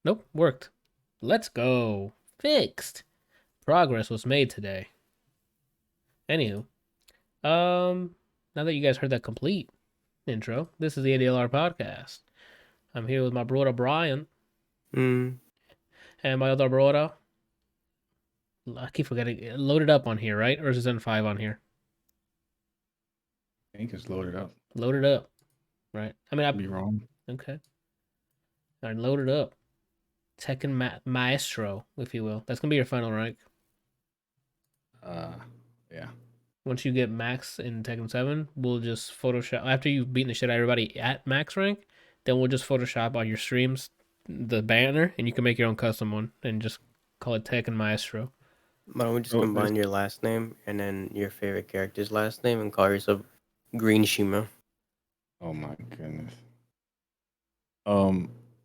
Nope, worked. Let's go. Fixed. Progress was made today. Anywho, now that you guys heard that complete intro, this is the ADLR Podcast. I'm here with my brother Brian Mm. and my other brother. I keep forgetting. Loaded up on here, right? Or is it N5 on here? I think it's loaded up. Loaded up, right? I mean, I'd be wrong. Okay. All right, loaded up. Tekken Maestro, if you will. That's gonna be your final rank. Yeah. Once you get max in Tekken 7, we'll just Photoshop after you've beaten the shit out of everybody at max rank. Then we'll just Photoshop on your streams the banner, and you can make your own custom one and just call it Tekken Maestro. Why don't we just combine your last name and then your favorite character's last name and call yourself Green Shima? Oh my goodness.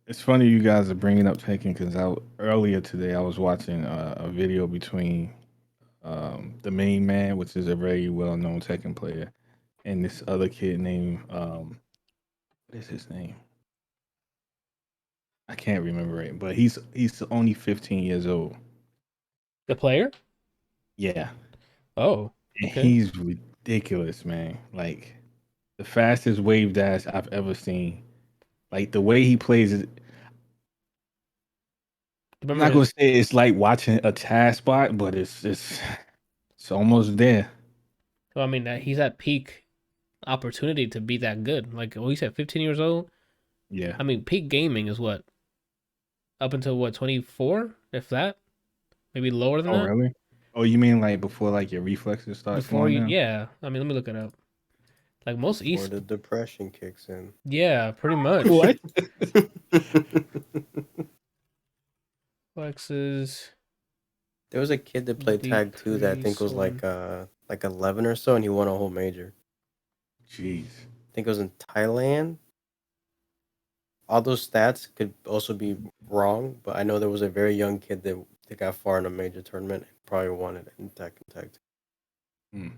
It's funny you guys are bringing up Tekken because earlier today I was watching a video between the main man, which is a very well-known Tekken player, and this other kid named what is his name? I can't remember it, but he's only 15 years old. The player? Yeah. Oh. Okay. And he's ridiculous, man. Like the fastest wave dash I've ever seen. Like the way he plays it. I'm not gonna say it's like watching a task spot, but it's almost there. Well, I mean, he's at peak opportunity to be that good. Like, he said 15 years old. Yeah. I mean, peak gaming is what? Up until what, 24? If that? Maybe lower than that? Oh, really? Oh, you mean like before like your reflexes start before you? down? Yeah. I mean, let me look it up. Like most Before the depression kicks in. Yeah, pretty much. What? Flexes. There was a kid that played Tag 2 that I think was like 11 or so, and he won a whole major. Jeez. I think it was in Thailand. All those stats could also be wrong, but I know there was a very young kid that got far in a major tournament and probably won it in Tag 2.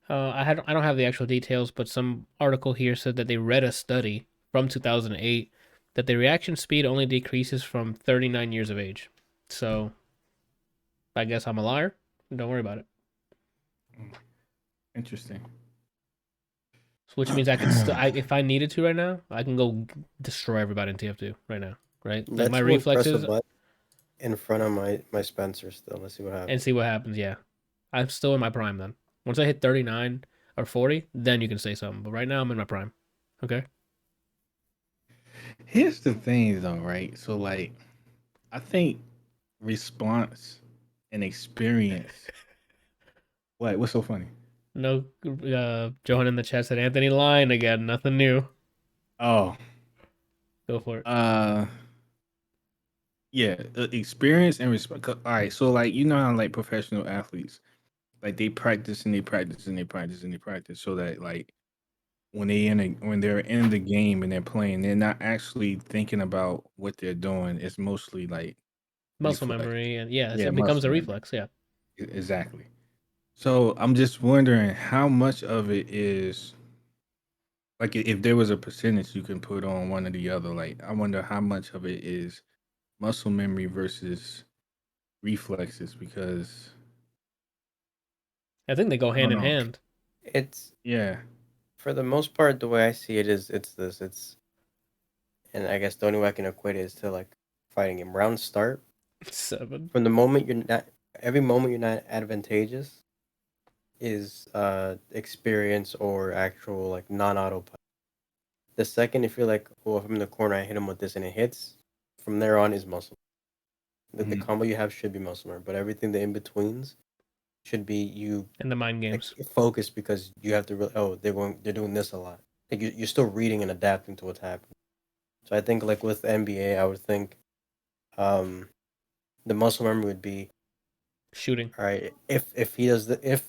I don't have the actual details, but some article here said that they read a study from 2008 that the reaction speed only decreases from 39 years of age. So, I guess I'm a liar. Don't worry about it. Interesting. Which means I can if I needed to right now, I can go destroy everybody in TF2 right now, right? Like my reflexes in front of my Spencer still. Let's see what happens. And see what happens, yeah. I'm still in my prime then. Once I hit 39 or 40, then you can say something. But right now I'm in my prime. Okay? Here's the thing though, right? So like I think response and experience. What's so funny? No, Johan in the chat said Anthony lying again. Nothing new. Oh, go for it. Yeah, experience and respect. All right, so like you know how like professional athletes, like they practice and they practice and they practice and they practice, so that like when they're in the game and they're playing, they're not actually thinking about what they're doing. It's mostly like muscle memory, and it becomes a reflex. Yeah, exactly. So I'm just wondering how much of it is like if there was a percentage you can put on one or the other. Like I wonder how much of it is muscle memory versus reflexes, because I think they go hand in hand. It's for the most part, the way I see it is and I guess the only way I can equate it is to like fighting game. Round start 7. From the moment you're not, every moment you're not advantageous is experience or actual like non-autopilot. The second if you're like, well, if I'm in the corner, I hit him with this and it hits, from there on is muscle. The combo you have should be muscle memory, but everything the in betweens should be you in the mind games focus, because you have to really, they're doing this a lot. Like you're still reading and adapting to what's happening. So I think like with NBA, I would think the muscle memory would be shooting. All right, if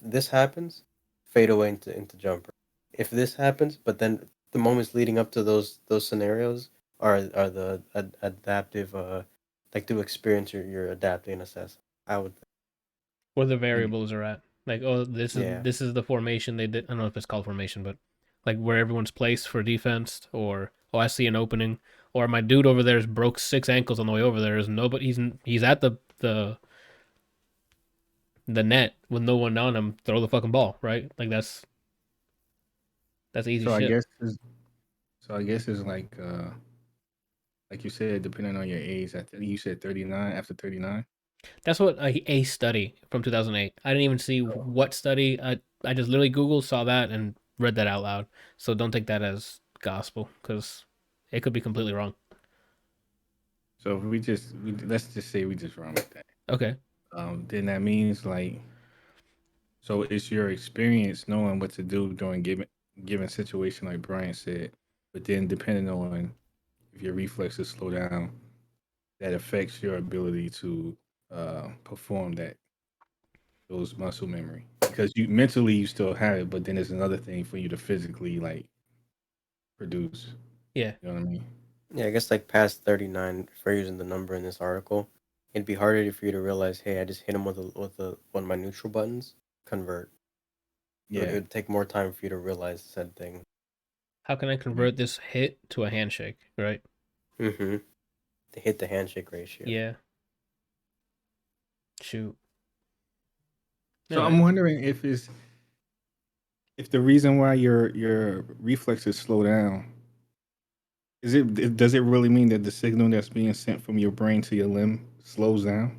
this happens, fade away into jumper. If this happens, but then the moments leading up to those scenarios are the adaptive, like to experience your adapting and assess. I would think. Where the variables are at, like this is the formation they did. I don't know if it's called formation, but like where everyone's placed for defense, or I see an opening, Or my dude over there broke 6 ankles on the way over there. There's nobody. He's at the net with no one on him. Throw the fucking ball, right? Like that's easy So shit. I guess it's like you said, depending on your age. You said 39 after 39. That's what a study from 2008. I didn't even see what study. I just literally Googled, saw that, and read that out loud. So don't take that as gospel because it could be completely wrong. So if let's just say we just run with that. Okay. Then that means like, so it's your experience knowing what to do during given situation, like Brian said. But then depending on if your reflexes slow down, that affects your ability to perform those muscle memory, because you mentally you still have it, but then there's another thing for you to physically like produce. Yeah. You know what I mean? Yeah, I guess like past 39, if we're using the number in this article, it'd be harder for you to realize, hey, I just hit him with one of my neutral buttons, convert. Yeah. It would take more time for you to realize said thing. How can I convert this hit to a handshake? Right. Mm-hmm. The hit to handshake ratio. Yeah. Shoot. So Yeah, I'm wondering if the reason why your reflexes slow down, does it really mean that the signal that's being sent from your brain to your limb slows down?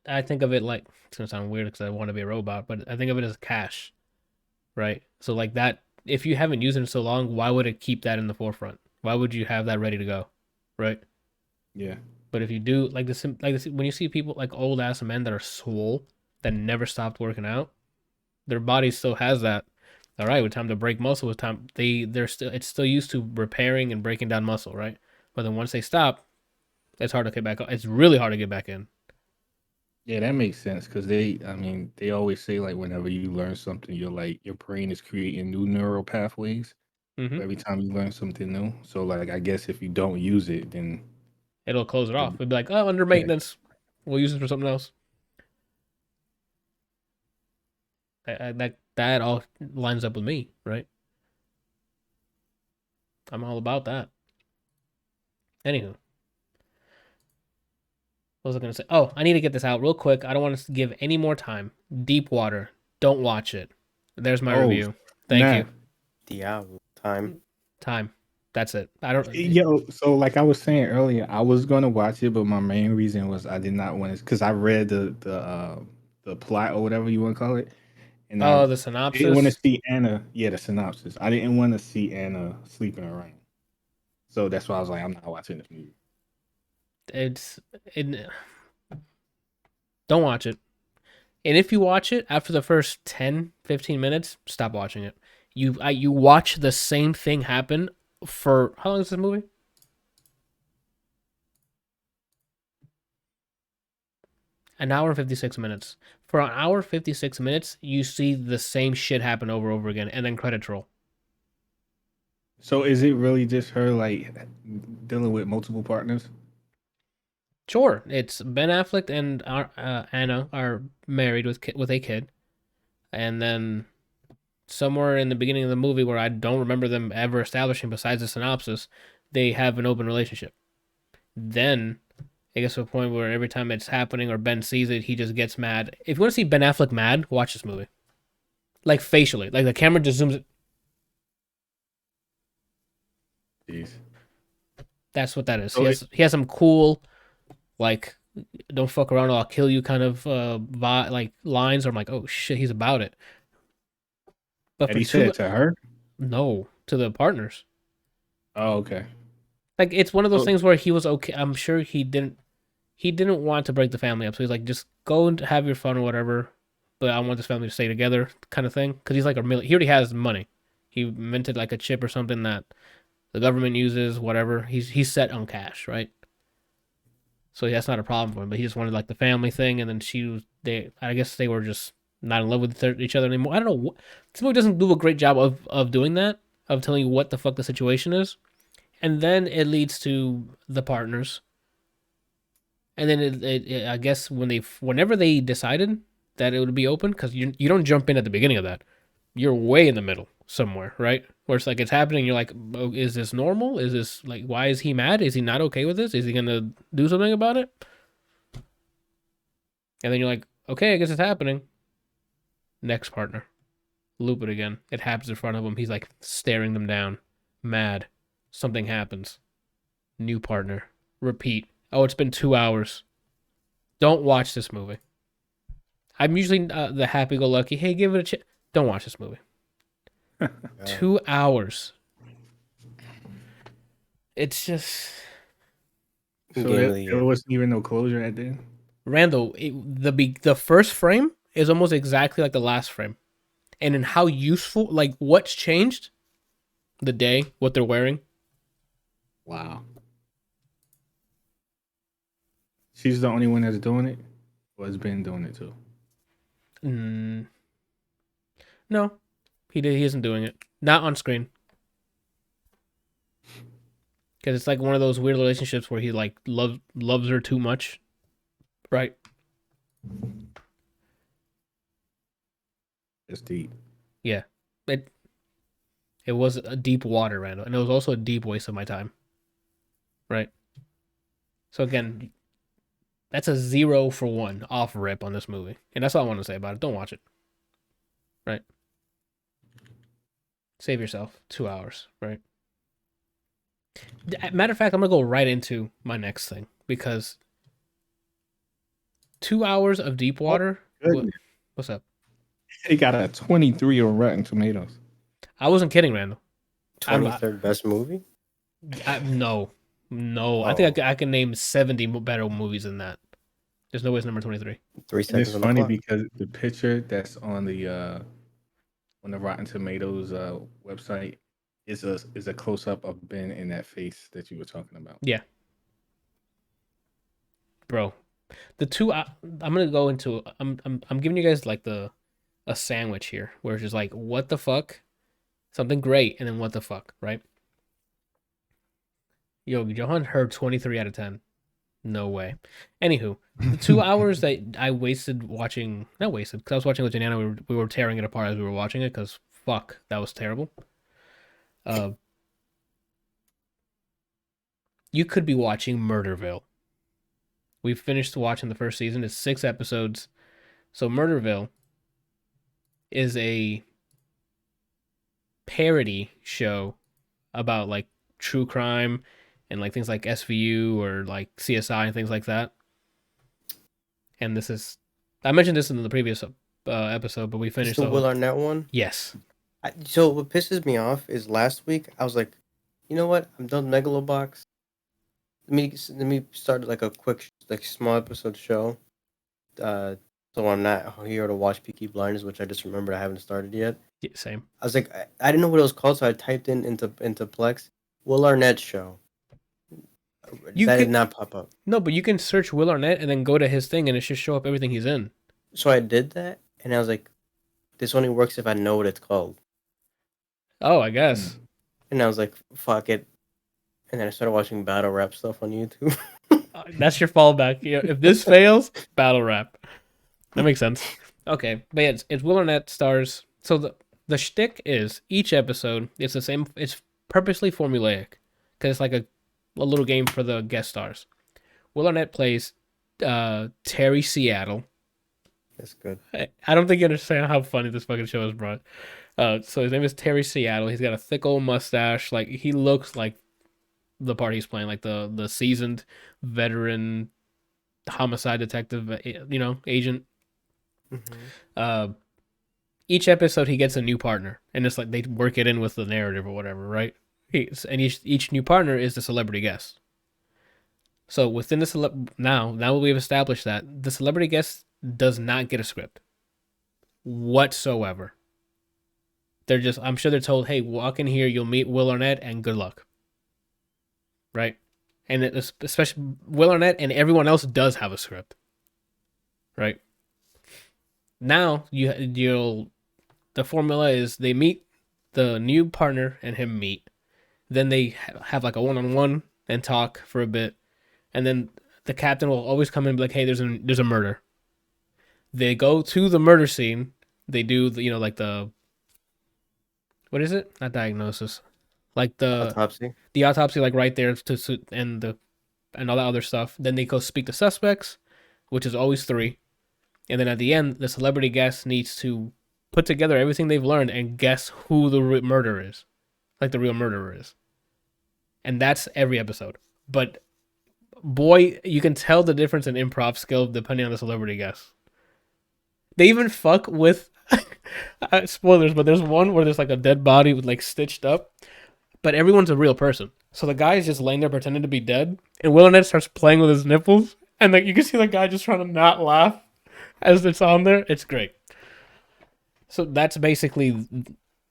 I think of it like, it's gonna sound weird because I want to be a robot, but I think of it as cash, right? So like that, if you haven't used it in so long, why would it keep that in the forefront? Why would you have that ready to go, right? Yeah. But if you do like this, when you see people like old ass men that are swole that never stopped working out, their body still has that. All right, with time to break muscle, with time it's still used to repairing and breaking down muscle, right? But then once they stop, it's hard to get back. It's really hard to get back in. Yeah, that makes sense because they always say like whenever you learn something, your brain is creating new neural pathways Mm-hmm. every time you learn something new. So like I guess if you don't use it, then It'll close it off. It'll be like, oh, under maintenance. We'll use it for something else. That all lines up with me, right? I'm all about that. Anywho, what was I gonna say? Oh, I need to get this out real quick. I don't want to give any more time. Deep Water. Don't watch it. There's my review. Thank you. Diablo time. Time. That's it. I don't. So like I was saying earlier, I was gonna watch it, but my main reason was I did not want to, because I read the plot or whatever you want to call it, and I The didn't want to synopsis. see Anna. Yeah, the synopsis. I didn't want to see Anna sleeping around, so that's why I was like, I'm not watching this movie. Don't watch it. And if you watch it after the first 10, 15 minutes, stop watching it. You watch the same thing happen for how long is this movie? An hour and 56 minutes. For an hour 56 minutes, you see the same shit happen over and over again, and then credits roll. So is it really just her like dealing with multiple partners? Sure, it's Ben Affleck and Anna are married with a kid, and then somewhere in the beginning of the movie where I don't remember them ever establishing besides the synopsis, they have an open relationship. Then it gets to a point where every time it's happening or Ben sees it, he just gets mad. If you want to see Ben Affleck mad, watch this movie. Like facially, like the camera just zooms. Jeez. That's what that is. So He has some cool, like, don't fuck around or I'll kill you kind of like lines. Where I'm like, oh shit, he's about it. But and he said it to her? No, to the partners. Oh, okay. Like it's one of those things where he was okay. I'm sure he didn't want to break the family up. So he's like, just go and have your fun or whatever. But I want this family to stay together, kind of thing. Because he's like he already has money. He minted like a chip or something that the government uses, whatever. He's set on cash, right? So that's not a problem for him. But he just wanted like the family thing, and then I guess they were just not in love with each other anymore. I don't know. This movie doesn't do a great job of doing that, of telling you what the fuck the situation is. And then it leads to the partners. And then I guess whenever they decided that it would be open, because you don't jump in at the beginning of that. You're way in the middle. somewhere, right? Where it's like it's happening, you're like, oh, is this normal? Is this like, why is he mad? Is he not okay with this? Is he gonna do something about it? And then you're like, okay, I guess it's happening. Next partner. Loop it again. It happens in front of him. He's like staring them down. Mad. Something happens. New partner. Repeat. Oh, it's been 2 hours. Don't watch this movie. I'm usually the happy-go-lucky, hey, give it a chance. Don't watch this movie. 2 hours. It's just... So there wasn't even no closure at the end? Randall, the first frame is almost exactly like the last frame. And in how useful, like what's changed, the day, what they're wearing. Wow. She's the only one that's doing it? Or has been doing it too? No, he isn't doing it. Not on screen. Because it's like one of those weird relationships where he like loves her too much. Right. It's deep. Yeah. It was a deep water, Randall. And it was also a deep waste of my time. Right. So again, that's a 0 for 1 off rip on this movie. And that's all I want to say about it. Don't watch it. Right. Save yourself 2 hours, right? Matter of fact, I'm going to go right into my next thing. Because 2 hours of deep water. What's up? He got a 23 on Rotten Tomatoes. I wasn't kidding, Randall. 23rd best movie? No. I think I can name 70 better movies than that. There's no way it's number 23. 3 seconds. It's funny because the picture that's on the Rotten Tomatoes website is a close up of Ben in that face that you were talking about. Yeah, bro. The two I'm gonna go into. I'm giving you guys like a sandwich here, where it's just like what the fuck, something great, and then what the fuck, right? Yo, Johan heard 23 out of 10. No way. Anywho, the 2 hours that I wasted watching, not wasted, because I was watching with Janana, we were tearing it apart as we were watching it, because fuck, that was terrible. You could be watching Murderville. We finished watching the first season. It's 6 episodes. So Murderville is a parody show about like true crime and like things like SVU or like CSI and things like that. And this is, I mentioned this in the previous episode, but we finished the Will Arnett one. Yes. So what pisses me off is last week I was like, you know what? I'm done Megalobox. Let me start like a quick like small episode show. So I'm not here to watch Peaky Blinders, which I just remembered I haven't started yet. Yeah, same. I was like, I didn't know what it was called, so I typed into Plex Will Arnett show. That did not pop up. No, but you can search Will Arnett and then go to his thing, and it should show up everything he's in. So I did that, and I was like, this only works if I know what it's called. Oh, I guess. And I was like, fuck it. And then I started watching battle rap stuff on YouTube. That's your fallback. If this fails, battle rap. That makes sense. Okay, but yeah, it's Will Arnett stars. So the shtick is each episode. It's the same. It's purposely formulaic because it's like a little game for the guest stars. Will Arnett plays Terry Seattle. That's good. I don't think you understand how funny this fucking show is, bro. So his name is Terry Seattle. He's got a thick old mustache. Like he looks like the part he's playing, like the seasoned veteran homicide detective, agent. Mm-hmm. Each episode he gets a new partner, and it's like they work it in with the narrative or whatever, right? And each new partner is the celebrity guest. So within the now we've established that the celebrity guest does not get a script whatsoever. They're just, I'm sure they're told, hey, walk in here, you'll meet Will Arnett, and good luck. Right? And especially Will Arnett and everyone else does have a script. Right? Now, the formula is they meet, the new partner and him meet. Then they have like a one-on-one and talk for a bit. And then the captain will always come in and be like, hey, there's a murder. They go to the murder scene. They do, what is it? Not diagnosis. Like the Autopsy. autopsy, like right there and all that other stuff. Then they go speak to suspects, which is always 3. And then at the end, the celebrity guest needs to put together everything they've learned and guess who the murderer is, like the real murderer is. And that's every episode. But boy, you can tell the difference in improv skill depending on the celebrity guest. They even fuck with spoilers, but there's one where there's like a dead body with like stitched up, but everyone's a real person. So the guy is just laying there pretending to be dead, and Will Arnett starts playing with his nipples, and like you can see the guy just trying to not laugh as it's on there. It's great. So that's basically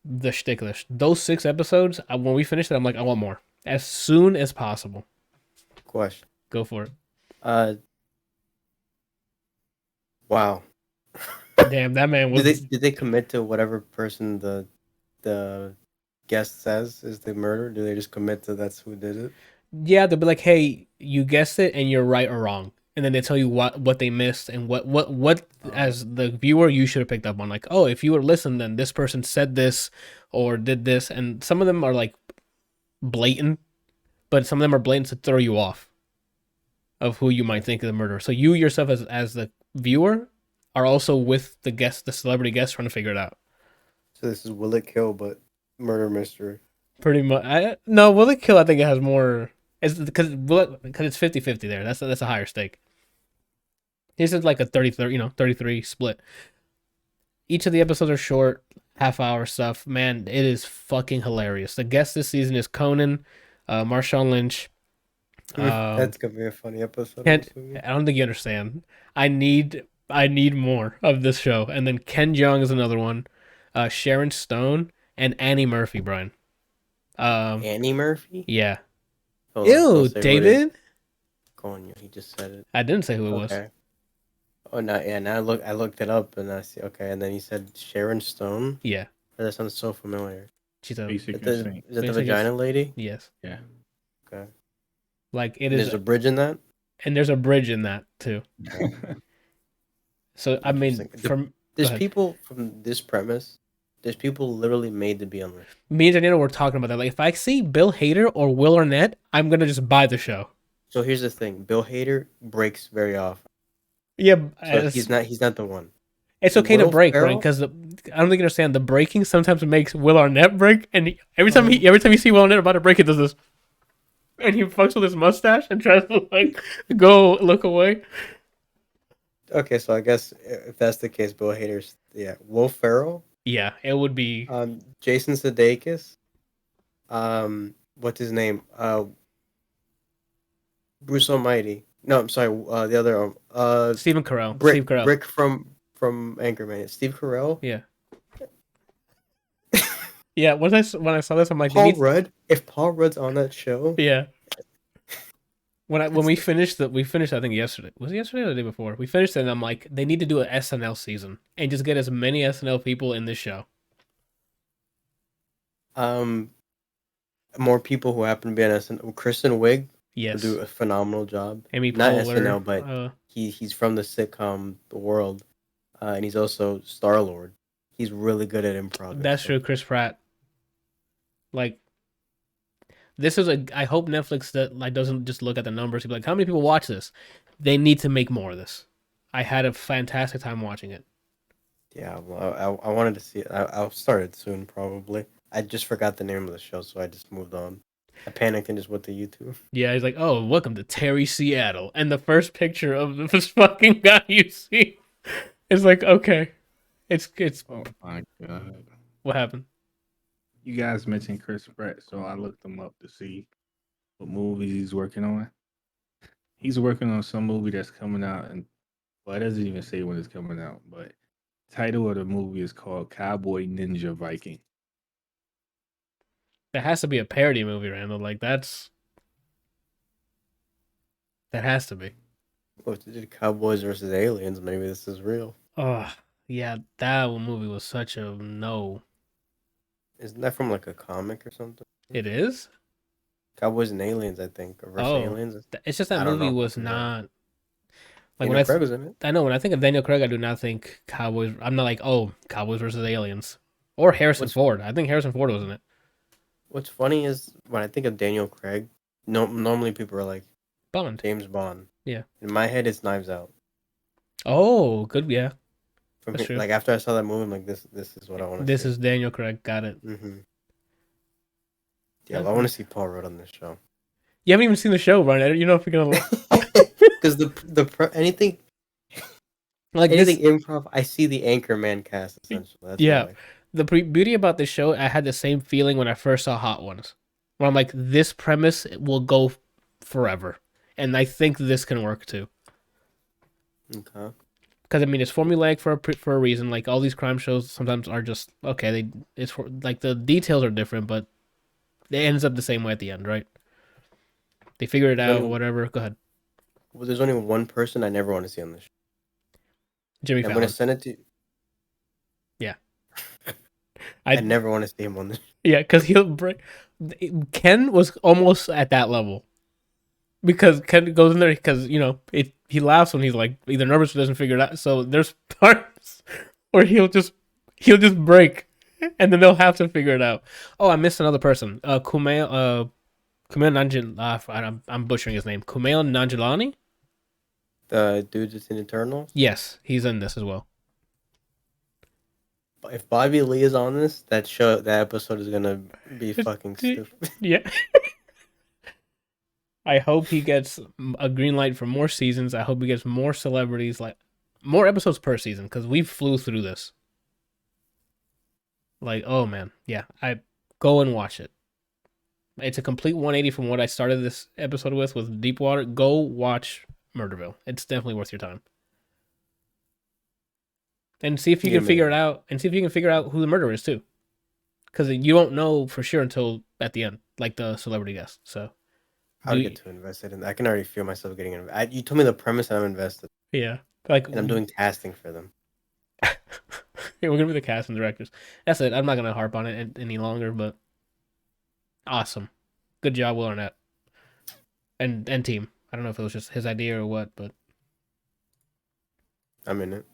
the shtick. Those 6 episodes, when we finish it, I'm like, I want more as soon as possible. Question. Go for it. Wow. Damn, that man was. Did they commit to whatever person the guest says is the murderer? Do they just commit to that's who did it? Yeah, they'll be like, "Hey, you guessed it, and you're right or wrong," and then they tell you what they missed and what as the viewer you should have picked up on. Like, oh, if you were listening, then this person said this or did this, and some of them are like blatant, but some of them are blatant to throw you off of who you might think of the murderer. So you yourself as the viewer are also with the guest, the celebrity guest, trying to figure it out. So this is Will It Kill, but murder mystery. Pretty much. No, Will It Kill? I think it has more. It's because it's 50-50 there. That's a higher stake. This is like a 33 split. Each of the episodes are short, half-hour stuff. Man, it is fucking hilarious. The guest this season is Conan, Marshawn Lynch. That's gonna be a funny episode. I don't think you understand. I need more of this show. And then Ken Jeong is another one. Sharon Stone and Annie Murphy, Brian. Annie Murphy? Yeah. Hold Ew, David. Coño, he just said it. I didn't say who it was. Oh no, yeah. Now I looked it up and I see. Okay, and then he said Sharon Stone. Yeah. That sounds so familiar. She's a Basic Is Instinct. it the Basic vagina lady? yes. Yeah. Okay. Like it There's is, a bridge in that. and there's a bridge in that too. So I mean, Interesting. There's people from this premise. There's people literally made to be on this. me and Daniela were talking about that. Like, if I see Bill Hader or Will Arnett, I'm gonna just buy the show. So here's the thing: Bill Hader breaks very often. Yeah, So he's not the one. It's okay to Will break, Ferrell? right? Because I don't think you understand. The breaking sometimes makes Will Arnett break, and every time you see Will Arnett about to break, it does this, and he fucks with his mustache and tries to like go look away. Okay, so I guess if that's the case, Bill Hader's Will Ferrell, Yeah, it would be. Jason Sudeikis, what's his name? Bruce Almighty. No, I'm sorry. The other Stephen Carell. Brick, Steve Carell. Brick from Anchorman. Steve Carell. Yeah. Yeah. When I saw this, I'm like, Paul Rudd. If Paul Rudd's on that show, yeah. When we finished I think yesterday. Was it yesterday or the day before? We finished it and I'm like, they need to do an SNL season and just get as many SNL people in this show. more people who happen to be on SNL. Kristen Wiig Yes. do a phenomenal job. Amy Not Poehler, SNL, but he's from the sitcom The World, and he's also Star Lord. He's really good at improv. That's true. Chris Pratt. Like, this is I hope Netflix doesn't just look at the numbers and be like, how many people watch this? They need to make more of this. I had a fantastic time watching it. Yeah, well, I wanted to see it. I'll start it soon, probably. I just forgot the name of the show, so I just moved on. I panicked and just went to YouTube. Yeah, he's like, oh, welcome to Terry Seattle. And the first picture of this fucking guy you see is like, okay. It's Oh my god. What happened? You guys mentioned Chris Pratt, so I looked him up to see what movies he's working on. He's working on some movie that's coming out, and well, it doesn't even say when it's coming out, but the title of the movie is called Cowboy Ninja Viking. That has to be a parody movie, Randall. Like, that has to be. Well, if they did Cowboys versus Aliens, maybe this is real. Oh, yeah, that movie was such a no. Isn't that from like a comic or something? It is? Cowboys and Aliens, I think. Or versus Aliens. It's just that I don't movie know. was not. Like, Daniel Craig was in it. I know, when I think of Daniel Craig, I do not think Cowboys. I'm not like, oh, Cowboys versus Aliens. Or Harrison What's Ford. I think Harrison Ford was in it. What's funny is when I think of Daniel Craig, no, normally people are like Bond. James Bond. Yeah. In my head, it's Knives Out. Oh, good. Yeah, From that's true. like after I saw that movie, I'm like, this is what I want to see. This is Daniel Craig. Got it. Mm-hmm. Yeah, That's I want nice. to see Paul Rudd on this show. You haven't even seen the show, Brian. You know if you're gonna Because anything like this. improv, I see the Anchorman cast essentially. That's Yeah, why. the beauty about this show, I had the same feeling when I first saw Hot Ones, where I'm like, this premise will go forever, and I think this can work too. Okay. Because I mean, it's formulaic for a reason. Like all these crime shows sometimes are just okay. It's for like the details are different, but it ends up the same way at the end, right? They figure it out or whatever. Go ahead, Well, there's only one person I never want to see on this show. Jimmy I'm Fallon. gonna send it to. Yeah, I never want to see him on this. Yeah, because he'll break. Ken was almost at that level because Ken goes in there because he laughs when he's like either nervous or doesn't figure it out. So there's parts where he'll just break, and then they'll have to figure it out. Oh, I missed another person. Kumail Nanjiani. I'm butchering his name. Kumail Nanjiani. The dude that's in Eternals. Yes, he's in this as well. If Bobby Lee is on this, that episode is gonna be fucking stupid. Yeah. I hope he gets a green light for more seasons. I hope he gets more celebrities, like more episodes per season, because we flew through this. Like, oh man, yeah, I go and watch it. It's a complete 180 from what I started this episode with Deepwater. Go watch Murderville. It's definitely worth your time. And see if you can figure it out. And see if you can figure out who the murderer is too, because you won't know for sure until at the end, like the celebrity guest. So I would get too invested in that. I can already feel myself getting invested. You told me the premise, and I'm invested. Yeah, like, and I'm doing casting for them. We're gonna be the cast and directors. That's it. I'm not gonna harp on it any longer. But awesome, good job, Will Arnett, and team. I don't know if it was just his idea or what, but I'm in it.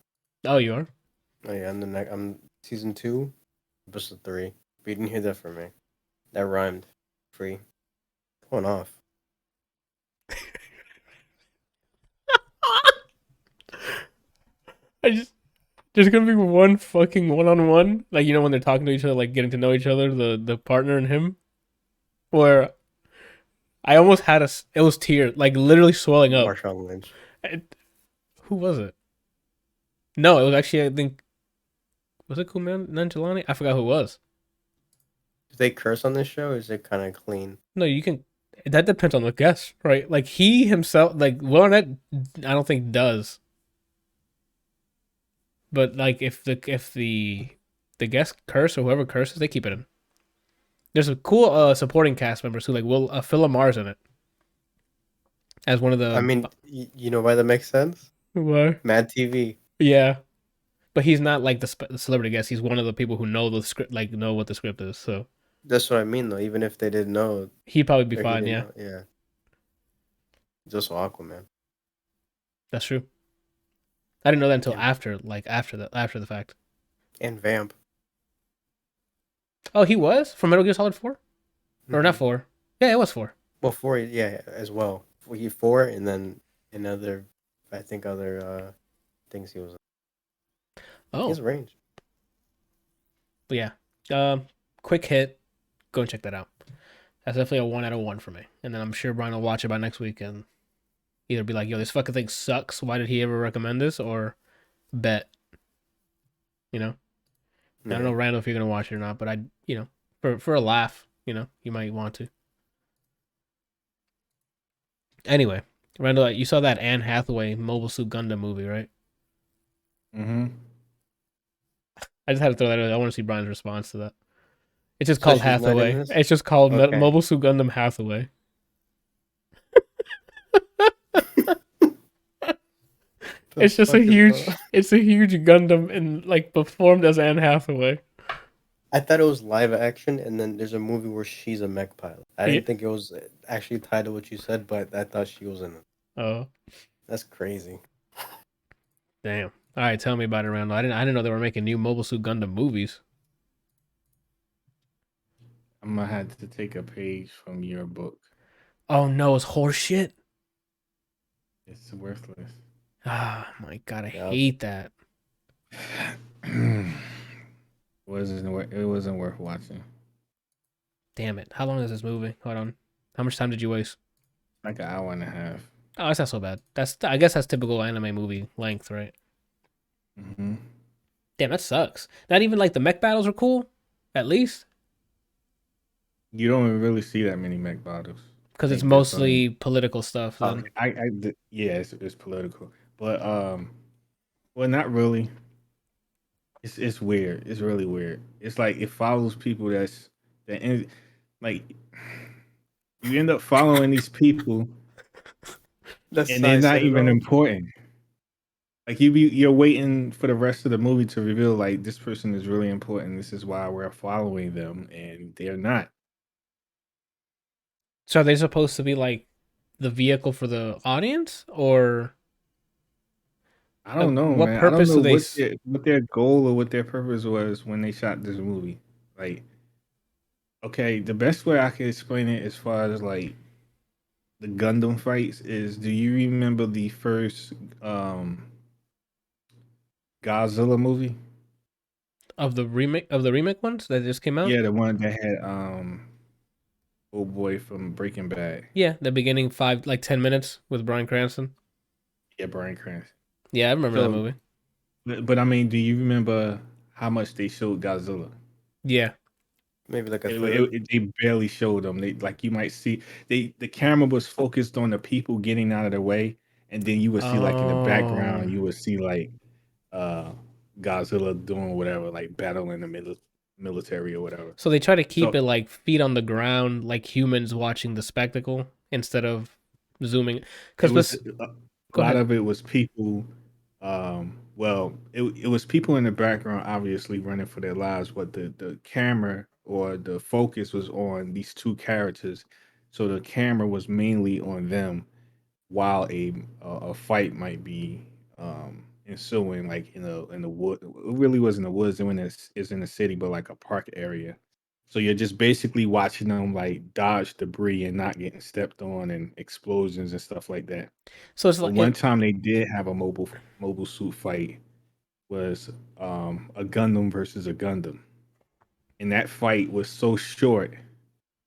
Oh, you are? Oh yeah, I'm season 2, episode 3. But you didn't hear that from me. That rhymed. Free. Going off. There's gonna be one fucking one-on-one, like when they're talking to each other, like getting to know each other, the partner and him, where I almost had it was tears, like literally swelling up. Marshawn Lynch. Who was it? No, it was actually, I think, was it Kumail Nanjiani? I forgot who it was. Do they curse on this show, or is it kind of clean? No, you can. That depends on the guest, right? Like he himself, like Will Arnett, I don't think does. But like if the guest curse or whoever curses, they keep it in. There's a cool supporting cast members who like Phil Lamar's in it as one of the. I mean, you know why that makes sense? Why? Mad TV. Yeah, but he's not like the celebrity guest. He's one of the people who know the script, like know what the script is. So that's what I mean, though. Even if they didn't know, he'd probably be fine. Yeah, yeah. Just Aquaman. That's true. I didn't know that until after the fact. And Vamp. Oh, he was from Metal Gear Solid 4, or not 4? Yeah, it was 4. Well, 4, yeah, as well. 4, and then another, I think, other things he was. Oh, his range. But yeah, quick hit. Go and check that out. That's definitely a 1 out of 1 for me. And then I'm sure Brian will watch it by next week and either be like, "Yo, this fucking thing sucks. Why did he ever recommend this?" Or bet. Yeah. I don't know, Randall, if you're gonna watch it or not, but for a laugh, you might want to. Anyway, Randall, you saw that Anne Hathaway Mobile Suit Gundam movie, right? Mm-hmm. I just had to throw that in. I want to see Brian's response to that. It's just called Hathaway. It's just called Mobile Suit Gundam Hathaway. It's just a huge Gundam and like performed as Anne Hathaway. I thought it was live action, and then there's a movie where she's a mech pilot. I didn't think it was actually tied to what you said, but I thought she was in it. Oh, that's crazy. Damn. All right, tell me about it, Randall. I didn't know they were making new Mobile Suit Gundam movies. I'm gonna have to take a page from your book. Oh no, it's horse shit. It's worthless. Ah, my God, I Yep. hate that. It wasn't worth watching. Damn it. How long is this movie? Hold on. How much time did you waste? Like an hour and a half. Oh, that's not so bad. I guess that's typical anime movie length, right? Mm-hmm. Damn, that sucks. Not even like the mech battles are cool, at least, You don't really see that many mech battles. because I it's think that's mostly political stuff. Then yeah, it's political, but well, not really. It's weird. It's really weird. It's like it follows people like you end up following these people That's and they're I not said it even all. important. Like you're waiting for the rest of the movie to reveal like this person is really important. This is why we're following them, and they're not. so are they supposed to be like the vehicle for the audience, or I don't know, what man. I don't purpose know do they? what their goal or what their purpose was when they shot this movie. Like, okay, the best way I can explain it as far as like the Gundam fights is, do you remember the first Godzilla movie? Of the remake ones that just came out? Yeah, the one that had old boy from Breaking Bad. Yeah, the beginning 10 minutes with Bryan Cranston. Yeah, Bryan Cranston. Yeah, I remember that So, movie. but I mean, do you remember how much they showed Godzilla? Yeah. Maybe like a third. They barely showed them. They like you might see the camera was focused on the people getting out of the way, and then you would see like in the Oh. background you would see like uh Godzilla doing whatever, like battling the military or whatever. So they try to keep So it like feet on the ground, like humans watching the spectacle instead of zooming. it Because was a go lot ahead. of it was people. Well, it was people in the background, obviously running for their lives, but the camera or the focus was on these two characters, so the camera was mainly on them while a fight might be ensuing, like in the wood. It really was in the woods. And when it's in the city, but like a park area. So you're just basically watching them like dodge debris and not getting stepped on and explosions and stuff like that. So it's But like one time they did have a mobile suit fight was a Gundam versus a Gundam, and that fight was so short.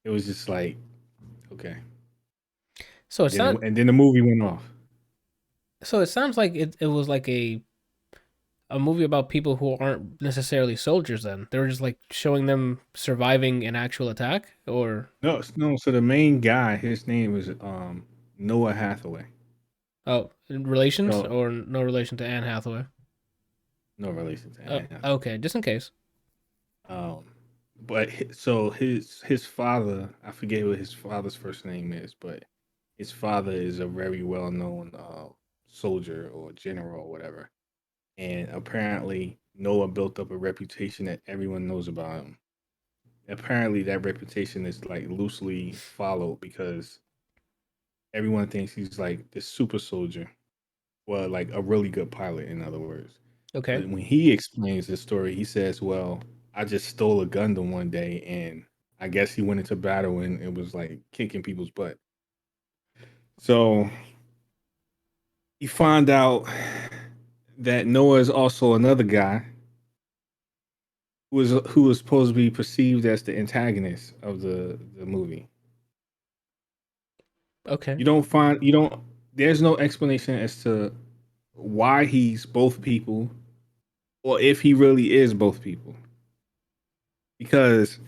It was just like okay, so it's not. and then the movie went off. So it sounds like it was like a movie about people who aren't necessarily soldiers. Then they were just like showing them surviving an actual attack, or No, no. So the main guy, his name is Noah Hathaway. oh, relations So or no relation to Anne Hathaway. no relation to Oh, Anne Hathaway. okay, just in case. Um, but so his father, I forget what his father's first name is, but his father is a very well known soldier or general or whatever. And apparently Noah built up a reputation that everyone knows about him. Apparently that reputation is like loosely followed because everyone thinks he's like this super soldier. Well, like a really good pilot, in other words. Okay. But when he explains the story, he says, "Well, I just stole a Gundam one day, and I guess he went into battle and it was like kicking people's butt." So you find out that Noah is also another guy who was supposed to be perceived as the antagonist of the movie. Okay. You don't. There's no explanation as to why he's both people, or if he really is both people, because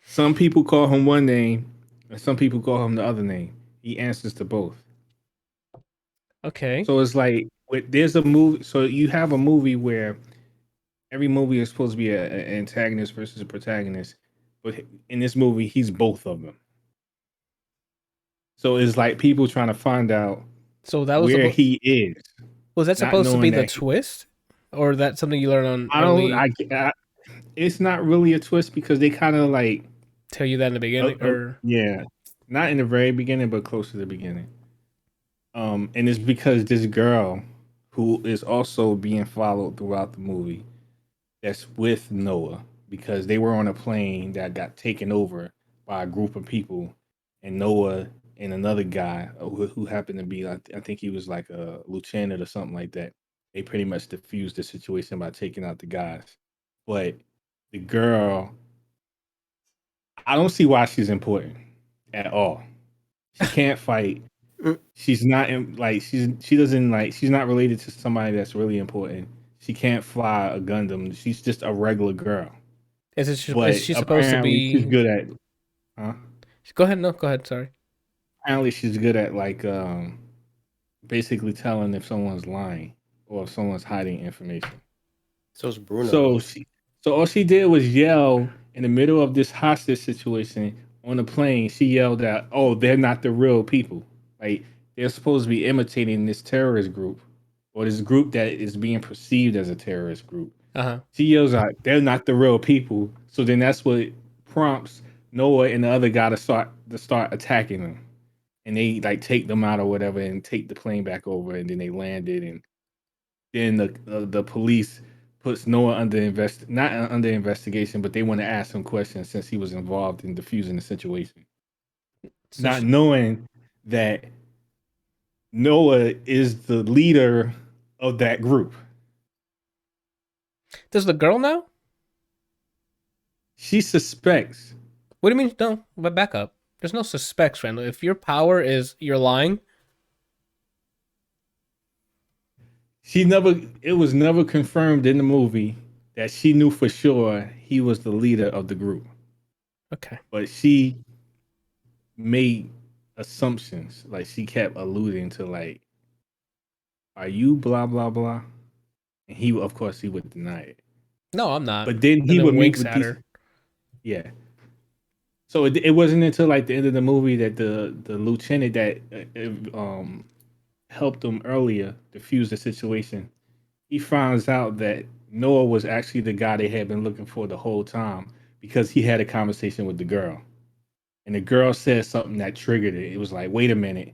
some people call him one name, and some people call him the other name. He answers to both. Okay. So it's like there's a movie. So you have a movie where every movie is supposed to be an antagonist versus a protagonist, but in this movie, he's both of them. So it's like people trying to find out So that was where supposed he is, was that not supposed to be knowing the that twist, or that something you learn on I don't. early? It's not really a twist because they kind of like, Tell you that in the beginning, or yeah, not in the very beginning, but close to the beginning. And it's because this girl, who is also being followed throughout the movie, that's with Noah because they were on a plane that got taken over by a group of people, and Noah and another guy who happened to be, I think he was like a lieutenant or something like that. They pretty much diffused the situation by taking out the guys. But the girl, I don't see why she's important at all. She can't fight. Mm. She's not like she doesn't like she's not related to somebody that's really important. She can't fly a Gundam. She's just a regular girl. Is But she supposed to apparently she's be? good at huh? Go ahead. No, go ahead. Sorry. Apparently she's good at like basically telling if someone's lying or if someone's hiding information. So it's Bruno. So all she did was yell in the middle of this hostage situation on the plane. She yelled out, "Oh, they're not the real people. Like they're supposed to be imitating this terrorist group or this group that is being perceived as a terrorist group." Uh-huh. She yells out, "They're not the real people." So then that's what prompts Noah and the other guy to start attacking them, and they like take them out or whatever, and take the plane back over, and then they landed, and then the police puts Noah not under investigation, but they want to ask him questions since he was involved in diffusing the situation, So not knowing that Noah is the leader of that group. does the girl know? She suspects. What do you mean? No, but back up. There's no suspects, Randall. If your power is you're lying, It was never confirmed in the movie that she knew for sure he was the leader of the group. okay. But she made assumptions. Like she kept alluding to like, "Are you blah blah blah?" And he, of course, he would deny it. No, I'm not. But then And he then would meet winks with at these. her. Yeah. So it wasn't until like the end of the movie that the lieutenant that helped them earlier defuse the situation, he finds out that Noah was actually the guy they had been looking for the whole time because he had a conversation with the girl. And the girl said something that triggered it. It was like, wait a minute.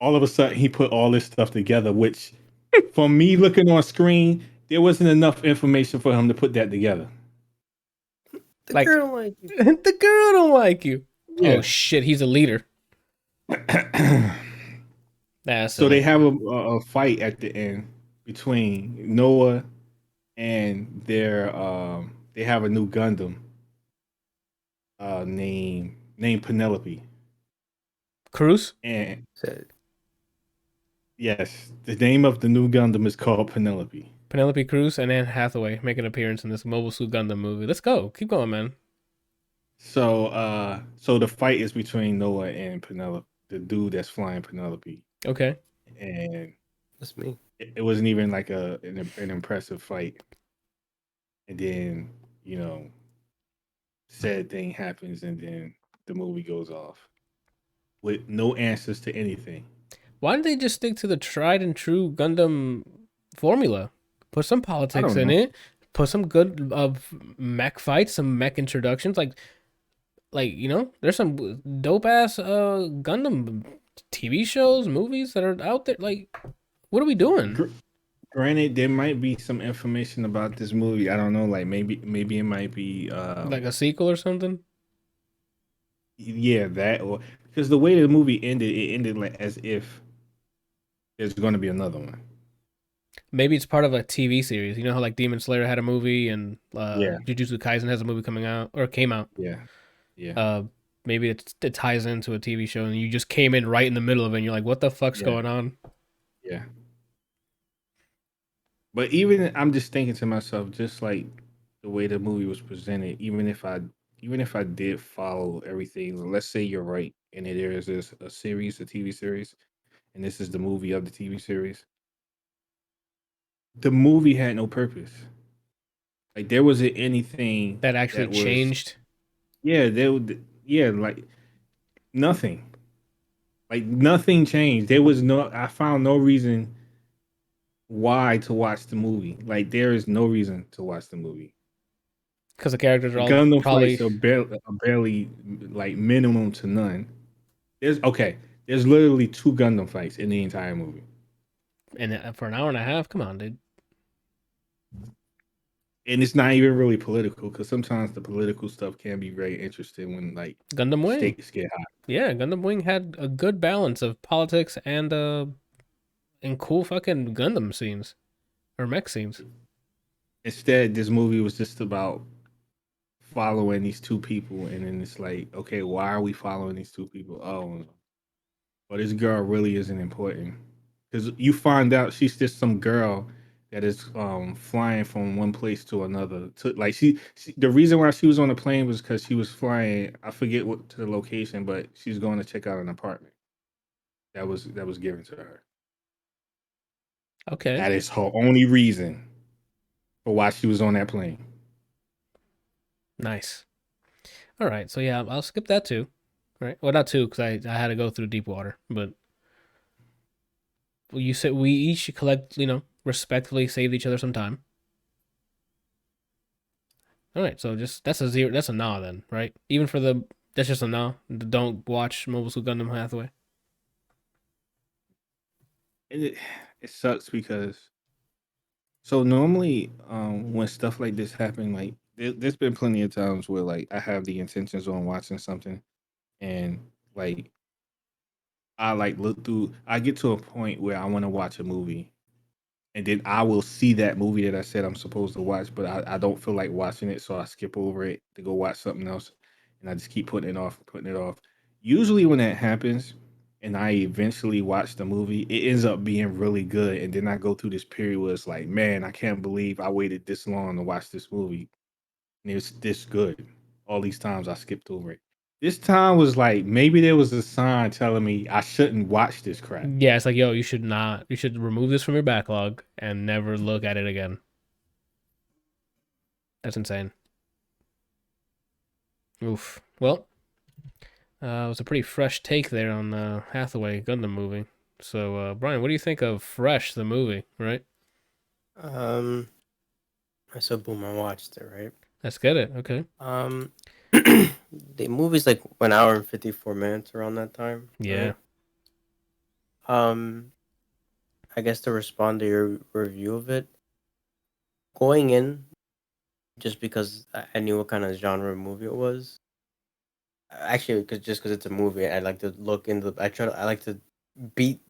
All of a sudden, he put all this stuff together, which, for me looking on screen, there wasn't enough information for him to put that together. The Like- girl don't like you. The girl don't like you. Yeah. Oh shit, he's a leader. That's So they have a fight at the end between Noah and they have a new Gundam named Penelope. Cruz. And Said, yes, the name of the new Gundam is called Penelope. Penelope Cruz and Anne Hathaway make an appearance in this Mobile Suit Gundam movie. Let's go. Keep going, man. So the fight is between Noah and Penelope, the dude that's flying Penelope. Okay. And that's me. it wasn't even like an impressive fight. And then, said thing happens and then the movie goes off with no answers to anything. Why didn't they just stick to the tried and true Gundam formula? Put some politics in know. it. Put some good mech fights, some mech introductions. Like there's some dope ass Gundam TV shows, movies that are out there. Like, what are we doing? Granted, there might be some information about this movie. I don't know. Like maybe it might be Like a sequel or something. Yeah, that or because the way the movie ended, it ended like as if there's going to be another one. Maybe it's part of a TV series. You know how like Demon Slayer had a movie and Yeah. Jujutsu Kaisen has a movie coming out or came out. Yeah. Maybe it ties into a TV show and you just came in right in the middle of it and you're like, what the fuck's Yeah. going on? Yeah. But even I'm just thinking to myself, just like the way the movie was presented, even if I did follow everything, let's say you're right, and there is a TV series, and this is the movie of the TV series. The movie had no purpose. Like there wasn't anything That actually changed. Yeah, like nothing. Like nothing changed. I found no reason why to watch the movie. Like there is no reason to watch the movie. Because the characters are all Gundam probably fights are barely like minimum to none. There's literally 2 Gundam fights in the entire movie. and for an hour and a half. Come on, dude. and it's not even really political because sometimes the political stuff can be very interesting when like Gundam Wing. stakes get high. Yeah, Gundam Wing had a good balance of politics and cool fucking Gundam scenes or mech scenes. Instead, this movie was just about following these two people, and then it's like, okay, why are we following these two people? Oh, well, this girl really isn't important because you find out she's just some girl that is flying from one place to another. To like the reason why she was on the plane was because she was flying. I forget what to the location, but she's going to check out an apartment that was given to her. Okay. That is her only reason for why she was on that plane. Nice. All right, so yeah, I'll skip that too. Right? Well, not two because I had to go through deep water, but you said we each collect, respectfully saved each other some time. All right, so just that's a zero. That's a nah then, right? Even for that's just a nah. Don't watch Mobile Suit Gundam Hathaway. It sucks because so normally when stuff like this happen, like there's been plenty of times where like I have the intentions on watching something and like I like look through I get to a point where I want to watch a movie and then I will see that movie that I said I'm supposed to watch, but I don't feel like watching it, so I skip over it to go watch something else, and I just keep putting it off, putting it off. Usually, when that happens, and I eventually watch the movie, it ends up being really good, and then I go through this period where it's like, man, I can't believe I waited this long to watch this movie, and it's this good. All these times I skipped over it. This time was like maybe there was a sign telling me I shouldn't watch this crap. Yeah, it's like, yo, you should not. You should remove this from your backlog and never look at it again. That's insane. Oof. Well, it was a pretty fresh take there on the Hathaway Gundam movie. So, Brian, what do you think of Fresh, the movie, right? I said boom, I watched it, right? Let's get it. Okay. The movie's like 1 hour and 54 minutes around that time. Yeah. Right? I guess to respond to your review of it, going in, just because I knew what kind of genre movie it was. Actually, because it's a movie, I like to look into. I like to beat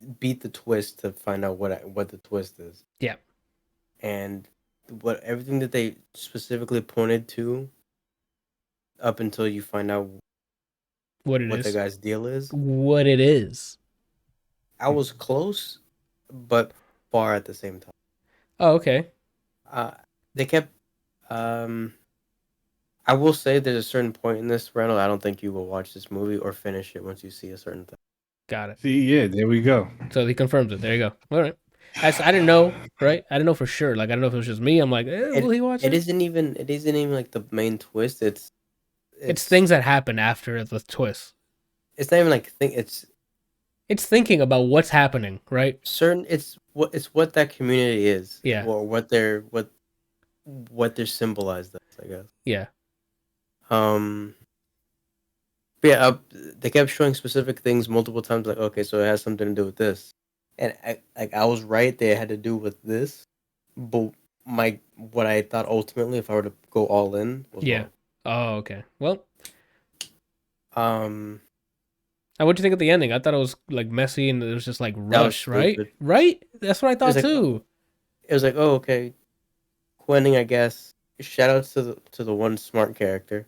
the twist to find out what the twist is. Yeah. And everything that they specifically pointed to, up until you find out what the guy's deal is. What it is. I was close, but far at the same time. Oh, okay. They kept. I will say there's a certain point in this, Randall. I don't think you will watch this movie or finish it once you see a certain thing. Got it. See, yeah, there we go. So he confirms it. There you go. All right. I didn't know, right? I didn't know for sure. Like, I don't know if it was just me. I'm like, will he watch it? It isn't even like the main twist. It's things that happen after the twist. It's not even like It's thinking about what's happening, right? It's what that community is. Yeah. Or what they're symbolized as, I guess. Yeah. But yeah, they kept showing specific things multiple times. Like, okay, so it has something to do with this, and I was right. They had to do with this, but what I thought ultimately, if I were to go all in, was yeah. wrong. Oh, okay. Well, and what'd you think of the ending? I thought it was like messy and it was just like rush, right? Stupid. Right? That's what I thought too. It was like, oh, okay, cool ending, I guess. Shout outs to the one smart character.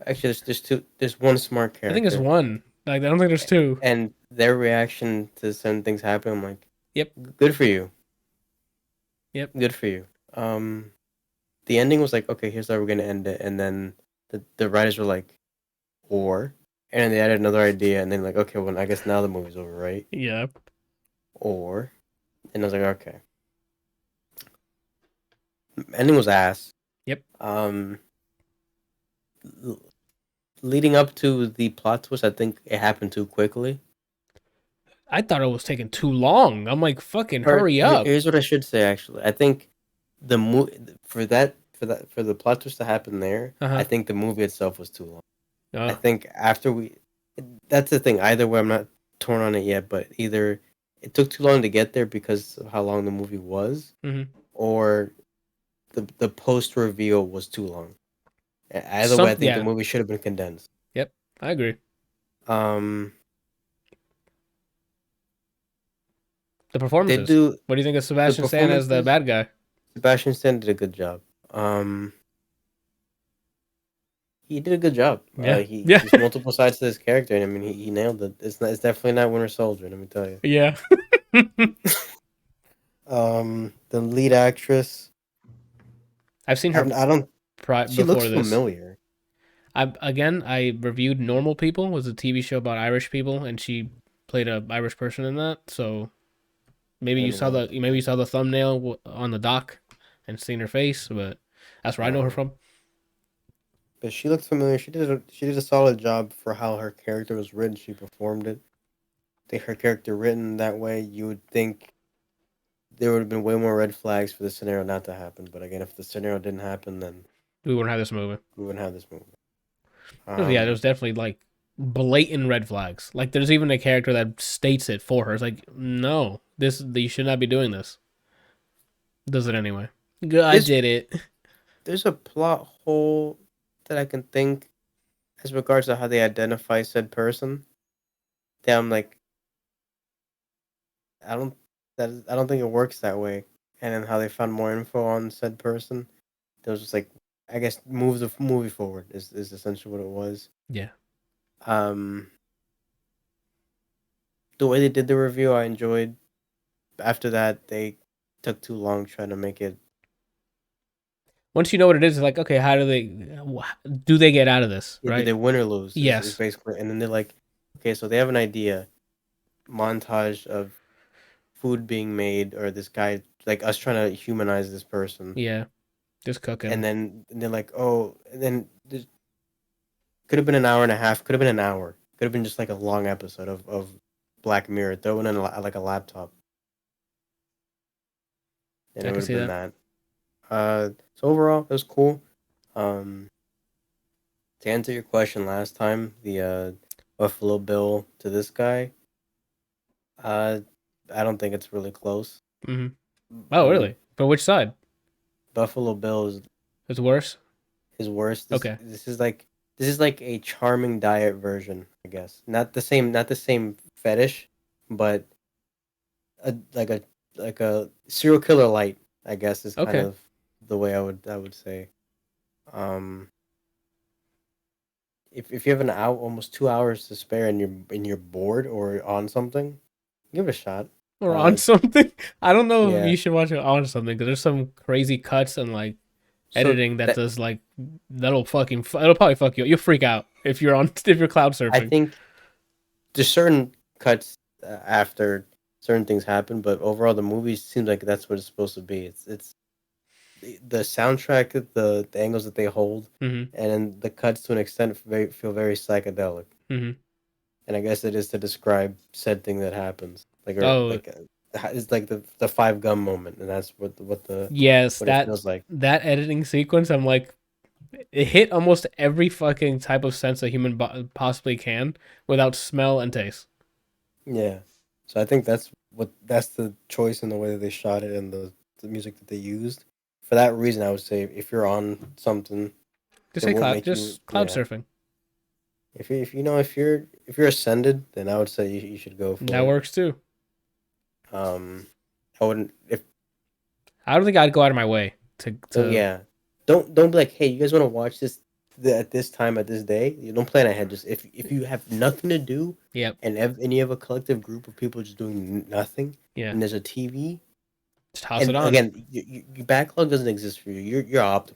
Actually, there's two. There's one smart character. I think it's one. Like, I don't think there's two. And their reaction to certain things happen, I'm like, yep, good for you. Yep, good for you. The ending was like, okay, here's how we're gonna end it, and then the writers were like, and then they added another idea, and then like, okay, well, I guess now the movie's over, right? Yep. And I was like, okay. Ending was ass. Yep. Leading up to the plot twist, I think it happened too quickly. I thought it was taking too long. I'm like, fucking hurry up. Here's what I should say. Actually, I think the for the plot twist to happen there, I think the movie itself was too long. I think that's the thing. Either way, I'm not torn on it yet, but either it took too long to get there because of how long the movie was, or the post reveal was too long. Either way, I think the Yeah. movie should have been condensed. Yep, I agree. Um, The they performances. do What do you think of the Sebastian Stan as the performances. bad guy? Sebastian Stan did a good job. He did a good job. Yeah. He Yeah. There's multiple sides to this character, and I mean, he nailed it. It's definitely not Winter Soldier. Let me tell you. Yeah. The lead actress. I've seen her I don't. She looks before this. familiar. I reviewed Normal People, was a TV show about Irish people, and she played a Irish person in that. So maybe I you don't saw even know the thumbnail on the doc and seen her face, but that's where I know her from. But she looked familiar. She did a solid job for how her character was written. She performed it. I think her character written that way, you would think there would have been way more red flags for the scenario not to happen. But again, if the scenario didn't happen, then We wouldn't have this movie. we wouldn't have this movie. Yeah, there's definitely like blatant red flags. Like there's even a character that states it for her. It's like, no, you should not be doing this. Does it anyway. I did it. There's a plot hole that I can think as regards to how they identify said person. That I'm like, I don't think it works that way. And then how they found more info on said person. There was just like, I guess, move the movie forward is essentially what it was. Yeah. The way they did the review, I enjoyed. After that, they took too long trying to make it. Once you know what it is, it's like, okay, how do they get out of this, Either right? they win or lose. Yes. Is basically, and then they're like, okay, so they have an idea, montage of food being made, or this guy, like us trying to humanize this person. Yeah. Just cooking. And then they're like, oh, and then could have been an hour and a half, could have been an hour, could have been just like a long episode of Black Mirror, thrown in like a laptop. And I it can would have see been that. So overall, it was cool. To answer your question last time, the Buffalo Bill to this guy, I don't think it's really close. Mm-hmm. Oh, really? But which side? Buffalo Bill is worse? worse. Okay. This is like a charming diet version, I guess. Not the same fetish, but like a serial killer light, I guess, is kind of the way I would say. If you have almost 2 hours to spare and you're bored or on something, give it a shot. Or on something? I don't know if Yeah. you should watch it on something, because there's some crazy cuts and like editing that does like it'll probably fuck you. You'll freak out if you're cloud surfing. I think there's certain cuts after certain things happen, but overall the movie seems like that's what it's supposed to be. It's the soundtrack, the angles that they hold, Mm-hmm. and then the cuts to an extent feel very psychedelic. Mm-hmm. And I guess it is to describe said thing that happens, like it's like the 5 gum moment, and that's what the yes, what it feels like. that editing sequence, I'm like, it hit almost every fucking type of sense a human possibly can without smell and taste. Yeah, so I think that's the choice in the way that they shot it and the music that they used. For that reason, I would say if you're on something, Just say cloud surfing. If you're ascended, then I would say you should go for it. That works too. I wouldn't I don't think I'd go out of my way to yeah. Don't be like, hey, you guys want to watch this at this time at this day? You don't plan ahead. Just if you have nothing to do, Yep. and you have a collective group of people just doing nothing, Yeah. and there's a TV, just toss it on. Again, your backlog doesn't exist for you. You're optimal,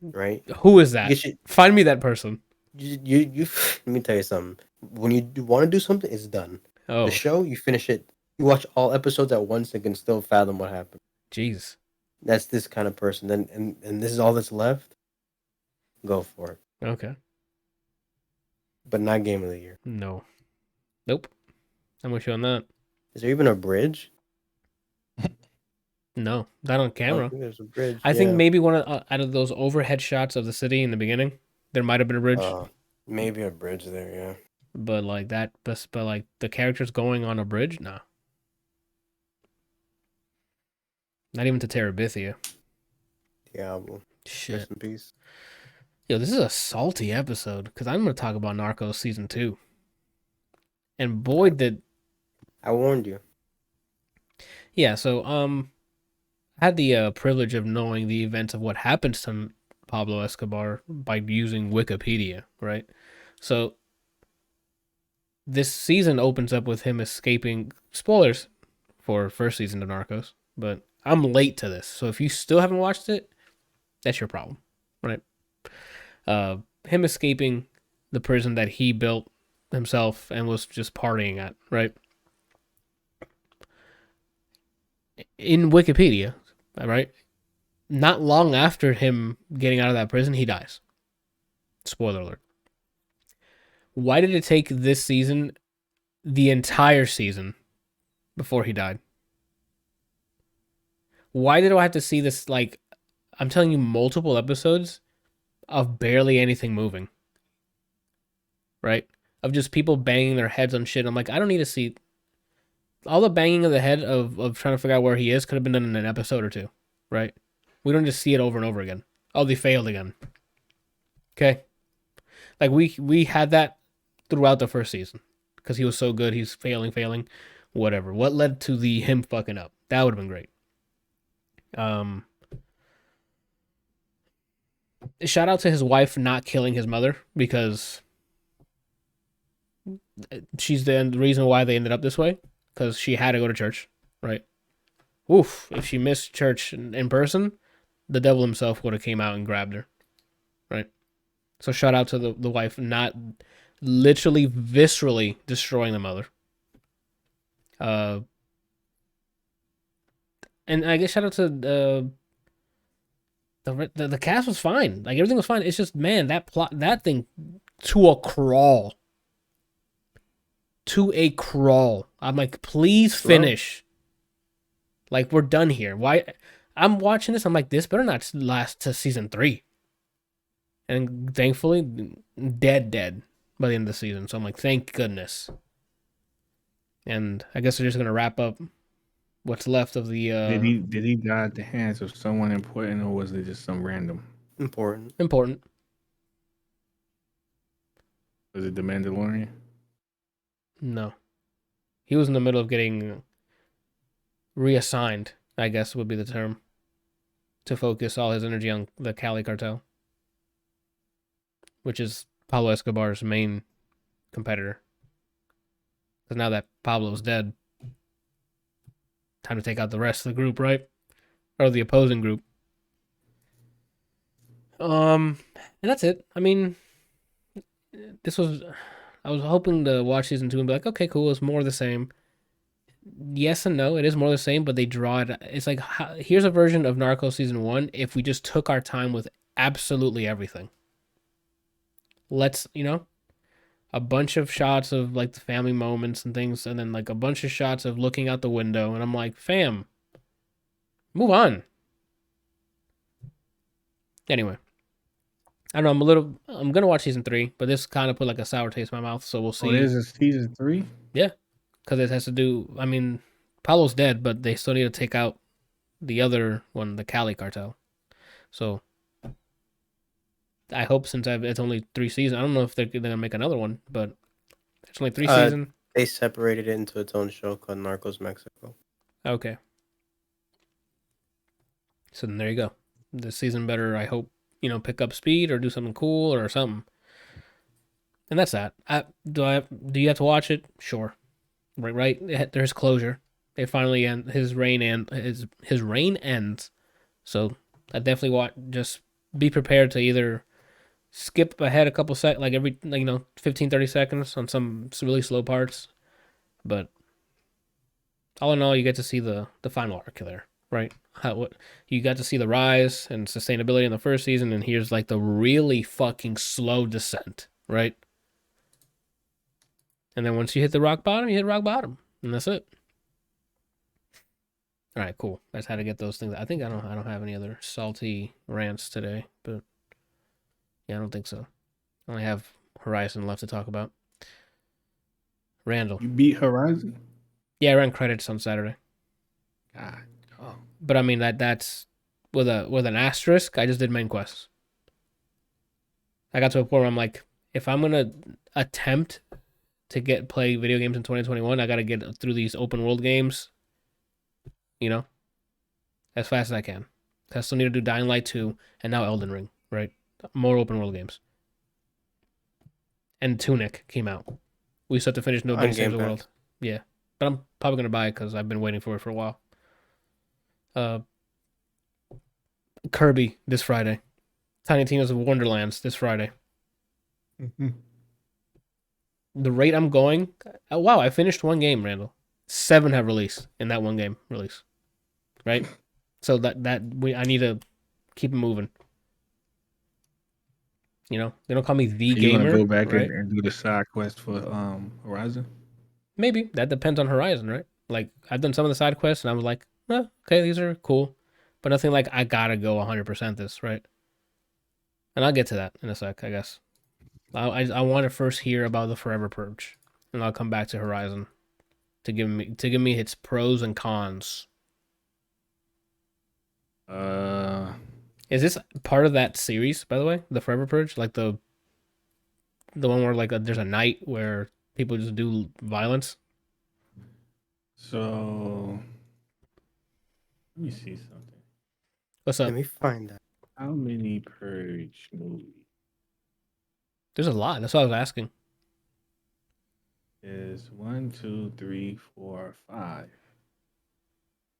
right? Who is that? Find me that person. You let me tell you something. When you want to do something, it's done. Oh, The show, you finish it. You watch all episodes at once and can still fathom what happened. jeez. That's this kind of person. Then and this is all that's left. Go for it. Okay. But not game of the year. No. Nope. I'm with you on that. Is there even a bridge? No, not on I camera. don't think there's a bridge. I think maybe one out of those overhead shots of the city in the beginning, there might have been a bridge. Maybe a bridge there, yeah. But like that, but like the characters going on a bridge, nah. Not even to Terabithia. Yeah, well, Shit. rest in peace. Yo, this is a salty episode because I'm going to talk about Narcos Season 2. And boy, did... I warned you. Yeah, so, I had the privilege of knowing the events of what happened to Pablo Escobar by using Wikipedia, right? So, this season opens up with him escaping. Spoilers for first season of Narcos, but I'm late to this. So if you still haven't watched it, that's your problem, right? Him escaping the prison that he built himself and was just partying at, right? In Wikipedia, right? Not long after him getting out of that prison, he dies. Spoiler alert. Why did it take this season, the entire season, before he died? Why did I have to see this, like, I'm telling you, multiple episodes of barely anything moving? Right? Of just people banging their heads on shit. I'm like, I don't need to see... All the banging of the head of trying to figure out where he is could have been done in an episode or two. Right? We don't just see it over and over again. Oh, they failed again. Okay? Like, we had that throughout the first season. Because he was so good, he's failing. Whatever. What led to the him fucking up? That would have been great. Shout out to his wife not killing his mother, because she's the reason why they ended up this way, because she had to go to church, right? Oof, if she missed church in person, the devil himself would have came out and grabbed her, right? So shout out to the wife not literally viscerally destroying the mother. And I guess shout out to the cast was fine. Like, everything was fine. It's just, man, that thing to a crawl. To a crawl. I'm like, please finish. Like, we're done here. Why? I'm watching this. I'm like, this better not last to season 3. And thankfully, dead by the end of the season. So I'm like, thank goodness. And I guess they're just gonna wrap up what's left of the. Did he die at the hands of someone important, or was it just some random? Important. Was it the Mandalorian? No. He was in the middle of getting reassigned, I guess would be the term, to focus all his energy on the Cali cartel, which is Pablo Escobar's main competitor. Because now that Pablo's dead, time to take out the rest of the group, right? Or the opposing group. And that's it. I mean, I was hoping to watch season 2 and be like, okay, cool, it's more of the same. Yes and no, it is more of the same, but they draw it. It's like, here's a version of Narcos season 1 if we just took our time with absolutely everything. Let's, a bunch of shots of, like, the family moments and things, and then, like, a bunch of shots of looking out the window, and I'm like, fam, move on. Anyway, I don't know, I'm gonna watch season 3, but this kind of put, like, a sour taste in my mouth, so we'll see. Oh, there's a season 3? Yeah, because it has to do, I mean, Paulo's dead, but they still need to take out the other one, the Cali cartel. So I hope, since it's only 3 seasons, I don't know if they're gonna make another one, but it's only 3 seasons. They separated it into its own show called Narcos Mexico. Okay. So then there you go. This season better, I hope, pick up speed or do something cool or something. And that's that. Do you have to watch it? Sure. Right. There's closure. They finally end his reign, and his reign ends. So I definitely just be prepared to either skip ahead a couple seconds, like every 15, 30 seconds on some really slow parts. But all in all, you get to see the final arc there, right? What you got to see the rise and sustainability in the first season, and here's like the really fucking slow descent, right? And then once you hit the rock bottom, you hit rock bottom, and that's it. All right, cool. That's how to get those things. I think I don't have any other salty rants today, but yeah, I don't think so. I only have Horizon left to talk about. Randall. You beat Horizon? Yeah, I ran credits on Saturday. God. Oh. But I mean, that's with an asterisk. I just did main quests. I got to a point where I'm like, if I'm gonna attempt to play video games in 2021, I gotta get through these open world games, as fast as I can. I still need to do Dying Light 2 and now Elden Ring, right? More open world games. And Tunic came out. We still have to finish Nobody Saves the World. Yeah. But I'm probably going to buy it because I've been waiting for it for a while. Kirby this Friday. Tiny Tina's Wonderlands this Friday. Mm-hmm. The rate I'm going... wow, I finished one game, Randall. 7 have released in that one game release. Right? So I need to keep it moving. They don't call me the gamer. You want to go back right? and do the side quest for Horizon? Maybe. That depends on Horizon, right? Like, I've done some of the side quests, and I was like, okay, these are cool. But nothing like, I gotta go 100% this, right? And I'll get to that in a sec, I guess. I want to first hear about the Forever Purge, and I'll come back to Horizon to give me its pros and cons. Is this part of that series, by the way, the Forever Purge, like the one where like there's a night where people just do violence? So let me see something. What's up? Let me find that. How many Purge movies? There's a lot. That's what I was asking. Is 1, 2, 3, 4, 5.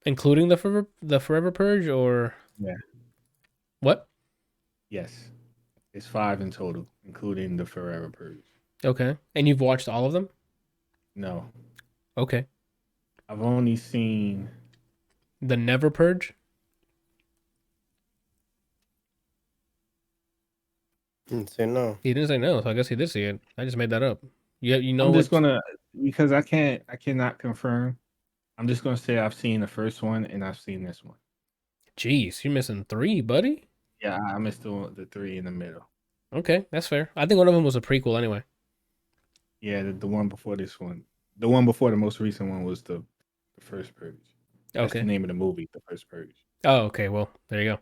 Including the Forever Purge, or Yeah. What? Yes, it's 5 in total, including the Forever Purge. Okay, and you've watched all of them? No. Okay. I've only seen the Never Purge. Didn't say no. He didn't say no, so I guess he did see it. I just made that up. I'm just gonna, because I cannot confirm. I'm just gonna say I've seen the first one and I've seen this one. Jeez, you're missing 3, buddy. Yeah, I missed the 3 in the middle. Okay, that's fair. I think one of them was a prequel anyway. Yeah, the one before this one. The one before the most recent one was the first Purge. That's the name of the movie, The First Purge. Oh, okay. Well, there you go.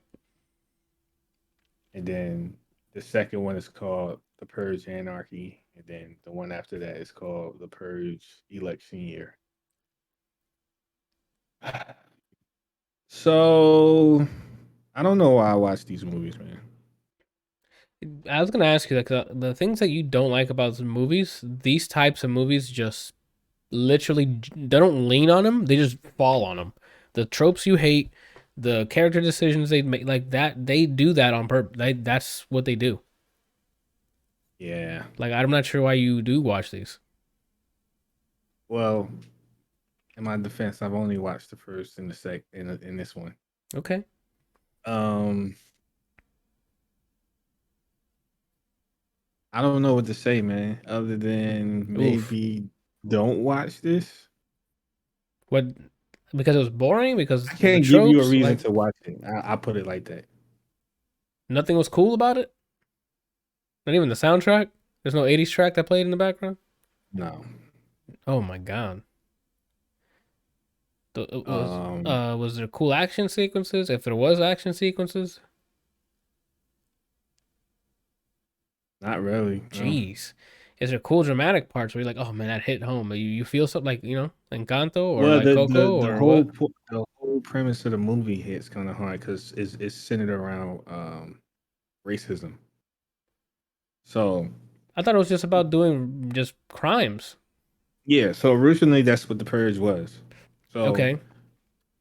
And then the second one is called The Purge Anarchy. And then the one after that is called The Purge Election Year. So, I don't know why I watch these movies, man. I was gonna ask you, like, the things that you don't like about the movies. These types of movies just literally, they don't lean on them; they just fall on them. The tropes you hate, the character decisions they make, like that, they do that on purpose. That's what they do. Yeah. Like, I'm not sure why you do watch these. Well, in my defense, I've only watched the first and the second in this one. Okay. I don't know what to say, man, other than maybe don't watch this. What? Because it was boring? Because I can't give you a reason to watch it. I put it like that. Nothing was cool about it? Not even the soundtrack? There's no 80s track that played in the background? No. Oh my god. Was there cool action sequences? If there was action sequences? Not really. Jeez. No. Is there cool dramatic parts where you're like, oh man, that hit home? You feel something like, Encanto or like Coco or what? The whole premise of the movie hits kind of hard because it's centered around racism. So I thought it was just about doing just crimes. Yeah, so originally that's what the Purge was. So okay.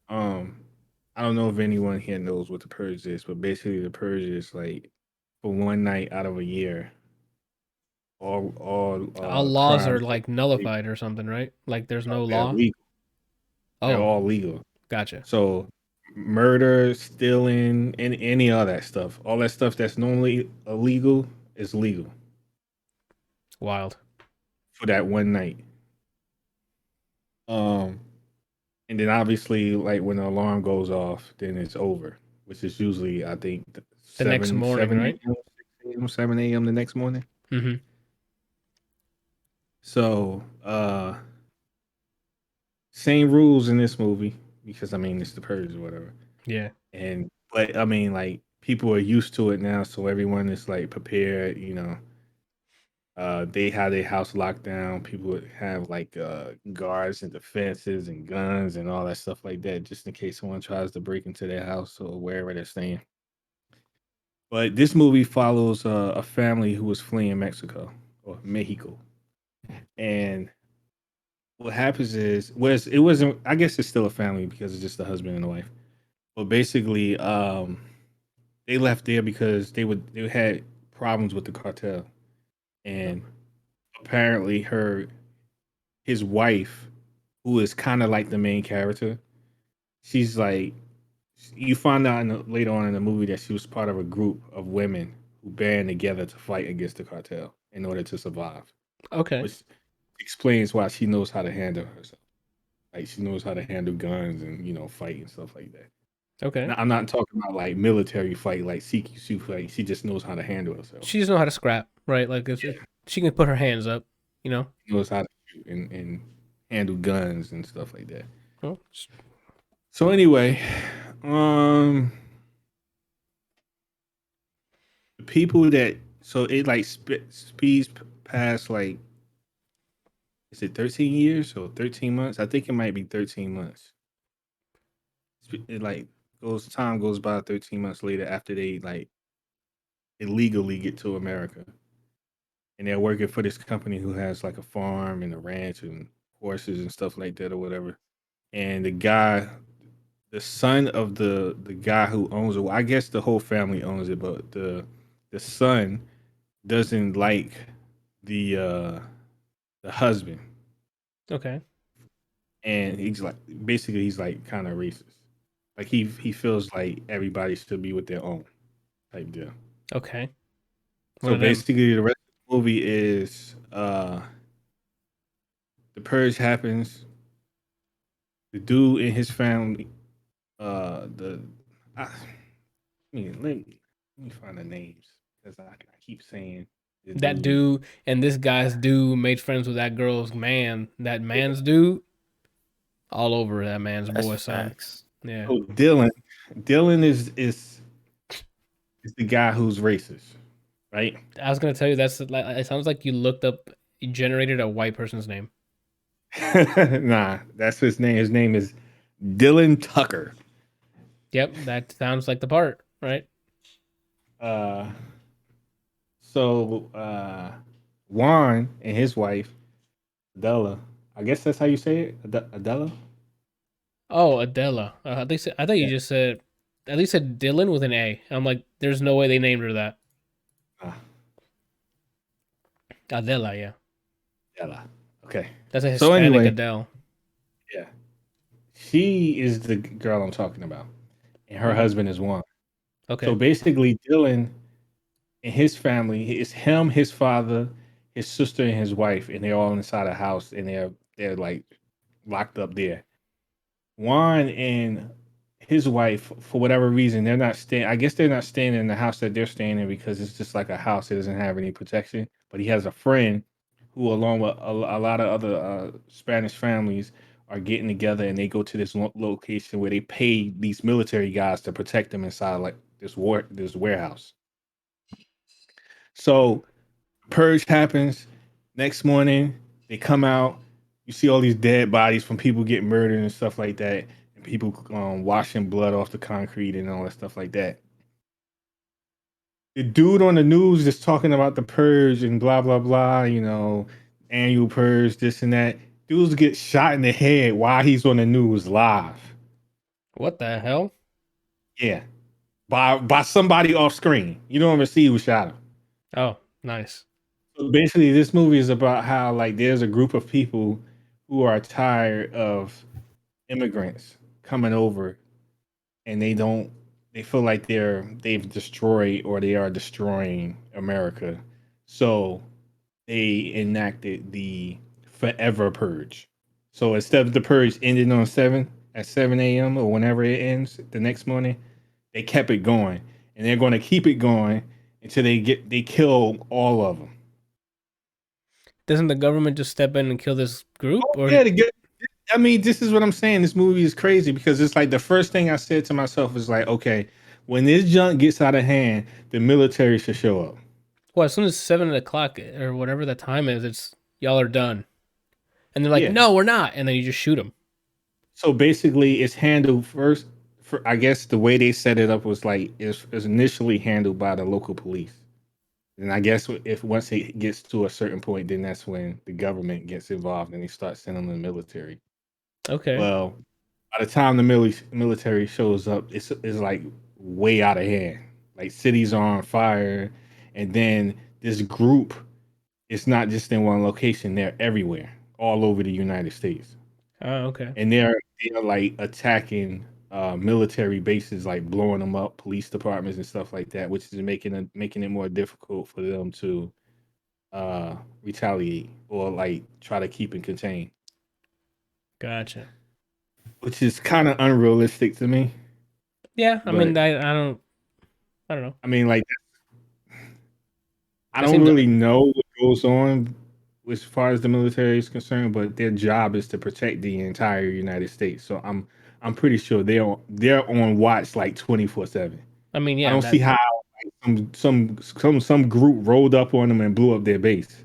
I don't know if anyone here knows what the Purge is, but basically the Purge is like for one night out of a year. All laws are like nullified or something, right? Like there's no law. Legal. They're all legal. Gotcha. So murder, stealing, and any of that stuff, all that stuff that's normally illegal is legal. Wild. For that one night. And then obviously, like when the alarm goes off, then it's over, which is usually, I think, the next morning, 7 right? 7 a.m. the next morning. Mm-hmm. So, same rules in this movie because I mean it's the Purge or whatever. Yeah. But I mean, like people are used to it now, so everyone is like prepared. They have their house locked down. People would have like guards and defenses and guns and all that stuff like that, just in case someone tries to break into their house or wherever they're staying. But this movie follows a family who was fleeing Mexico or Mexico, and what happens is, it wasn't. I guess it's still a family because it's just the husband and the wife. But basically, they left there because they had problems with the cartel, and apparently his wife, who is kind of like the main character, she's like, you find out later on in the movie that she was part of a group of women who band together to fight against the cartel in order to survive, Okay. which explains why she knows how to handle herself. Like she knows how to handle guns and fight and stuff like that. Okay. Now, I'm not talking about like military fight, like CQC fight. She just knows how to handle herself. She just know how to scrap, right? Like if she can put her hands up, She knows how to shoot and handle guns and stuff like that. Oh, So anyway, the people that it like speeds past like, is it 13 years or 13 months? I think it might be 13 months. It like time goes by 13 months later after they like illegally get to America. And they're working for this company who has like a farm and a ranch and horses and stuff like that or whatever. And the son of the guy who owns it, well, I guess the whole family owns it, but the son doesn't like the husband, okay. and he's like kind of racist. Like he feels like everybody should be with their own type deal. Okay. So basically, the rest of the movie is the purge happens. The dude and his family, let me find the names because I keep saying that dude and this guy's dude made friends with that girl's man. That man's dude, all over that man's boy son. Yeah. Oh, Dylan is the guy who's racist, right? I was gonna tell you that's like, it sounds like you generated a white person's name. Nah, that's his name. His name is Dylan Tucker. Yep, that sounds like the part, right? So Juan and his wife, Adela, I guess that's how you say it, Adela. Oh, Adela. I thought you just said, at least said Dylan with an A. I'm like, there's no way they named her that. Adela, yeah. Adela. Okay. That's a Hispanic Adele. Yeah. She is the girl I'm talking about. And her husband is Juan. Okay. So basically, Dylan and his family, it's him, his father, his sister, and his wife, and they're all inside a house, and they're like locked up there. Juan and his wife, for whatever reason, they're not staying. I guess they're not staying in the house that they're staying in because it's just like a house. It doesn't have any protection. But he has a friend who, along with a lot of other Spanish families, are getting together, and they go to this location where they pay these military guys to protect them inside like this warehouse. So purge happens. Next morning, they come out. You see all these dead bodies from people getting murdered and stuff like that, and people washing blood off the concrete and all that stuff like that. The dude on the news is talking about the purge and blah blah blah. Annual purge, this and that. Dudes get shot in the head while he's on the news live. What the hell? Yeah, by somebody off screen. You don't ever see who shot him. Oh, nice. So basically, this movie is about how like there's a group of people who are tired of immigrants coming over, and they feel like they've destroyed or they are destroying America. So they enacted the Forever Purge. So instead of the purge ending on 7 a.m. or whenever it ends the next morning, they kept it going, and they're going to keep it going until they kill all of them. Doesn't the government just step in and kill this group? I mean, this is what I'm saying. This movie is crazy because it's like the first thing I said to myself is like, okay, When this junk gets out of hand, the military should show up. Well, as soon as 7 o'clock or whatever the time is, it's y'all are done. And they're like, Yeah. no, we're not. And then you just shoot them. So basically, it's handled first. I guess the way they set it up was like it's initially handled by the local police, and I guess if once it gets to a certain point, then that's when the government gets involved and they start sending the military. Okay. Well, by the time the military shows up, it's like way out of hand. Like cities are on fire, and then this group, it's not just in one location; they're everywhere, all over the United States. Oh, okay. And they're like attacking military bases, like blowing them up, police departments and stuff like that, which is making it more difficult for them to retaliate or like try to keep and contain, Gotcha. which is kind of unrealistic to me. Yeah, I mean, But I don't know. I mean, like I That don't seems really know what goes on as far as the military is concerned, but their job is to protect the entire United States. So I'm pretty sure they're on watch like 24/7. I mean, I yeah, don't see how like, some group rolled up on them and blew up their base.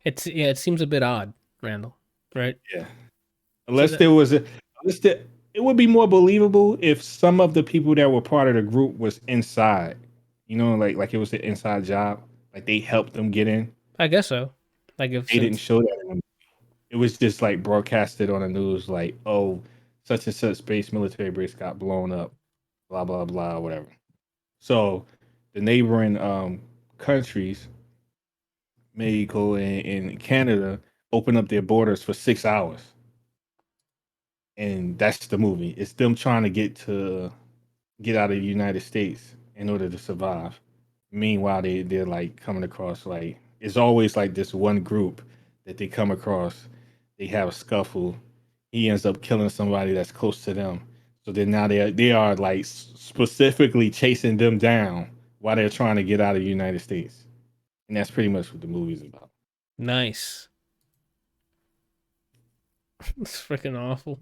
it seems a bit odd, Randall. Right? Yeah, So unless that, there was it would be more believable if some of the people that were part of the group was inside. You know, like it was an inside job. Like they helped them get in. I guess so. Like if They didn't show that in the movie. It was just like broadcasted on the news, like, oh, such and such base military base got blown up, blah blah blah, whatever. So the neighboring countries, Mexico and Canada, open up their borders for 6 hours, and that's the movie. It's them trying to get out of the United States in order to survive. Meanwhile, they're like coming across like it's always like this one group that they come across. They have a scuffle. He ends up killing somebody that's close to them. So then now they are like specifically chasing them down while they're trying to get out of the United States, and that's pretty much what the movie's about. nice. It's freaking awful.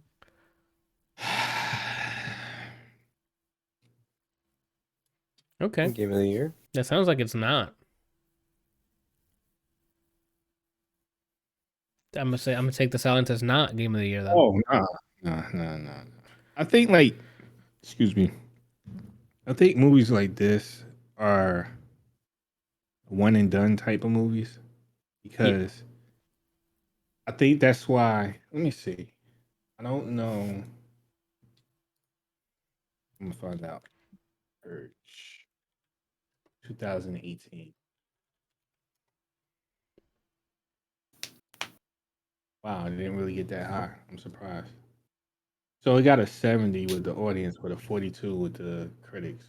Okay. Game of the year. That sounds like it's not. I'm gonna take the silence as not game of the year then. Oh no. I think like, excuse me. I think movies like this are one and done type of movies because I think that's why. Let me see. I don't know. I'm gonna find out. Purge, 2018. Wow, it didn't really get that high. I'm surprised. So it got a 70 with the audience, with a 42 with the critics.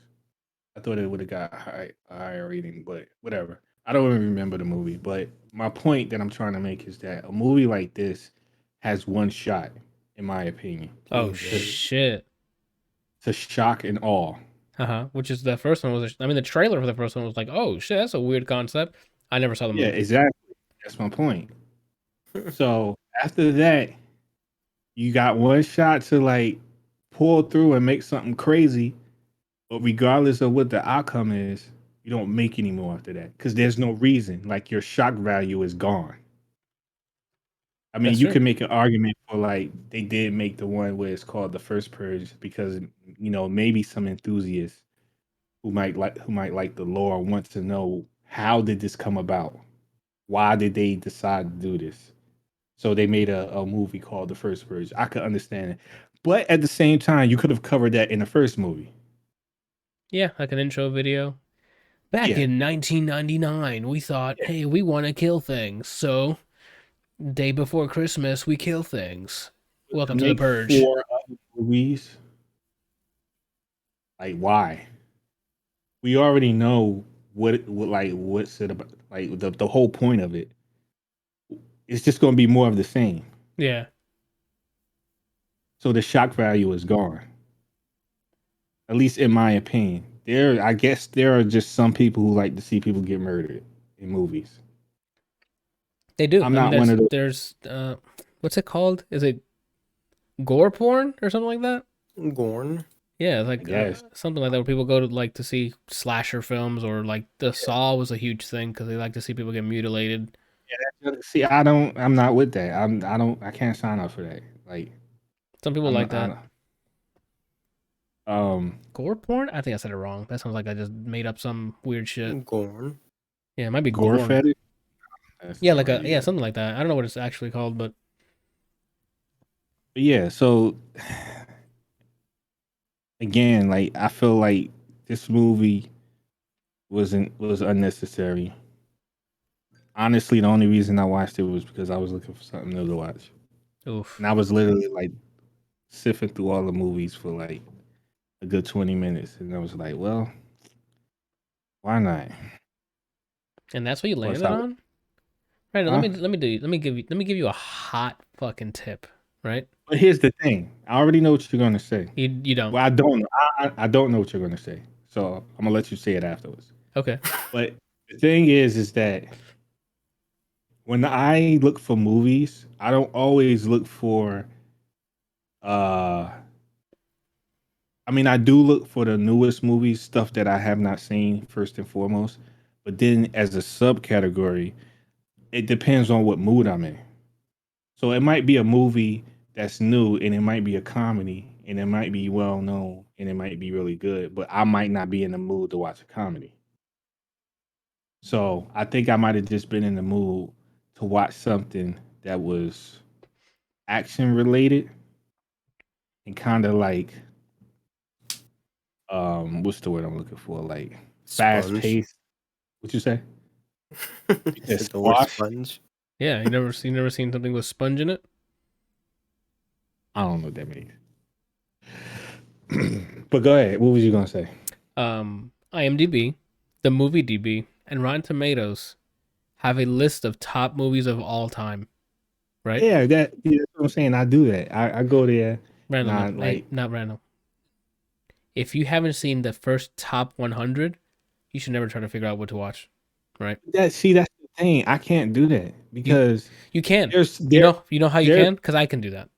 I thought it would have got a higher rating, but whatever. I don't even remember the movie. But my point that I'm trying to make is that a movie like this has one shot, in my opinion, Oh Jesus. shit. to shock and awe. Which is the first one was. I mean, the trailer for the first one was like, oh shit, that's a weird concept. I never saw the movie. Yeah, exactly. That's my point. So after that, you got one shot to like pull through and make something crazy, but regardless of what the outcome is, you don't make any more after that because there's no reason. Like your shock value is gone. I mean, That's you true. can make an argument for like they did make the one where it's called the first purge because maybe some enthusiasts who might like the lore wants to know how did this come about? Why did they decide to do this? So they made a movie called The First Purge. I could understand it. But at the same time, you could have covered that in the first movie. Yeah, like an intro video. Back Yeah. in 1999, we thought, hey, we want to kill things. So, day before Christmas, we kill things. Welcome to the Make Purge. 4 other movies. Like why? We already know what's it about. Like the whole point of it. It's just going to be more of the same. Yeah. So the shock value is gone. At least in my opinion. I guess there are just some people who like to see people get murdered in movies. They do. I'm I mean, not one of those. there's what's it called? Is it gore porn or something like that? Gorn. Yeah, I guess. something like that where people go to like to see slasher films, or like the Saw was a huge thing because they like to see people get mutilated. See, I'm not with that. I can't sign up for that. Like, Some people I'm, like that. um, Gore porn? I think I said it wrong. That sounds like I just made up some weird shit. Gorn. Yeah, it might be gore gore. fetish. That's Yeah, not like right either. something like that. I don't know what it's actually called, but But yeah, so again, like I feel like this movie was unnecessary. Honestly, the only reason I watched it was because I was looking for something new to watch, oof. and I was literally like sifting through all the movies for like a good 20 minutes, and I was like, well, why not? And that's what you Plus, landed on? Right, huh? let me give you a hot fucking tip, right? But here's the thing: I already know what you're gonna say. You don't. Well, I don't. I don't know what you're gonna say, so I'm gonna let you say it afterwards. Okay. But the thing is that when I look for movies, I don't always look for. uh I mean, I do look for the newest movies, stuff that I have not seen first and foremost. But then, as a subcategory, it depends on what mood I'm in. So it might be a movie that's new, and it might be a comedy, and it might be well known, and it might be really good, but I might not be in the mood to watch a comedy. So I think I might have just been in the mood to watch something that was action related and kind of like what's the word I'm looking for? Like fast Sponge. paced. What you say? You said said the word squash? sponge. Yeah, you never seen something with sponge in it? I don't know what that means. But go ahead. What was you gonna say? IMDb, the movie DB, and Rotten Tomatoes have a list of top movies of all time, right? Yeah, that's what I'm saying. I do that. I go there and Random, I hey, like not random. If you haven't seen the first top 100, you should never try to figure out what to watch, right? that. See, that's the thing. I can't do that You because you can. there's You there know how you there's can? Because I can do that.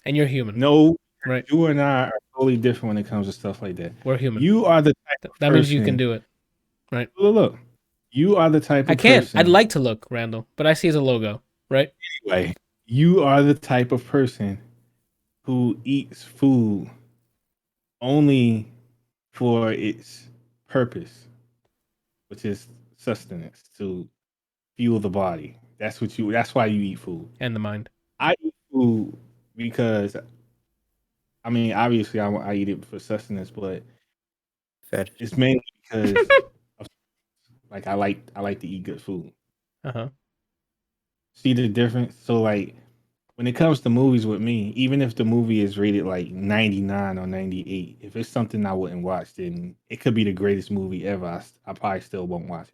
And you're human, no. right? You and I are totally different when it comes to stuff like that. We're human. You are the type of That means you can person. do it, right? Look. You are the type I of can't. I'd person. like to look, Randall, but I see as a logo, right? Anyway, you are the type of person who eats food only for its purpose, which is sustenance to fuel the body. That's why you eat food. And the mind. I eat food because I mean, obviously I eat it for sustenance, but Fetish. it's mainly because of, like I like to eat good food. Uh-huh. See the difference? So like when it comes to movies with me, even if the movie is rated like 99 or 98, if it's something I wouldn't watch, then it could be the greatest movie ever. I probably still won't watch it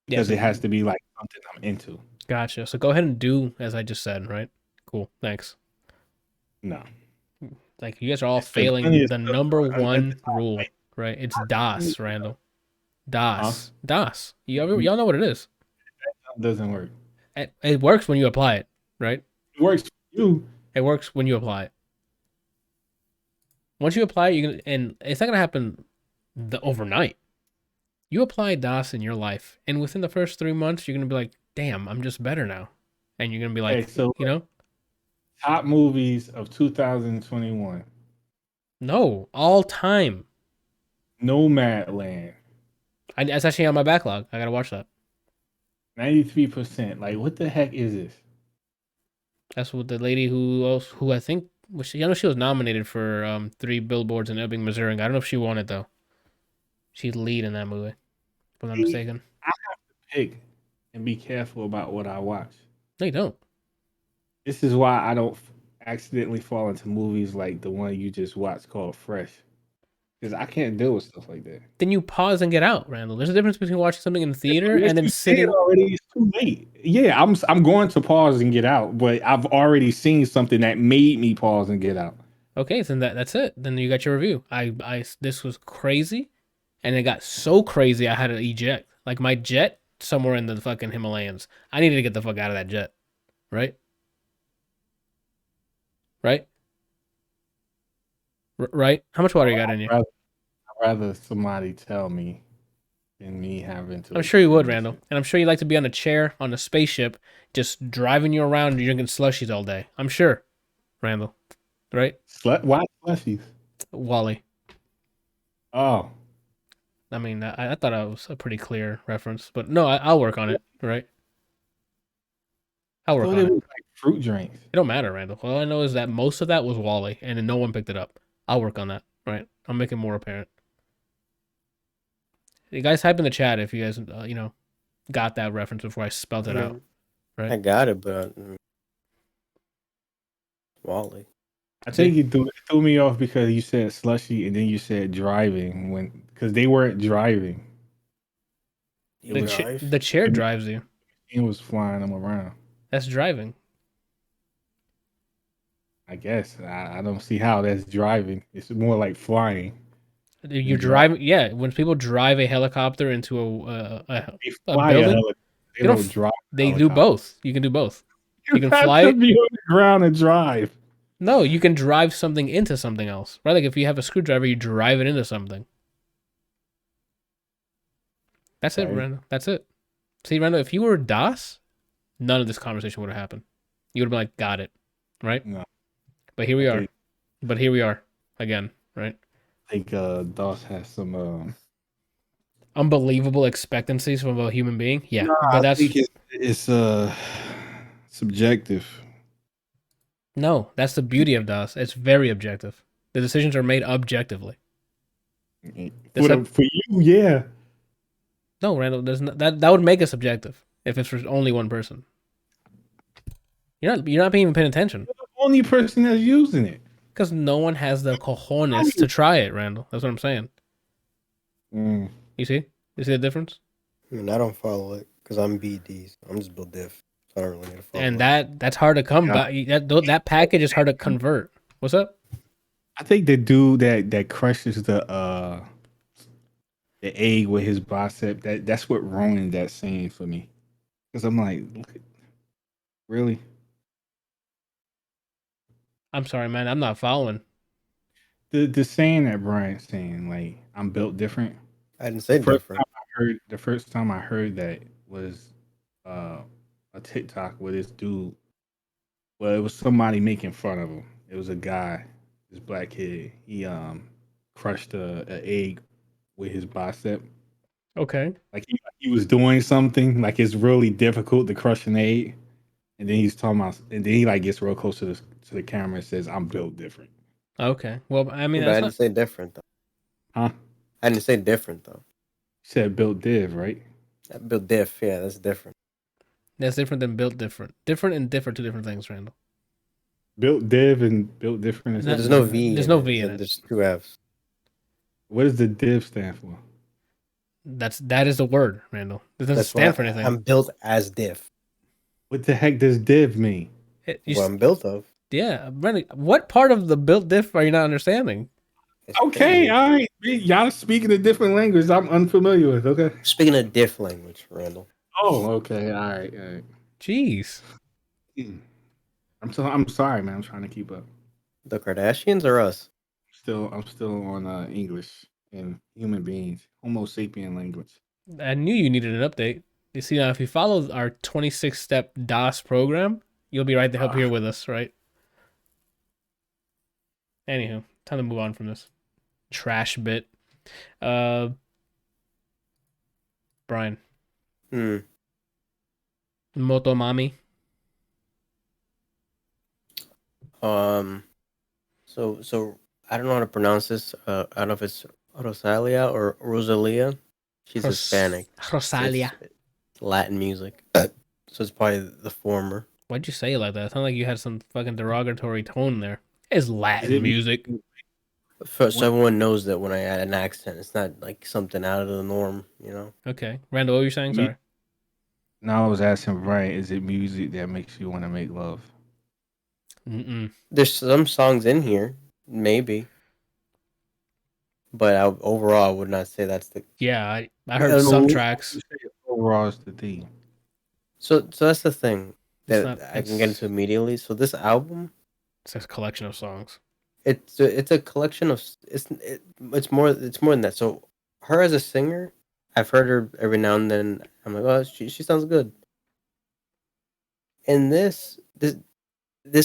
Yeah, because so it has to be like something I'm into. gotcha. So go ahead and do as I just said, right? Cool. Thanks. No, Like you guys are all there's been plenty failing of the stuff number at the one top. rule, Like, right? It's DOS, Randall. DOS. DOS. It Y'all know what it is. doesn't work. It works when you apply it, right? It works for you. It works when you apply it. Once you apply it, you can, and it's not gonna happen the overnight. You apply DOS in your life, and within the first 3 months, you're gonna be like, "Damn, I'm just better now," and you're gonna be Okay, like, so you know, top movies of 2021. no, all time. Nomadland, That's actually on my backlog. I gotta watch that. 93%. Like, what the heck is this? That's what the lady who I think was she, I know she was nominated for 3 billboards in Ebbing, Missouri. I don't know if she won it though. She's lead in that movie, if I'm not See, mistaken. I have to pick and be careful about what I watch. No, you don't. This is why I don't accidentally fall into movies like the one you just watched called Fresh. Because I can't deal with stuff like that. Then you pause and get out, Randall. There's a difference between watching something in the theater Yes, and then you said sitting. already. It's too late. Yeah, I'm going to pause and get out, but I've already seen something that made me pause and get out. Okay, so that's it. Then you got your review. This was crazy, and it got so crazy I had to eject. Like my jet somewhere in the fucking Himalayas. I needed to get the fuck out of that jet. Right? Right? right? How much water you got in you? I'd rather somebody tell me than me having to. I'm sure you would, experience Randall. it. And I'm sure you like to be on a chair on a spaceship, just driving you around and drinking slushies all day. I'm sure, Randall. Right? Why slushies? Wally. Oh, I mean, I thought that was a pretty clear reference, but no, I'll work on it. Right? I'll work thought on it it. was like fruit drinks. It don't matter, Randall. All I know is that most of that was Wally, and then no one picked it up. I'll work on that. Right? I'll make it more apparent. You guys type in the chat if you guys, got that reference before I spelled it out. Right? I got it, but Wally. I think you threw me off because you said slushy and then you said driving because they weren't driving. The chair drives you. It was flying them around. That's driving. I guess I don't see how that's driving. It's more like flying. You're driving. Yeah, when people drive a helicopter into a building, They don't drive. They do both. You can do both. You can have fly to be on the ground and drive. No, you can drive something into something else, right? Like if you have a screwdriver, you drive it into something. That's it, Randall. That's it. See, Randall, if you were DOS, none of this conversation would have happened. You would have been like, got it, right? No. But here we are. But here we are again, right? I think DOS has some unbelievable expectancies from a human being. Yeah, but that's I think it's subjective. No, that's the beauty of DOS. It's very objective. The decisions are made objectively. For you, yeah. No, Randall, that would make it subjective if it's for only one person. You're not even paying attention. You're the only person that's using it. Because no one has the cojones to try it, Randall. That's what I'm saying. You see? You see the difference? I mean, I don't follow it because I'm BD. I'm just build diff. So I don't really need to follow and that's hard to come by. That package is hard to convert. What's up? I think the dude that crushes the egg with his bicep, that's what ruined that scene for me. Because I'm like, really? I'm sorry, man. I'm not following. The saying that Brian's saying, like, I'm built different. I didn't say different. The first time I heard that was a TikTok with this dude. Well, it was somebody making fun of him. It was a guy, this black kid. He crushed an egg with his bicep. Okay. Like he was doing something like it's really difficult to crush an egg, and then he's talking about, and then he like gets real close to the camera and says, "I'm built different." Okay. Well, I mean, I didn't say different though. Huh? I didn't say different though. You said built div, right? Built diff, yeah, that's different. That's different than built different. Different and different, two different things, Randall. Built div and built different. There's no V. There's no V in it. There's two F's. What does the div stand for? That is the word, Randall. It doesn't stand for anything. I'm built as diff. What the heck does div mean? What I'm built of. Yeah, Randy. What part of the built diff are you not understanding? Okay, all right. Y'all speaking a different language I'm unfamiliar with. Okay. Speaking a diff language, Randall. Oh, okay. All right. Jeez. I'm sorry, man. I'm trying to keep up. The Kardashians or us? I'm still on English and human beings, Homo sapien language. I knew you needed an update. You see, now if you follow our 26-step DOS program, you'll be right to help here with us, right? Anywho, time to move on from this trash bit. Brian. MOTOMAMI. So I don't know how to pronounce this. I don't know if it's Rosalia or Rosalia. She's Hispanic. Rosalia. It's Latin music. So it's probably the former. Why'd you say it like that? It sounded like you had some fucking derogatory tone there. It's Latin music. So everyone knows that when I add an accent, it's not like something out of the norm, you know? Okay. Randall, what were you saying? Sorry. No, I was asking Brian, is it music that makes you want to make love? There's some songs in here, maybe. But overall, I would not say that's the... Yeah, I heard some tracks. Overall, it's the theme. So that's the thing that I can get into immediately. So this album... It's a collection of songs. it's a collection of it's more than that. So her as a singer, I've heard her every now and then. I'm like, oh, she sounds good. And this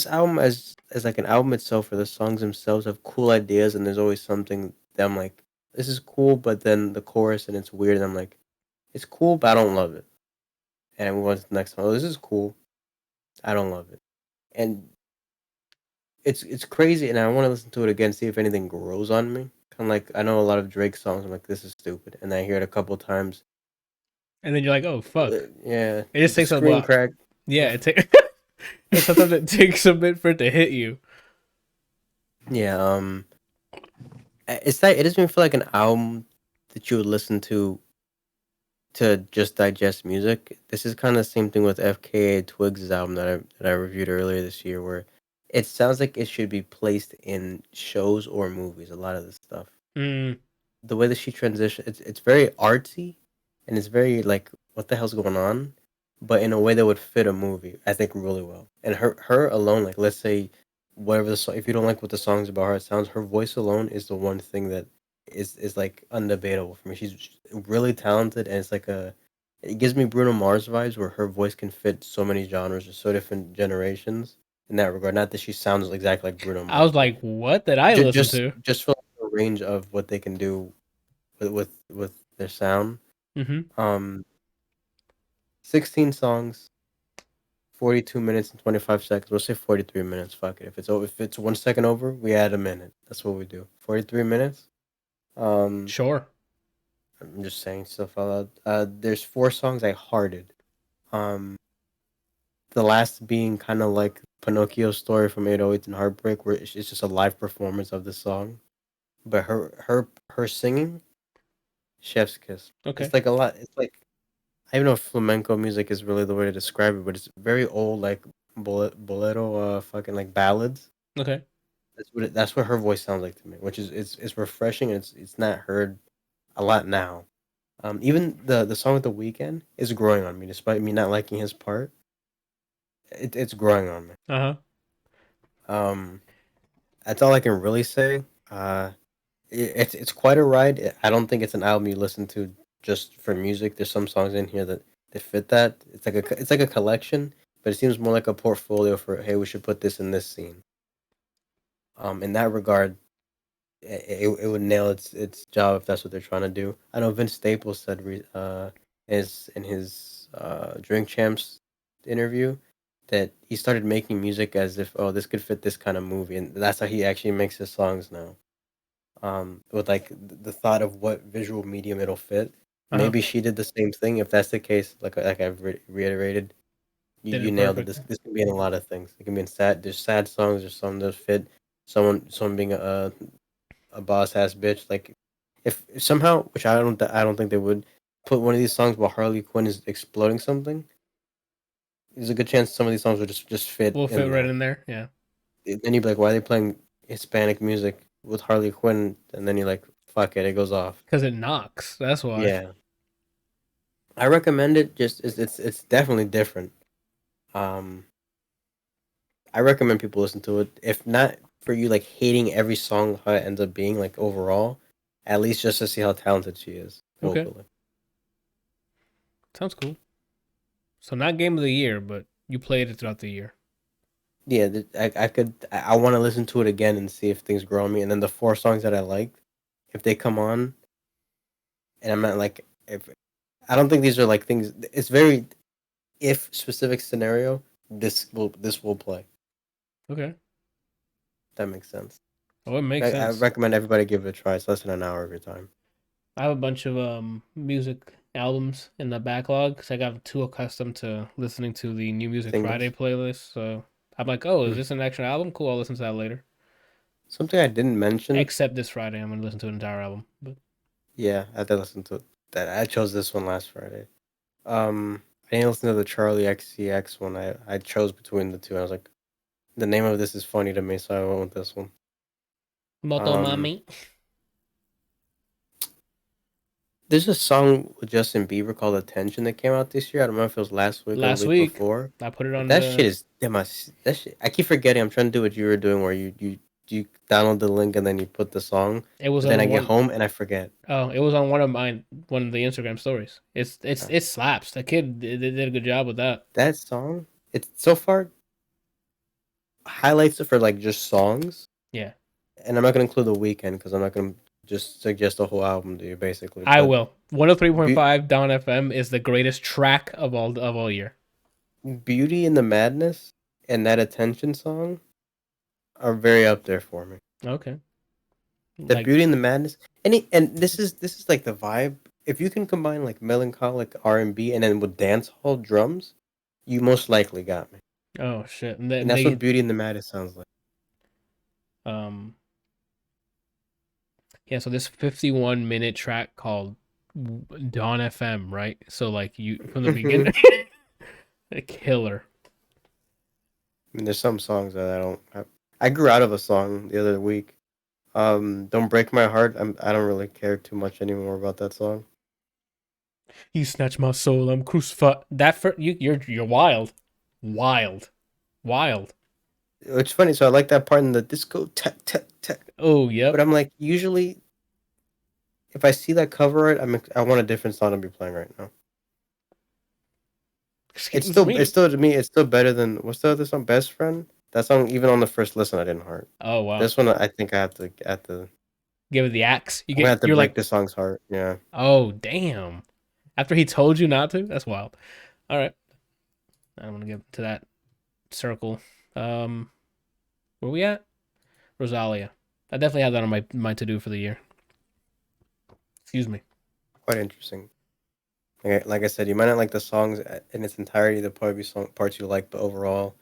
album as like an album itself, or the songs themselves have cool ideas, and there's always something that I'm like, this is cool, but then the chorus and it's weird, and I'm like, it's cool, but I don't love it. And I move on to the next one. Oh, this is cool, I don't love it, and it's crazy, and I want to listen to it again, see if anything grows on me. Kind of like I know a lot of Drake songs. I'm like, this is stupid, and I hear it a couple times. And then you're like, oh fuck. Yeah, It just the takes a screen while. crack. Yeah, it takes. Sometimes it takes a bit for it to hit you. Yeah, it's that it doesn't even feel like an album that you would listen to just digest music. This is kind of the same thing with FKA Twigs' album that I reviewed earlier this year, where it sounds like it should be placed in shows or movies. A lot of this stuff, Mm, the way that she transitions, it's very artsy, and it's very like, what the hell's going on, but in a way that would fit a movie, I think, really well. And her alone, like, let's say whatever the song, if you don't like what the song's about, how it sounds, her voice alone is the one thing that is like undebatable for me. She's really talented, and it's like a it gives me Bruno Mars vibes, where her voice can fit so many genres or so different generations in that regard. Not that she sounds exactly like Bruno I Mars, was but like, what did I listen to? just for the range of what they can do with their sound. Mm-hmm. Um, 16 songs, 42 minutes and 25 seconds. We'll say 43 minutes. Fuck it. If it's 1 second over, we add a minute. That's what we do. 43 minutes. Um, Sure. I'm just saying stuff out loud. There's 4 songs I hearted. Um, the last being kind of like Pinocchio's story from 808s and Heartbreak, where it's just a live performance of the song. But her singing, chef's kiss. Okay. It's like a lot. It's like, I don't know if flamenco music is really the way to describe it, but it's very old, like bolero, fucking like ballads. Okay. That's what her voice sounds like to me, which is it's refreshing, and it's not heard a lot now. Even the song with The Weeknd is growing on me, despite me not liking his part. It's growing on me. Uh huh. Um, that's all I can really say. It's quite a ride. I don't think it's an album you listen to just for music. There's some songs in here that fit that. It's like a collection, but it seems more like a portfolio for, hey, we should put this in this scene. In that regard, it would nail its job if that's what they're trying to do. I know Vince Staples said is in his Drink Champs interview that he started making music as if, oh, this could fit this kind of movie, and that's how he actually makes his songs now. With like the thought of what visual medium it'll fit. Uh huh. Maybe she did the same thing. If that's the case, like I've reiterated, Did you it nailed it. perfect. This can be in a lot of things. It can be in sad. There's sad songs. There's some that fit. Someone being a boss ass bitch. Like, if somehow, which I don't think they would, put one of these songs while Harley Quinn is exploding something, there's a good chance some of these songs would just fit We'll fit in right there. in there. Yeah. Then you'd be like, why are they playing Hispanic music with Harley Quinn? And then you're like, fuck it, it goes off. Because it knocks. That's why. Yeah, I recommend it. Just it's definitely different. Um, I recommend people listen to it. If not for you, like, hating every song, how it ends up being, like, overall, at least just to see how talented she is Okay. vocally. Sounds cool. So not game of the year, but you played it throughout the year. Yeah, I want to listen to it again and see if things grow on me. And then the 4 songs that I liked, if they come on, and I'm not like, if I don't think these are like things. It's very, if specific scenario, this will play. Okay. That makes sense. Oh, it makes I sense. recommend everybody give it a try. It's less than an hour every time. I have a bunch of music albums in the backlog because I got too accustomed to listening to the New Music Singles. Friday playlist. So I'm like, oh, is Hmm. this an actual album? Cool, I'll listen to that later. Something I didn't mention. Except this Friday, I'm gonna listen to an entire album. But Yeah, I did listen to that. I chose this one last Friday. I didn't listen to the Charlie XCX one. I chose between the two. And I was like, the name of this is funny to me, so I went with this one. MOTOMAMI. There's a song with Justin Bieber called "Attention" that came out this year. I don't know if it was last week or Last the week week, before. I put it But on that the. shit is that shit. I keep forgetting. I'm trying to do what you were doing, where you you download the link and then you put the song. It was But then on I get one. home and I forget. Oh, it was on one of the Instagram stories. It slaps. The kid did a good job with that. That song, it's so far highlights it for like just songs. Yeah, And I'm not gonna include the weekend because I'm not gonna just suggest a whole album to you, basically. I But will. 103.5 Down FM is the greatest track of all year. Beauty and the Madness and that Attention song are very up there for me. Okay. The Like, Beauty and the Madness, and this is like the vibe. If you can combine like melancholic R&B and then with dance hall drums, you most likely got me. oh shit. And And that's what Beauty and the Madness sounds like. Yeah, so this 51-minute track called Dawn FM, right? So like you from the beginning, a killer. I mean, there's some songs that I don't have. I grew out of a song the other week. Don't Break My Heart. I don't really care too much anymore about that song. You snatch my soul, I'm crucified. You're wild, wild. It's funny. So I like that part in the disco tech tech tech. Oh yep. But I'm like, usually, if I see that cover art, I want a different song to be playing right now. It's still to me, it's still better than what's the other song? Best Friend. That song, even on the first listen, I didn't heart. Oh wow. This one, I think I have to give it the axe. I'm gonna have to break the song's heart. Yeah. Oh damn! After he told you not to, that's wild. All right, I don't want to get to that circle. Where we at? Rosalia. I definitely have that on my to do for the year. Excuse me. Quite interesting. Like I said, you might not like the songs in its entirety. There'll probably be some parts you like, but overall,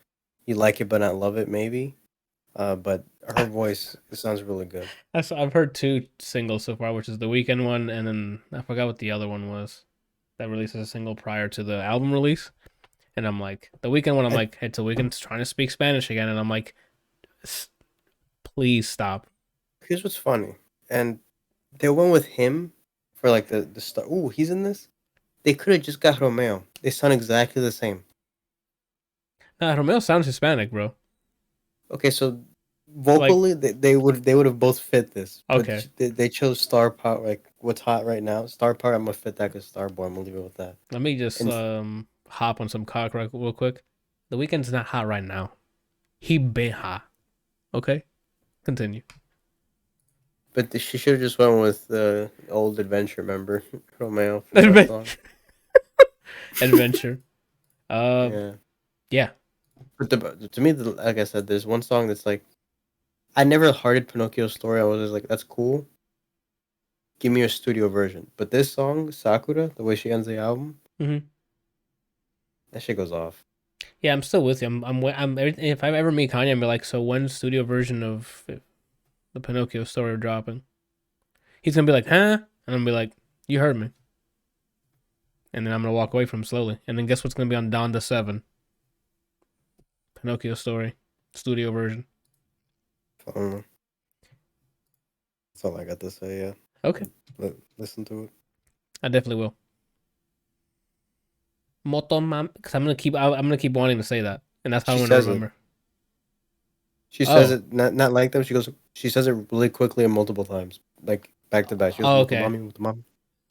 you like it but not love it, maybe. But her voice, it sounds really good. I've heard 2 singles so far, which is the Weekend one, and then I forgot what the other one was. That releases a single prior to the album release, and I'm like, the Weekend one, I'm like, hey, so Weekend's trying to speak Spanish again, and I'm like, please stop. Here's what's funny, and they went with him for like the star. Ooh, he's in this. They could have just got Romeo. They sound exactly the same. Nah, Romeo sounds Hispanic, bro. Okay, so vocally, they would have both fit this. Okay. They chose Star Power, like what's hot right now. Star Power, I'm gonna fit that because Starboy. I'm gonna leave it with that. Let me just hop on some cock real quick. The Weekend's not hot right now. He been hot. Okay, continue. But she should have just went with the old Adventure member, Romeo. Adventure. Yeah. But to me, like I said, there's one song that's like, I never hearted Pinocchio's story. I was just like, that's cool. Give me a studio version. But this song, Sakura, the way she ends the album, that shit goes off. Yeah, I'm still with you. I'm if I ever meet Kanye, I'm be like, so when's studio version of the Pinocchio story dropping? He's gonna be like, huh? And I'm gonna be like, you heard me. And then I'm gonna walk away from him slowly. And then guess what's gonna be on Donda 7? Pinocchio story, studio version. I don't know. That's all I got to say. Yeah. Okay. Listen to it. I definitely will. MOTOMAMI, because I'm gonna keep wanting to say that, and that's how I'm gonna remember. She says it not like them. She says it really quickly and multiple times, like back to back. She goes, okay. MOTOMAMI.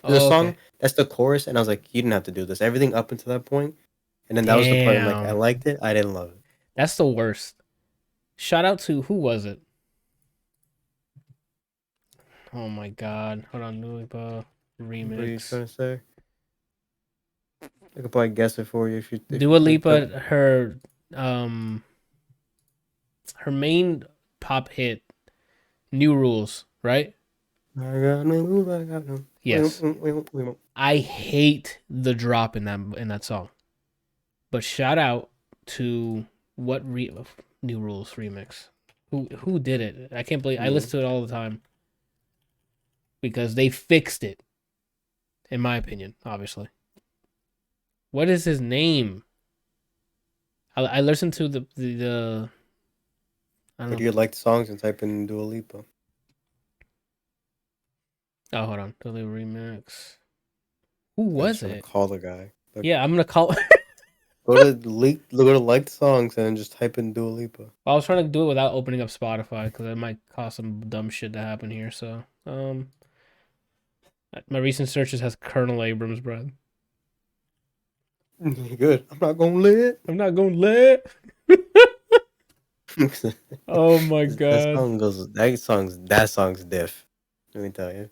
There's a song that's the chorus, and I was like, you didn't have to do this. Everything up until that point, and then that was the part. I'm like, I liked it. I didn't love it. That's the worst. Shout out to who was it? Oh my god! Hold on, Dua Lipa remix. What are you trying to say? I could probably guess it for you if you. Dua Lipa, her main pop hit, New Rules, right? Yes. I hate the drop in that song, but shout out to New Rules remix. Who did it? I can't believe I listen to it all the time because they fixed it, in my opinion. Obviously, what is his name? I listened to the I don't know. Do you like the songs and type in Dua Lipa? Oh, hold on. Dua Lipa remix. Who was it? Call the guy. Yeah, I'm gonna call. Go to liked songs and then just type in Dua Lipa. I was trying to do it without opening up Spotify because it might cause some dumb shit to happen here. So, my recent searches has Colonel Abrams, bro. Good. I'm not gonna let. I'm not gonna let. Oh my god. That song's diff. Let me tell you.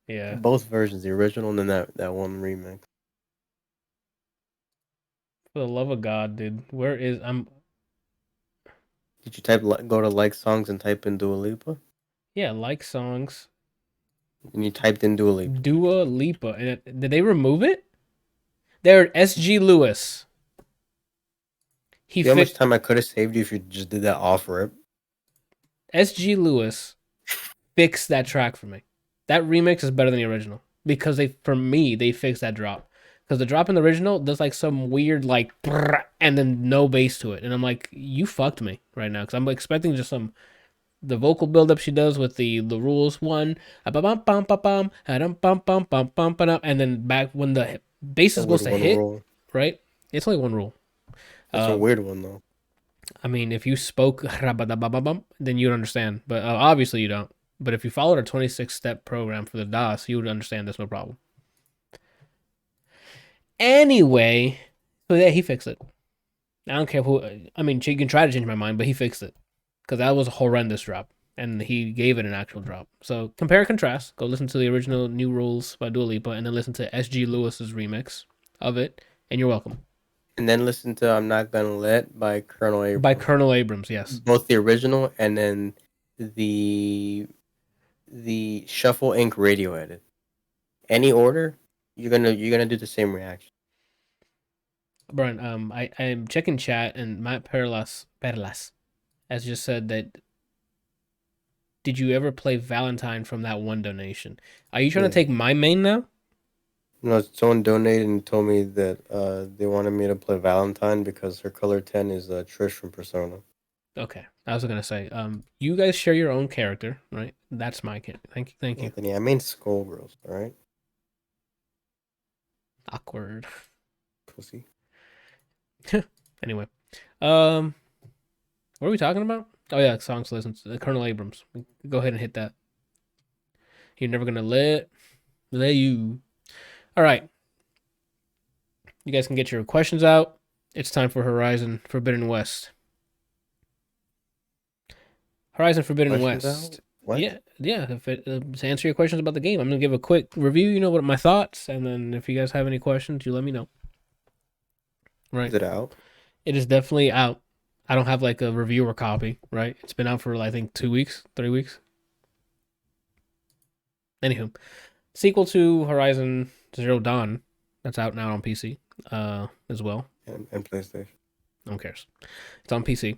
Yeah. Both versions, the original and then that one remix. For the love of God, dude. Where is Did you go to like songs and type in Dua Lipa? Yeah, like songs. And you typed in Dua Lipa. Dua Lipa. And did they remove it? They're SG Lewis. See how much time I could have saved you if you just did that off rip? SG Lewis fixed that track for me. That remix is better than the original. Because for me, they fixed that drop. Because the drop in the original, there's like some weird like and then no bass to it. And I'm like, you fucked me right now. Because I'm expecting just the vocal buildup she does with the rules one, and then back when the bass is supposed to hit, right? It's only one rule. It's a weird one though. I mean, if you spoke then you'd understand, but obviously you don't. But if you followed a 26-step program for the DOS, you would understand this no problem. Anyway, so yeah, he fixed it. I don't care who. I mean, you can try to change my mind, but he fixed it. Because that was a horrendous drop, and he gave it an actual drop. So compare and contrast. Go listen to the original New Rules by Dua Lipa, and then listen to SG Lewis's remix of it, and you're welcome. And then listen to I'm Not Gonna Let by Colonel Abrams. By Colonel Abrams, yes. Both the original and then the Shuffle Inc. radio edit. Any order, you're gonna do the same reaction. Brian, I'm checking chat, and Matt Perlas has just said that. Did you ever play Valentine from that one donation? Are you trying to take my main now? No, someone donated and told me that they wanted me to play Valentine because her color 10 is Trish from Persona. Okay, I was gonna say, you guys share your own character, right? That's my character. Thank you. Anthony, I mean Skullgirls, all right? Awkward. Pussy. Anyway, what are we talking about? Oh yeah, songs to listen to. Colonel Abrams. Go ahead and hit that. You're never gonna let you. All right. You guys can get your questions out. It's time for Horizon Forbidden West. Horizon Forbidden West. What? Yeah. To answer your questions about the game, I'm gonna give a quick review. You know what my thoughts, and then if you guys have any questions, you let me know. Right. Is it out? It is definitely out. I don't have like a reviewer copy, right? It's been out for I think 2 weeks, 3 weeks. Anywho, sequel to Horizon Zero Dawn, that's out now on PC, as well. And PlayStation. No one cares. It's on PC.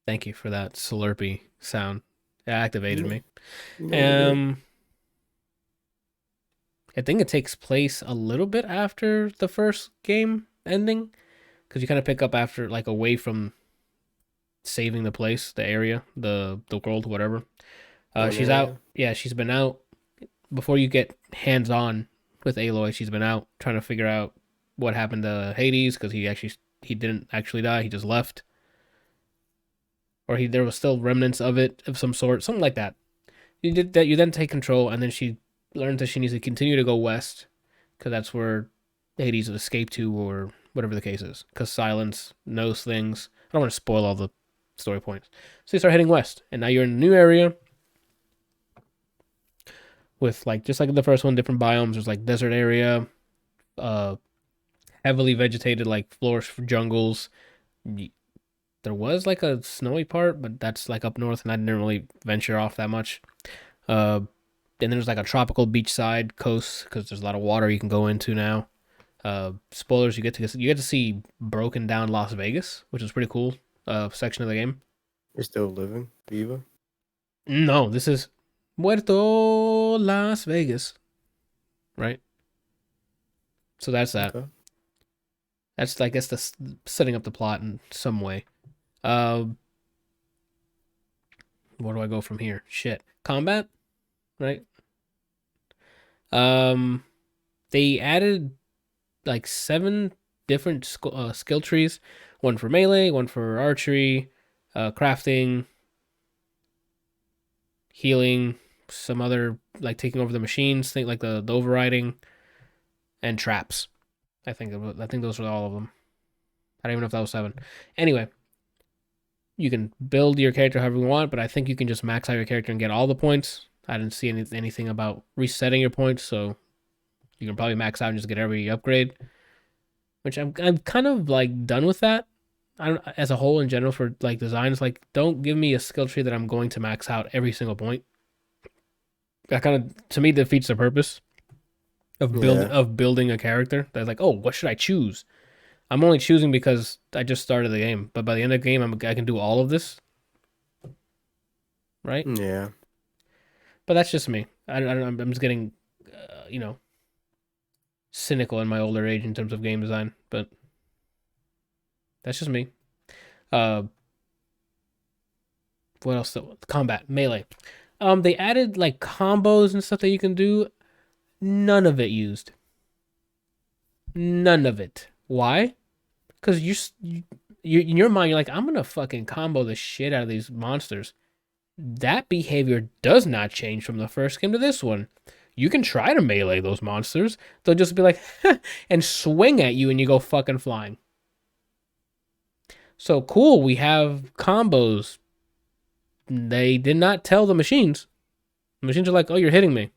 Thank you for that slurpy sound. It activated me. I think it takes place a little bit after the first game ending, because you kind of pick up after, like, away from saving the place, the area, the world, whatever. She's out. Yeah, she's been out before you get hands-on with Aloy. She's been out trying to figure out what happened to Hades, because he didn't actually die. He just left, or there was still remnants of it of some sort, something like that. You did that. You then take control, and then she learns that she needs to continue to go west, because that's where Hades would escape to, or whatever the case is, because Silence knows things. I don't want to spoil all the story points. So you start heading west, and now you're in a new area with, like, just like the first one, different biomes. There's like desert area, heavily vegetated, like floors, jungles. There was like a snowy part, but that's like up north, and I didn't really venture off that much. Then there's like a tropical beachside coast, because there's a lot of water you can go into now. Spoilers, you get to see broken down Las Vegas, which is pretty cool. Section of the game. You're still living, Viva? No, this is Muerto Las Vegas, right? So that's that. Okay. That's, I guess, the setting up the plot in some way. Where do I go from here? Shit, combat, right? They added like 7 different skill trees, one for melee, one for archery, crafting, healing, some other like taking over the machines, think like the overriding, and traps. I think those are all of them. I don't even know if that was 7. Anyway, you can build your character however you want, but I think you can just max out your character and get all the points. I didn't see anything about resetting your points, so you can probably max out and just get every upgrade. Which I'm kind of like done with that. I don't, as a whole in general for like designs, like don't give me a skill tree that I'm going to max out every single point. That kind of to me defeats the purpose of building a character. That's like, oh, what should I choose? I'm only choosing because I just started the game, but by the end of the game, I can do all of this, right? Yeah. But that's just me. I'm just getting, cynical in my older age in terms of game design, but that's just me. What else? Combat, melee. They added like combos and stuff that you can do. None of it used. None of it. Why? Because you in your mind, you're like, I'm gonna fucking combo the shit out of these monsters. That behavior does not change from the first game to this one. You can try to melee those monsters. They'll just be like, and swing at you and you go fucking flying. So cool, we have combos. They did not tell the machines. The machines are like, oh, you're hitting me.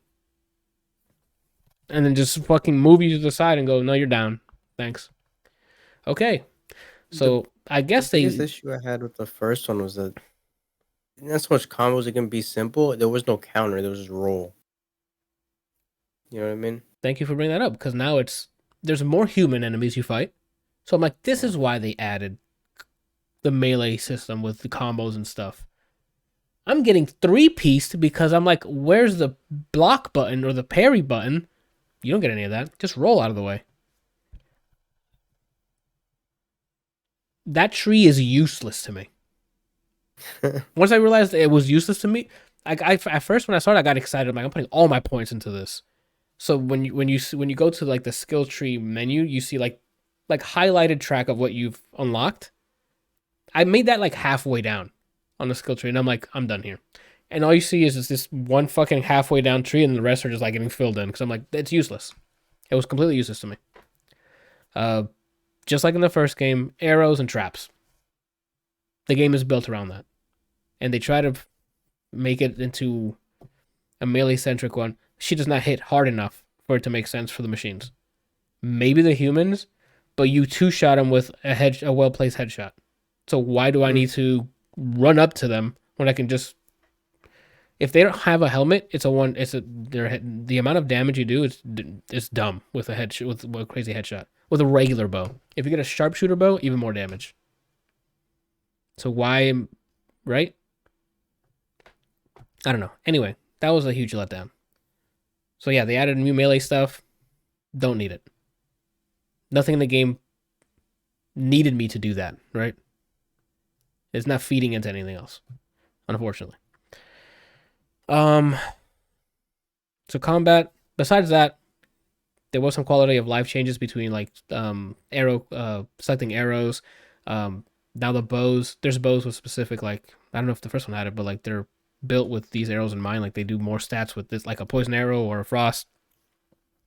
And then just fucking move you to the side and go, no, you're down. Thanks. Okay. So I guess the biggest issue I had with the first one was that not so much combos, it can be simple. There was no counter, there was just roll. You know what I mean? Thank you for bringing that up, because now there's more human enemies you fight. So I'm like, this is why they added the melee system with the combos and stuff. I'm getting 3-pieced because I'm like, where's the block button or the parry button? You don't get any of that. Just roll out of the way. That tree is useless to me. Once I realized it was useless to me, I at first when I started, I got excited. I'm like, I'm putting all my points into this. So when you go to like the skill tree menu, you see like highlighted track of what you've unlocked. I made that like halfway down on the skill tree, and I'm like, I'm done here. And all you see is this one fucking halfway down tree, and the rest are just like getting filled in because I'm like, it's useless. It was completely useless to me. Just like in the first game, arrows and traps. The game is built around that, and they try to make it into a melee-centric one. She does not hit hard enough for it to make sense for the machines. Maybe the humans, but you two-shot them with a well-placed headshot. So why do I need to run up to them when I can just? If they don't have a helmet, the amount of damage you do is dumb with with a crazy headshot with a regular bow. If you get a sharpshooter bow, even more damage. So why, right? I don't know. Anyway, that was a huge letdown. So yeah, they added new melee stuff. Don't need it. Nothing in the game needed me to do that, right? It's not feeding into anything else, unfortunately. So combat, besides that, there was some quality of life changes between like selecting arrows. Now the bows, there's bows with specific, like, I don't know if the first one had it, but like they're built with these arrows in mind. Like they do more stats with this, like a poison arrow or a frost,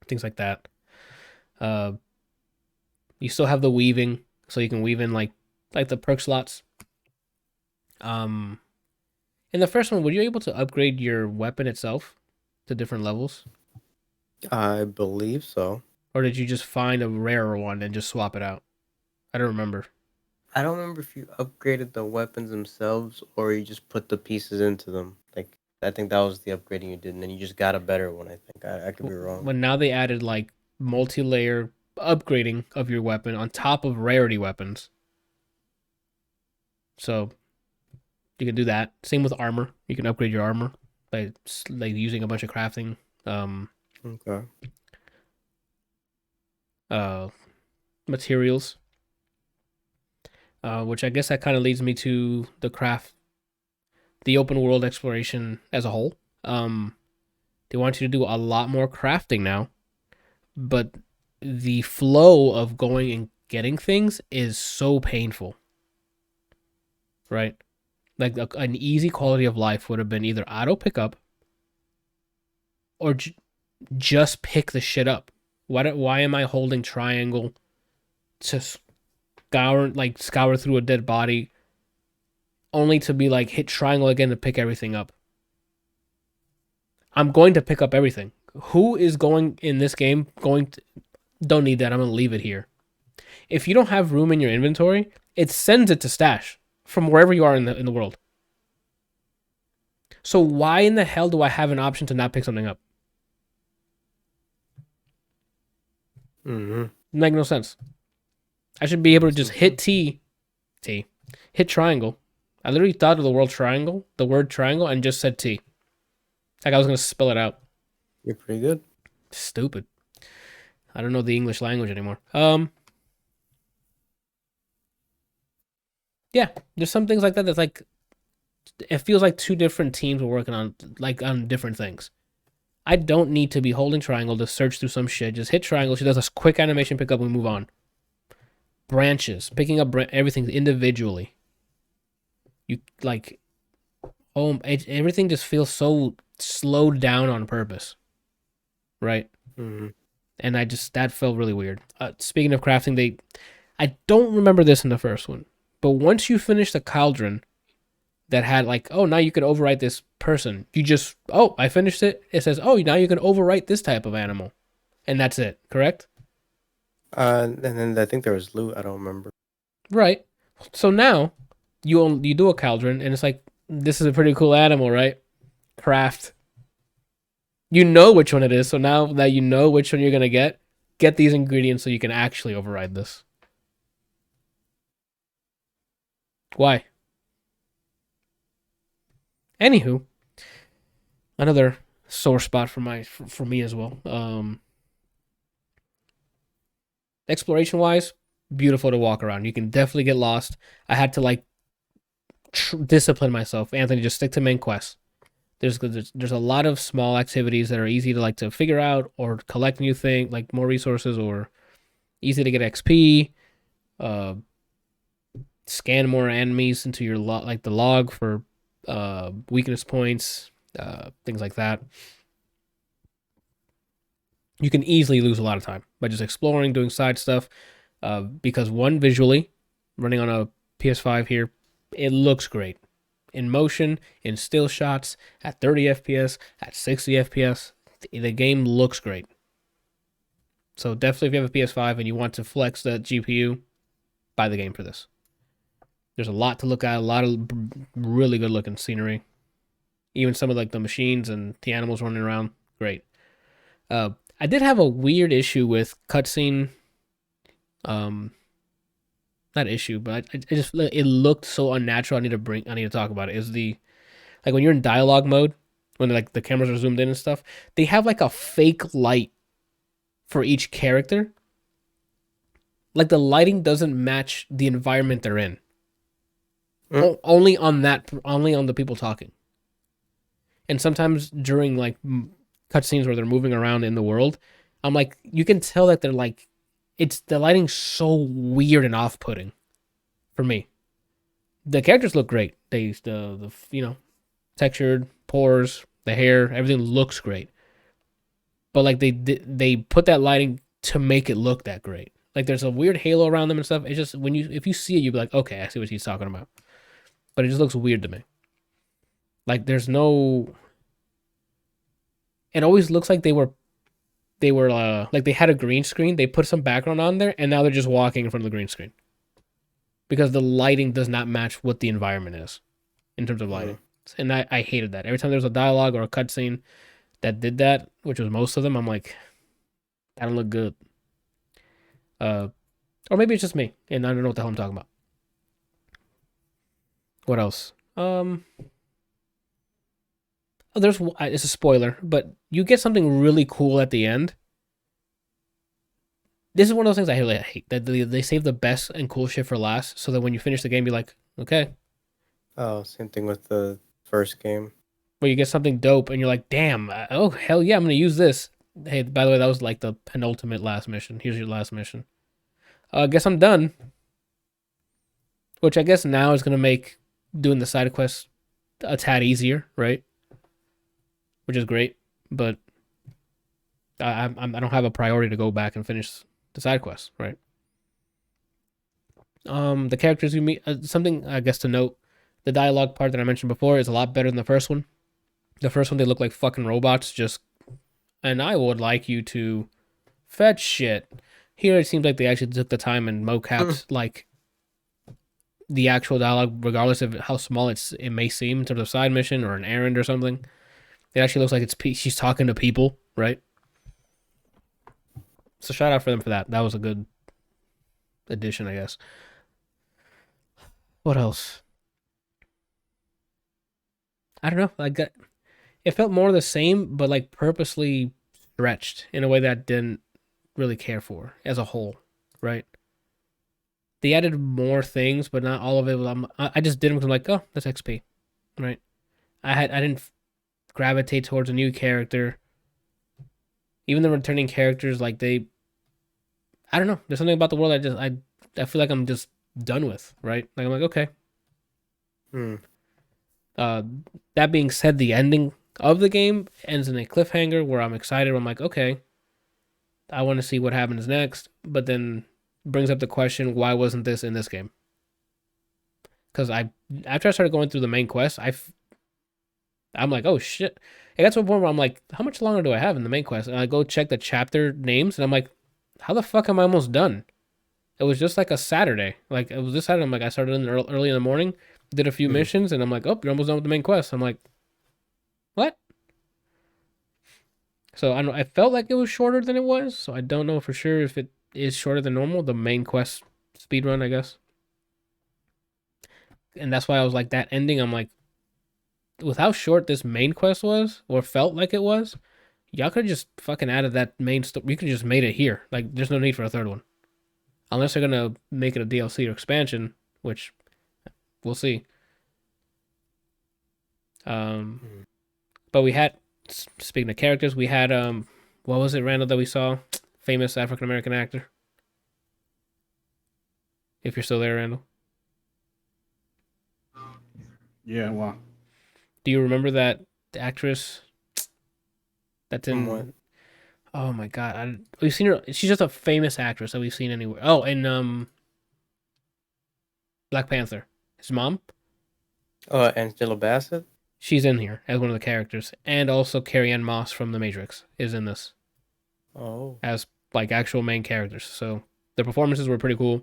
things like that. You still have the weaving, so you can weave in like the perk slots. In the first one, were you able to upgrade your weapon itself to different levels? I believe so. Or did you just find a rarer one and just swap it out? I don't remember. I don't remember if you upgraded the weapons themselves or you just put the pieces into them. Like, I think that was the upgrading you did, and then you just got a better one, I think. I could be wrong. But now they added, like, multi-layer upgrading of your weapon on top of rarity weapons. So, you can do that. Same with armor. You can upgrade your armor by, like, using a bunch of crafting. Okay. Materials. Which I guess that kind of leads me to the open world exploration as a whole. They want you to do a lot more crafting now, but the flow of going and getting things is so painful, right? Like an easy quality of life would have been either auto pickup or just pick the shit up. Why am I holding triangle to scour through a dead body only to be like hit triangle again to pick everything up? I'm going to pick up everything. Who is going in this game don't need that. I'm going to leave it here. If you don't have room in your inventory, it sends it to stash from wherever you are in the world. So why in the hell do I have an option to not pick something up? Make no sense. I should be able to just hit hit triangle. I literally thought of the word triangle, and just said T. Like I was going to spell it out. You're pretty good. Stupid. I don't know the English language anymore. Yeah, there's some things like that that's like, it feels like two different teams were working on different things. I don't need to be holding triangle to search through some shit. Just hit triangle. She does a quick animation pickup and we move on. Branches, picking up everything individually. You like, everything just feels so slowed down on purpose, right? And that felt really weird. Speaking of crafting, I don't remember this in the first one, but once you finish the cauldron that had like, oh, now you can overwrite this person. I finished it. It says, oh, now you can overwrite this type of animal, and that's it. Correct? And then I think there was loot. I don't remember. Right. So now you do a cauldron, and it's like, this is a pretty cool animal, right? Craft. You know which one it is. So now that you know which one you're gonna get these ingredients so you can actually override this. Why? Anywho, another sore spot for me as well. Exploration wise, beautiful to walk around. You can definitely get lost. I had to discipline myself. Anthony, just stick to main quests. There's a lot of small activities that are easy to figure out or collect new things, like more resources, or easy to get XP. Scan more enemies into your the log for weakness points, things like that. You can easily lose a lot of time by just exploring, doing side stuff, because visually, running on a PS5 here, it looks great. In motion, in still shots, at 30 FPS, at 60 FPS, the game looks great. So definitely if you have a PS5 and you want to flex that GPU, buy the game for this. There's a lot to look at, a lot of really good looking scenery. Even some of the machines and the animals running around, great. I did have a weird issue with cutscene. Not issue, but it looked so unnatural. I need to talk about it. Is when you're in dialogue mode, when the cameras are zoomed in and stuff, they have a fake light for each character. Like the lighting doesn't match the environment they're in. Only on the people talking. And sometimes during cutscenes where they're moving around in the world, I'm like, you can tell that they're the lighting's so weird and off-putting for me. The characters look great. The textured pores, the hair, everything looks great. But they put that lighting to make it look that great. There's a weird halo around them and stuff. It's just if you see it, you'll be like, okay, I see what he's talking about. But it just looks weird to me. There's no. It always looks like they had a green screen. They put some background on there, and now they're just walking in front of the green screen because the lighting does not match what the environment is in terms of lighting. And I hated that. Every time there's a dialogue or a cutscene that did that, which was most of them, I'm like, that don't look good. Or maybe it's just me, and I don't know what the hell I'm talking about. What else? It's a spoiler, but you get something really cool at the end. This is one of those things I really hate. That they save the best and cool shit for last, so that when you finish the game, you're like, okay. Oh, same thing with the first game. Where you get something dope, and you're like, damn, oh, hell yeah, I'm going to use this. Hey, by the way, that was like the penultimate last mission. Here's your last mission. I guess I'm done. Which I guess now is gonna make doing the side quests a tad easier, right? Which is great, but I don't have a priority to go back and finish the side quests, right? The characters you meet, something I guess to note, the dialogue part that I mentioned before is a lot better than the first one. The first one they look like fucking robots, and I would like you to fetch shit. Here it seems like they actually took the time and mocapped like the actual dialogue, regardless of how small it may seem in terms of side mission or an errand or something. It actually looks like she's talking to people, right? So shout out for them for that. That was a good addition, I guess. What else? I don't know. It felt more the same, but like purposely stretched in a way that I didn't really care for as a whole, right? They added more things, but not all of it. I just did them because I'm like, oh, that's XP, right? I didn't gravitate towards a new character. Even the returning characters, like I don't know. There's something about the world I feel like I'm just done with, right? Like I'm like, okay. That being said, the ending of the game ends in a cliffhanger where I'm excited. I'm like, okay, I want to see what happens next. But then brings up the question, why wasn't this in this game? Because after I started going through the main quest, I'm like, oh shit. It got to a point where I'm like, how much longer do I have in the main quest? And I go check the chapter names, and I'm like, how the fuck am I almost done? It was just like a Saturday. Like, it was this Saturday. I'm like, I started early in the morning, did a few missions, and I'm like, oh, you're almost done with the main quest. I'm like, what? So I felt like it was shorter than it was. So I don't know for sure if it is shorter than normal. The main quest speedrun, I guess. And that's why I was like, that ending, I'm like, with how short this main quest was, or felt like it was, y'all could have just fucking added that main story. You could have just made it here. Like, there's no need for a third one. Unless they're going to make it a DLC or expansion, which we'll see. But we had, speaking of characters, we had, what was it, Randall, that we saw? Famous African-American actor. If you're still there, Randall. Yeah, wow. Do you remember that actress that's in... What? Oh my god, we've seen her. She's just a famous actress that we've seen anywhere. Oh, and Black Panther, his mom. Angela Bassett. She's in here as one of the characters, and also Carrie-Anne Moss from The Matrix is in this. Oh. As like actual main characters. So the performances were pretty cool.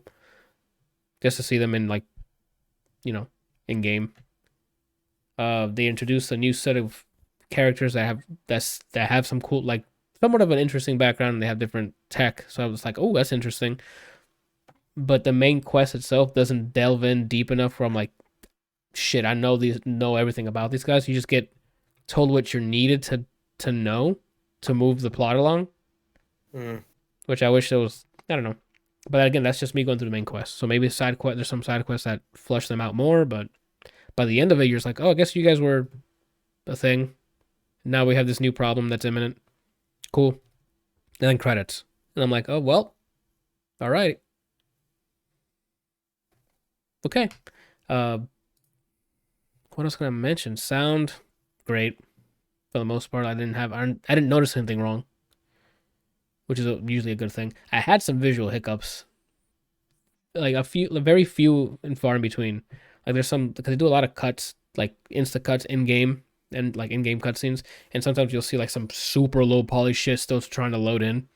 Just to see them in like, in game. They introduced a new set of characters that have some cool, like, somewhat of an interesting background, and they have different tech. So I was like, oh, that's interesting. But the main quest itself doesn't delve in deep enough where I'm like, shit, I know everything about these guys. You just get told what you're needed to know to move the plot along. Which I wish there was, I don't know. But again, that's just me going through the main quest. So maybe there's some side quests that flush them out more, but by the end of it, you're just like, oh, I guess you guys were a thing. Now we have this new problem that's imminent. Cool. And then credits. And I'm like, oh, well, all right. Okay. What else can I mention? Sound, great. For the most part, I didn't notice anything wrong, which is usually a good thing. I had some visual hiccups, like very few and far in between. Like there's some, because they do a lot of cuts, like insta cuts in game and like in game cutscenes, and sometimes you'll see like some super low poly shit still trying to load in.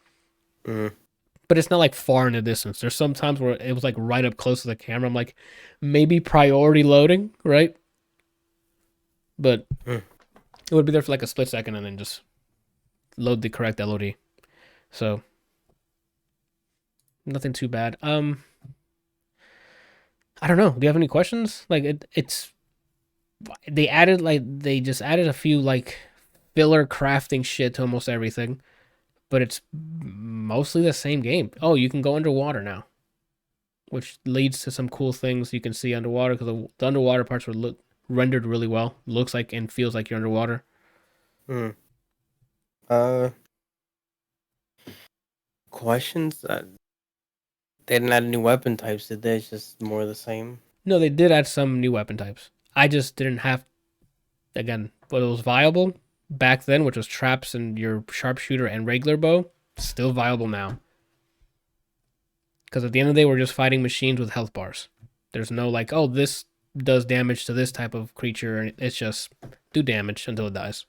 But it's not like far in the distance. There's some times where it was like right up close to the camera. I'm like, maybe priority loading, right? But it would be there for like a split second and then just load the correct LOD. So nothing too bad. I don't know. Do you have any questions? Like they just added a few like filler crafting shit to almost everything, but it's mostly the same game. Oh, you can go underwater now, which leads to some cool things you can see underwater, because the underwater parts were rendered really well. Looks like and feels like you're underwater. questions. They didn't add new weapon types, did they? It's just more of the same. No, they did add some new weapon types. I just didn't have, again, what was viable back then, which was traps and your sharpshooter and regular bow, still viable now. Because at the end of the day, we're just fighting machines with health bars. There's no like, oh, this does damage to this type of creature. It's just do damage until it dies.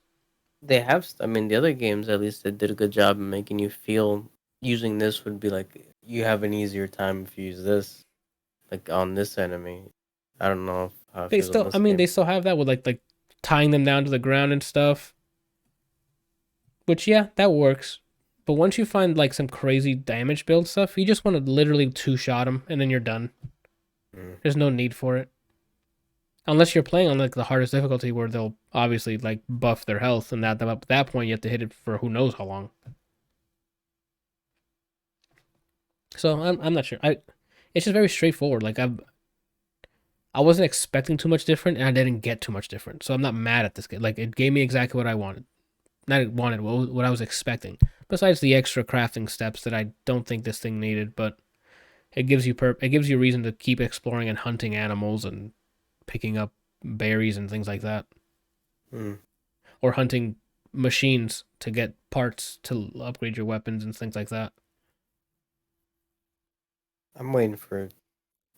They have, I mean, the other games, at least, they did a good job in making you feel using this would be like, you have an easier time if you use this, like on this enemy. I don't know how it They feels still, on this I mean, game. they still have that with like tying them down to the ground and stuff. Which, yeah, that works. But once you find like some crazy damage build stuff, you just want to literally two-shot them and then you're done. There's no need for it. Unless you're playing on like the hardest difficulty where they'll obviously like buff their health, and at that point you have to hit it for who knows how long. So I'm not sure. It's just very straightforward. Like I wasn't expecting too much different, and I didn't get too much different. So I'm not mad at this game. Like it gave me exactly what I wanted. Not wanted, what I was expecting. Besides the extra crafting steps that I don't think this thing needed, but it gives you reason to keep exploring and hunting animals and picking up berries and things like that. Or hunting machines to get parts to upgrade your weapons and things like that. I'm waiting for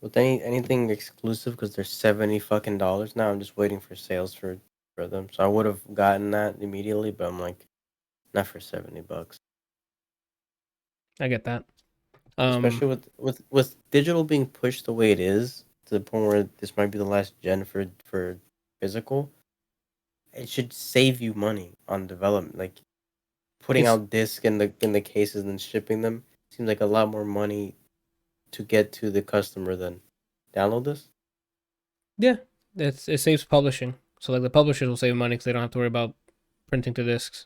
with anything exclusive because they're $70 now. I'm just waiting for sales for them. So I would have gotten that immediately, but I'm like, not for $70. I get that. Especially with digital being pushed the way it is, to the point where this might be the last gen for physical. It should save you money on development. Like putting out discs in the cases and shipping them seems like a lot more money to get to the customer than download this. Yeah, it saves publishing. So like the publishers will save money because they don't have to worry about printing to discs.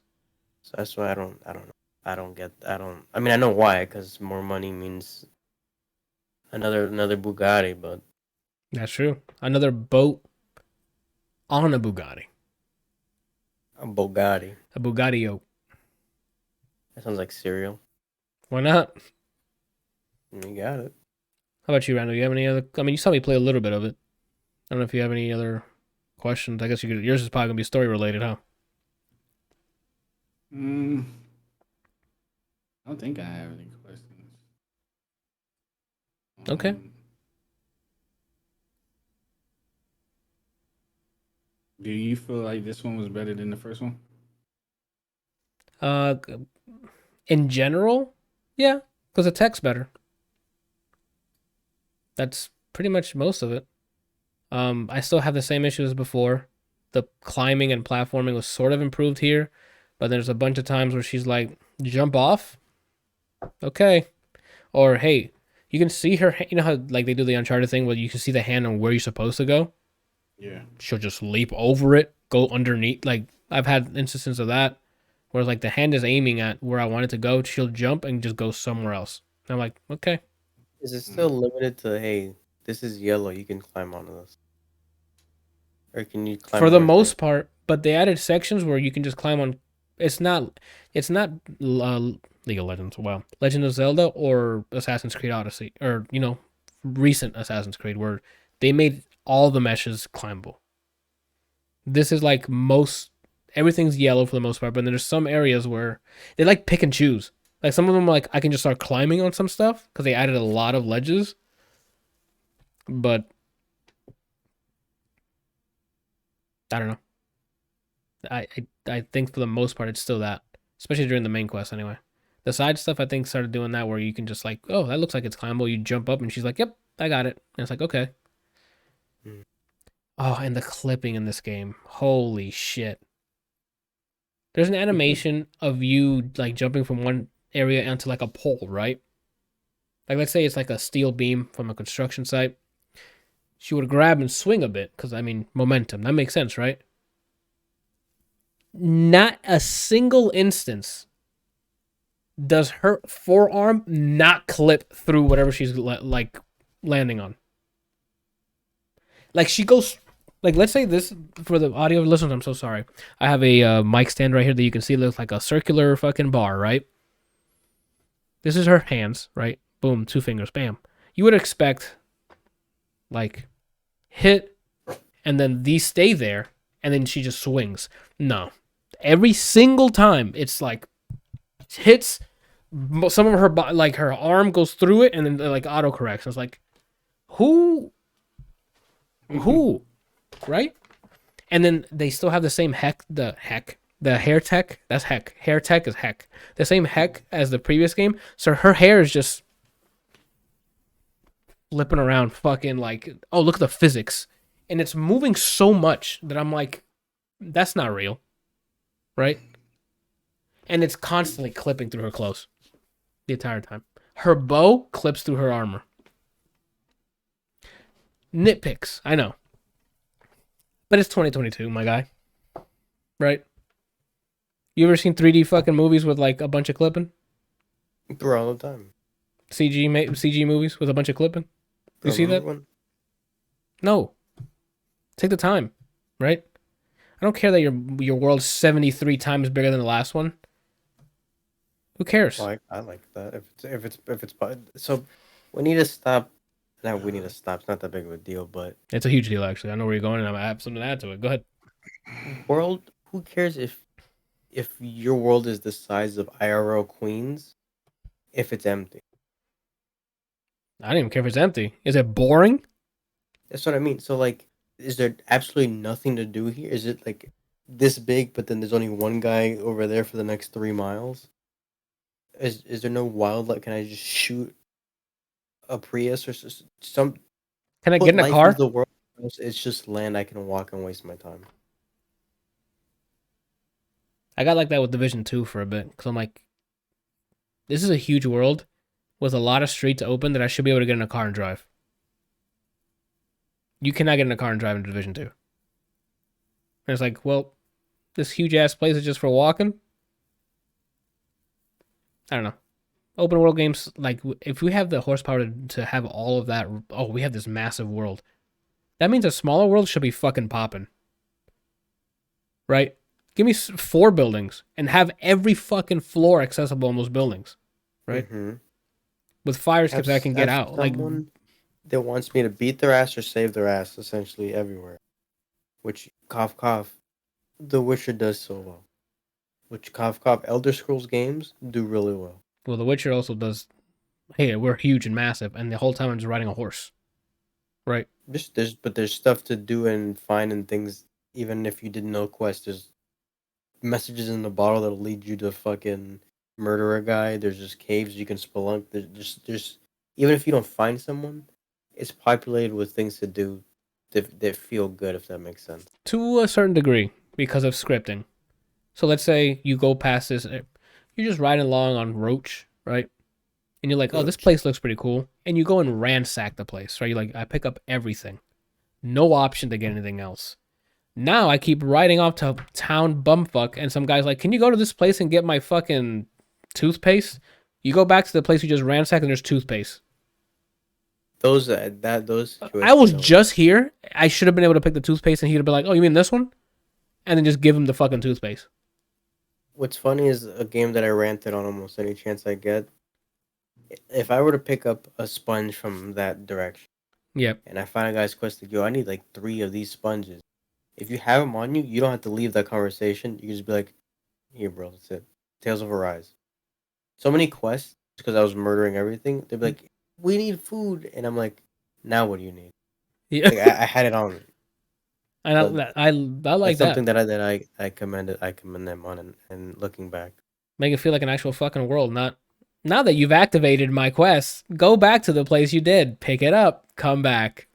So that's why I don't know. I mean, I know why, because more money means another Bugatti, but that's true. Another boat on a Bugatti. A Bugatti. A Bugatti-o. That sounds like cereal. Why not? You got it. How about you, Randall? You have any other? I mean, you saw me play a little bit of it. I don't know if you have any other questions. I guess yours is probably gonna be story related, huh? I don't think I have any questions. Okay. Do you feel like this one was better than the first one? In general, yeah, because the tech's better. That's pretty much most of it. I still have the same issues as before. The climbing and platforming was sort of improved here, but there's a bunch of times where she's like, jump off? Okay. Or, hey, you can see her, you know how like they do the Uncharted thing where you can see the hand on where you're supposed to go? Yeah. She'll just leap over it, go underneath. Like, I've had instances of that where like the hand is aiming at where I want it to go. She'll jump and just go somewhere else. And I'm like, okay. Is it still limited to, hey, this is yellow, you can climb onto this? Or can you climb for the more most things? part, but they added sections where you can just climb on. It's not League of Legends, well, Legend of Zelda or Assassin's Creed Odyssey, or recent Assassin's Creed, where they made all the meshes climbable. This is like everything's yellow for the most part, but then there's some areas where they like pick and choose. Like some of them, like I can just start climbing on some stuff because they added a lot of ledges, but I don't know. I think for the most part it's still that, especially during the main quest anyway. The side stuff I think started doing that where you can just like, oh, that looks like it's climbable. You jump up and she's like, yep, I got it. And it's like, okay. Oh, and the clipping in this game. Holy shit. There's an animation of you like jumping from one area onto like a pole, right? Like let's say it's like a steel beam from a construction site. She would grab and swing a bit because, I mean, momentum. That makes sense, right? Not a single instance does her forearm not clip through whatever she's like landing on. Like she goes, like let's say this for the audio listeners. I'm so sorry. I have a mic stand right here that you can see looks like a circular fucking bar, right? This is her hands, right? Boom, 2 fingers, bam. You would expect, like, hit, and then these stay there, and then she just swings. No. Every single time, it's like, hits, some of her, like, her arm goes through it, and then, like, autocorrects. It's like, who, right? And then they still have the same the hair tech. That's heck. Hair tech is heck. The same heck as the previous game. So her hair is just flipping around, fucking like, oh, look at the physics. And it's moving so much that I'm like, that's not real. Right? And it's constantly clipping through her clothes the entire time. Her bow clips through her armor. Nitpicks, I know. But it's 2022, my guy. Right? You ever seen 3D fucking movies with like a bunch of clipping? Bro, all the time. CG movies with a bunch of clipping? You see that? One? No. Take the time, right? I don't care that your world's 73 times bigger than the last one. Who cares? Well, I like that. If it's so, we need to stop. Now we need to stop. It's not that big of a deal, but It's a huge deal, actually. I know where you're going, and I have something to add to it. Go ahead. world. Who cares if your world is the size of IRL Queens if it's empty? I don't even care if it's empty. Is it boring? That's what I mean. So like, is there absolutely nothing to do here? Is it like this big, but then there's only one guy over there for the next 3 miles? Is there no wildlife? Can I just shoot a Prius or some? Can I put get in a life car? into the world? It's just land I can walk and waste my time. I got like that with Division 2 for a bit, because I'm like, this is a huge world with a lot of streets open that I should be able to get in a car and drive. You cannot get in a car and drive in Division 2. And it's like, well, this huge-ass place is just for walking? I don't know. Open world games, like, if we have the horsepower to have all of that, oh, we have this massive world. That means a smaller world should be fucking popping. Right? Give me 4 buildings and have every fucking floor accessible in those buildings. Right? Mm-hmm. With fire escapes I can get out. Like, someone that wants me to beat their ass or save their ass essentially everywhere. Which, cough cough, The Witcher does so well. Which, cough cough, Elder Scrolls games do really well. well, The Witcher also does, hey, we're huge and massive, and the whole time I'm just riding a horse. Right? There's stuff to do and find and things, even if you didn't know quest. There's messages in the bottle that'll lead you to fucking murder a guy. There's just caves you can spelunk. There's even if you don't find someone, it's populated with things to do that feel good, if that makes sense. To a certain degree, because of scripting. So let's say you go past this, you're just riding along on Roach, right? And you're like, oh, this place looks pretty cool. And you go and ransack the place, right? You're like, I pick up everything. No option to get anything else. Now I keep riding off to town bumfuck, and some guy's like, can you go to this place and get my fucking toothpaste? You go back to the place you just ransacked and there's toothpaste. Those I was just here. I should have been able to pick the toothpaste, and he'd have been like, oh, you mean this one? And then just give him the fucking toothpaste. What's funny is a game that I ranted on almost any chance I get. If I were to pick up a sponge from that direction, Yep. and I find a guy's quest like, yo, I need like 3 of these sponges. If you have them on you, you don't have to leave that conversation. You can just be like, here, bro, that's it. Tales of Arise. So many quests, because I was murdering everything, they'd be like, we need food. And I'm like, now what do you need? Yeah. Like, I had it on me. I like That's that. something that I commend them on, and looking back. Make it feel like an actual fucking world. Not now that you've activated my quest, go back to the place you did. Pick it up. Come back.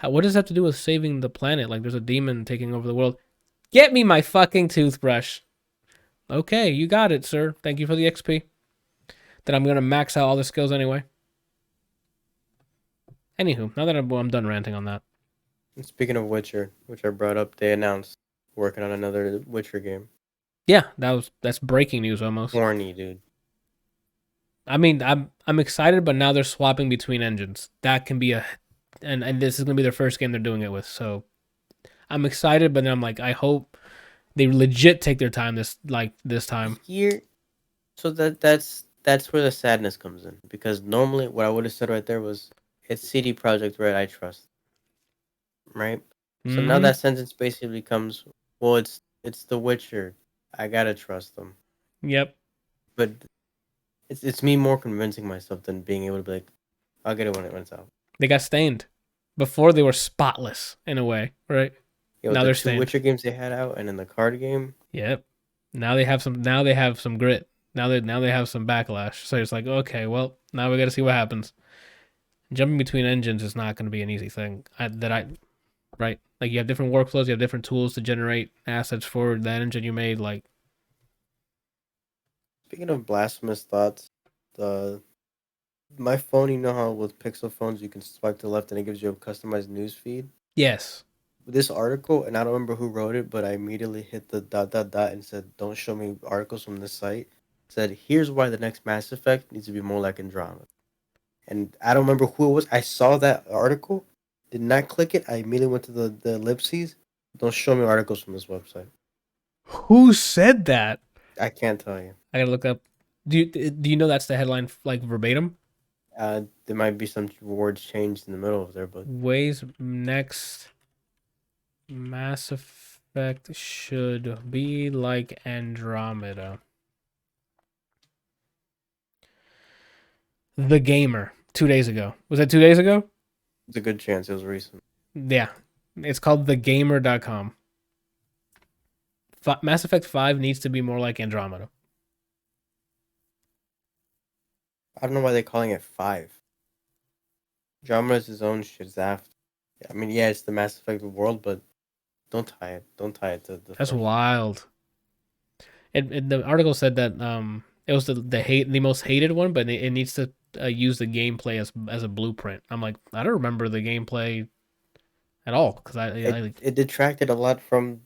What does that have to do with saving the planet? Like there's a demon taking over the world. Get me my fucking toothbrush. Okay, you got it, sir. Thank you for the XP. Then I'm going to max out all the skills anyway. Anywho, now that I'm done ranting on that. And speaking of Witcher, which I brought up, they announced working on another Witcher game. Yeah, that's breaking news almost. Horny, dude. I mean, I'm excited, but now they're swapping between engines. That can be and this is gonna be their first game they're doing it with. So I'm excited, but then I'm like, I hope they legit take their time this time. Here, so that's that's where the sadness comes in, because normally what I would have said right there was it's CD Projekt Red I trust, right? So now Mm-hmm. that sentence basically becomes, well, it's The Witcher, I gotta trust them, Yep. but it's me more convincing myself than being able to be like, I'll get it when it's out. They got stained. Before they were spotless in a way, right? Yo, Now the they're two stained. Witcher games they had out, and in the card game, Yep. Now they have some. Now they have some grit. Now they have some backlash. So it's like, okay, well, now we got to see what happens. Jumping between engines is not going to be an easy thing. Right? Like you have different workflows, you have different tools to generate assets for that engine you made. Like, speaking of blasphemous thoughts, the my phone, you know how with Pixel phones you can swipe to the left and it gives you a customized news feed. yes, This article, and I don't remember who wrote it, but I immediately hit the ... and said, "Don't show me articles from this site." Said, "Here's why the next Mass Effect needs to be more like Andromeda." And I don't remember who it was. I saw that article, did not click it. I immediately went to the ellipses. Don't show me articles from this website. who said that? I can't tell you. I gotta look up. Do you know that's the headline like verbatim? There might be some words changed in the middle of there, but Ways next Mass Effect should be like Andromeda. The Gamer, 2 days ago. Was that 2 days ago? it's a good chance it was recent. Yeah. It's called thegamer.com. Mass Effect 5 needs to be more like Andromeda. I don't know why they're calling it 5. Andromeda's his own shit. It's after. I mean, yeah, it's the Mass Effect world, but don't tie it. Don't tie it to the That's first. wild. The article said that it was the most hated one, but it needs to use the gameplay as a blueprint. I'm like, I don't remember the gameplay at all because It detracted a lot from.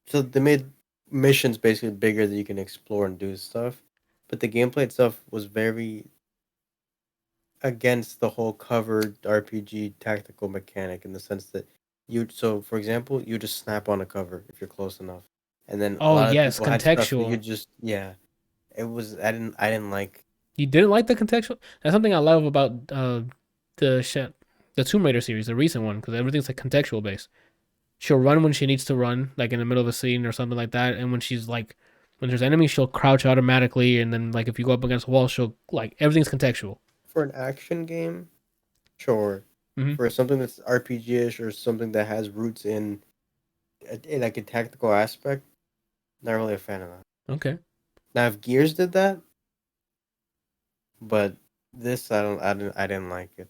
So they made missions basically bigger that you can explore and do stuff, but the gameplay itself was very against the whole covered RPG tactical mechanic in the sense that so for example, you just snap on a cover if you're close enough. And then a oh lot of yes, people had stuff that contextual. you just it was I didn't like. You didn't like the contextual? That's something I love about the Tomb Raider series, the recent one, because everything's like contextual based. She'll run when she needs to run, like in the middle of a scene or something like that. And when she's like, when there's enemies, she'll crouch automatically. And then like if you go up against a wall, she'll like everything's contextual. For an action game, sure. Mhm. For something that's RPG-ish or something that has roots in like a tactical aspect, not really a fan of that. Okay. Now, if Gears did that, but this I didn't like it.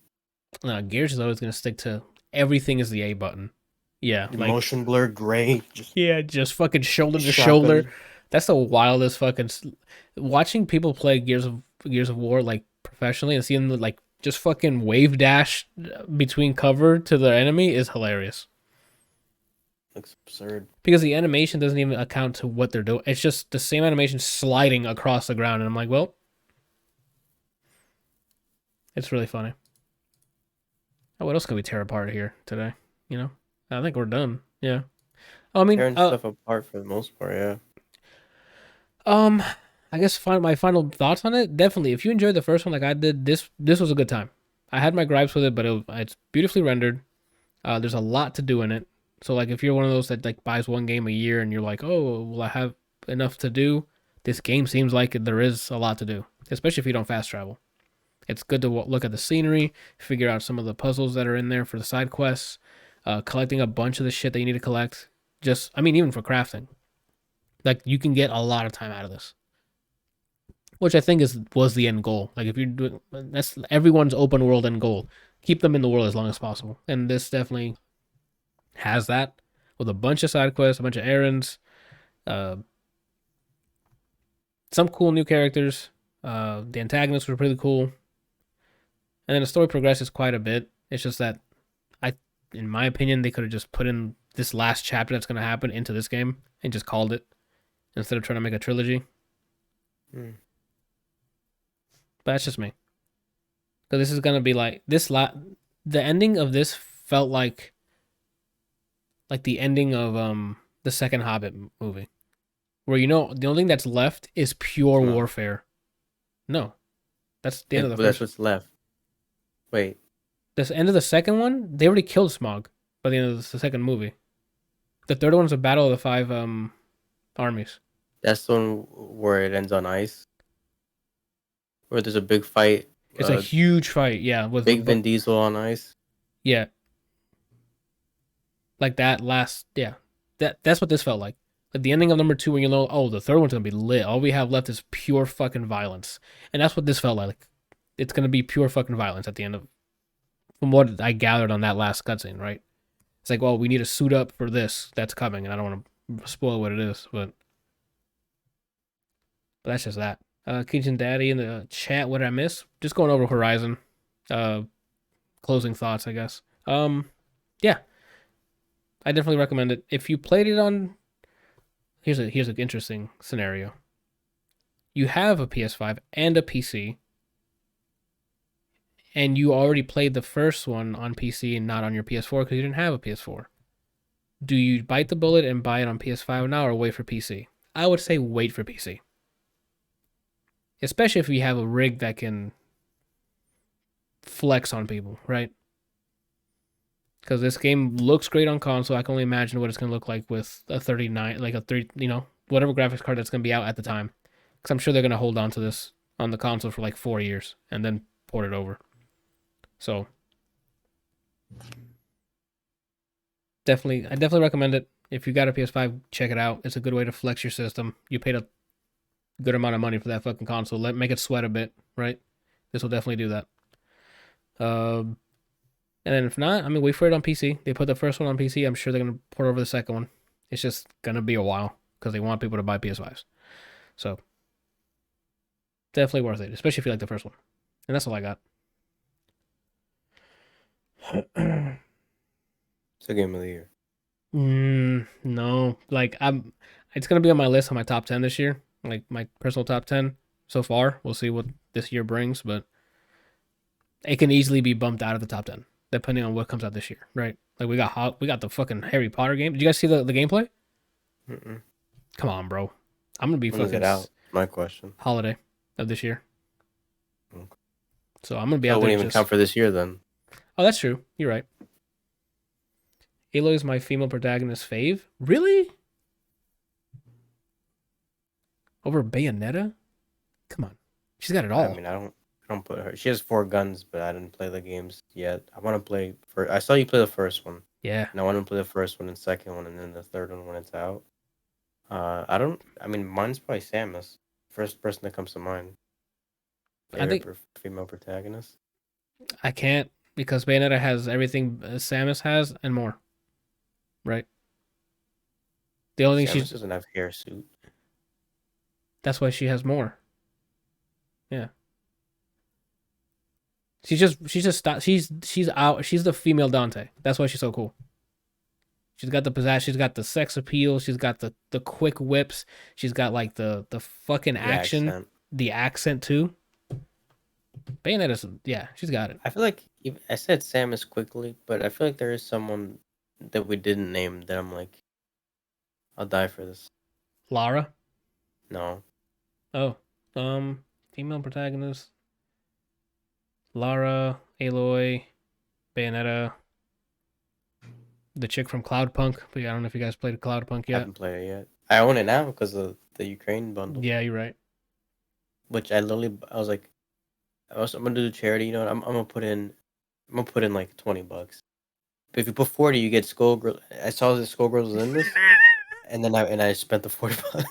Gears is always gonna stick to everything is the A button. Yeah, The like motion blur, gray, just fucking shoulder to shotgun. shoulder. That's the wildest fucking. Watching people play Gears of War like professionally and seeing them like just fucking wave dash between cover to the enemy is hilarious. Looks absurd. Because the animation doesn't even account to what they're doing. It's just the same animation sliding across the ground, and I'm like, well, it's really funny. Oh, what else can we tear apart here today? You know, I think we're done. Yeah. Oh, I mean, Tearing stuff apart for the most part, yeah. I guess my final thoughts on it. Definitely, if you enjoyed the first one like I did, this was a good time. I had my gripes with it, but it's beautifully rendered. There's a lot to do in it. So like, if you're one of those that like buys one game a year and you're like, oh, will I have enough to do? This game seems like there is a lot to do, especially if you don't fast travel. It's good to look at the scenery, figure out some of the puzzles that are in there for the side quests, collecting a bunch of the shit that you need to collect. Even for crafting. Like, you can get a lot of time out of this. Which I think was the end goal. Like, if you're doing... That's everyone's open world end goal. Keep them in the world as long as possible. And this definitely has that. With a bunch of side quests, a bunch of errands. Some cool new characters. The antagonists were pretty cool. And then the story progresses quite a bit. It's just that, in my opinion, they could have just put in this last chapter that's going to happen into this game and just called it instead of trying to make a trilogy. But that's just me. Because this is going to be like the ending of this felt like the ending of the second Hobbit movie, where the only thing that's left is pure warfare. No, that's the end of the That's first. what's left. Wait, The end of the second one, they already killed Smog by the end of the second movie. The third one's a battle of the five armies. that's the one where it ends on ice, where there's a big fight. It's a huge fight, yeah, with Big Vin Diesel on ice. yeah, like that last, yeah, that's what this felt like. Like the ending of number 2, when you know, oh, the third one's gonna be lit. All we have left is pure fucking violence, and that's what this felt like. It's gonna be pure fucking violence at the end of, from what I gathered on that last cutscene, right? It's like, well, we need to suit up for this that's coming, and I don't want to spoil what it is, but that's just that. Kitchen Daddy in the chat, what did I miss? Just going over Horizon. Closing thoughts, I guess. Yeah, I definitely recommend it. If you played it on, here's an interesting scenario. You have a PS5 and a PC, and you already played the first one on PC and not on your PS4 because you didn't have a PS4. Do you bite the bullet and buy it on PS5 now, or wait for PC? I would say wait for PC. Especially if you have a rig that can flex on people, right? Because this game looks great on console. I can only imagine what it's going to look like with a 39, like a 3, whatever graphics card that's going to be out at the time. Because I'm sure they're going to hold on to this on the console for like 4 years and then port it over. So, I definitely recommend it. If you got a PS5, check it out. It's a good way to flex your system. You paid a good amount of money for that fucking console. Make it sweat a bit, right? This will definitely do that. And then if not, I mean, wait for it on PC. They put the first one on PC. I'm sure they're gonna port over the second one. It's just gonna be a while because they want people to buy PS5s. So definitely worth it, especially if you like the first one. And that's all I got. It's a game of the year. No, like it's gonna be on my list on my top 10 this year. Like my personal top 10 so far. We'll see what this year brings, but it can easily be bumped out of the top 10 depending on what comes out this year, right? Like we got the fucking Harry Potter game. Did you guys see the gameplay? Mm-mm. Come on, bro. I'm gonna be When is fucking it out? My question. holiday of this year. Okay. So I'm gonna be That out there. wouldn't even count for this year then. Oh, that's true. You're right. Aloy is my female protagonist fave. Really? Over Bayonetta? Come on. She's got it all. I mean, I don't put her. She has 4 guns, but I didn't play the games yet. I want to play I saw you play the first one. Yeah. And I want to play the first one and second one, and then the third one when it's out. I mean, mine's probably Samus. First person that comes to mind. I think Female protagonist. I can't, because Bayonetta has everything Samus has and more. Right? The only thing Samus doesn't have hair suit. That's why she has more. Yeah. She's out. She's the female Dante. That's why she's so cool. She's got the pizzazz. She's got the sex appeal. She's got the quick whips. She's got like the fucking action. The accent too. Bayonetta's, yeah, she's got it. I feel like I said Samus quickly, but I feel like there is someone that we didn't name that I'm like, I'll die for this. Lara? No. Oh, female protagonist. Lara, Aloy, Bayonetta, the chick from Cloudpunk. But yeah, I don't know if you guys played Cloudpunk yet. I haven't played it yet. I own it now because of the Ukraine bundle. Yeah, you're right. Which I was like, I'm gonna do the charity. You know what? I'm gonna put in like $20. But if you put 40, you get Skullgirl. I saw that Skullgirl was in this, and then I spent the $40.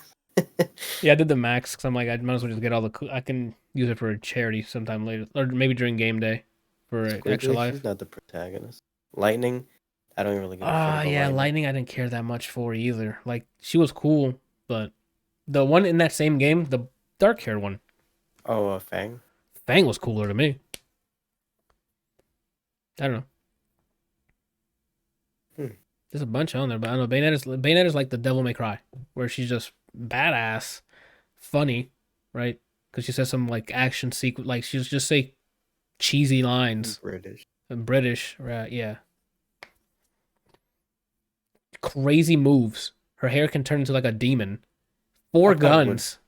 Yeah, I did the max because I'm like, I might as well just get all the. I can use it for a charity sometime later, or maybe during game day for extra life. She's not the protagonist. Lightning, I don't really give a Ah, shit about yeah, Lightning I didn't care that much for either. Like, she was cool, but the one in that same game, the dark-haired one. Oh, Fang? Fang was cooler to me. I don't know. There's a bunch on there, but I don't know. Bayonetta's like the Devil May Cry, where she's just badass, funny, right? Because she says some like action sequence, like she'll just say cheesy lines. British, right? Yeah. Crazy moves. Her hair can turn into like a demon. 4 guns.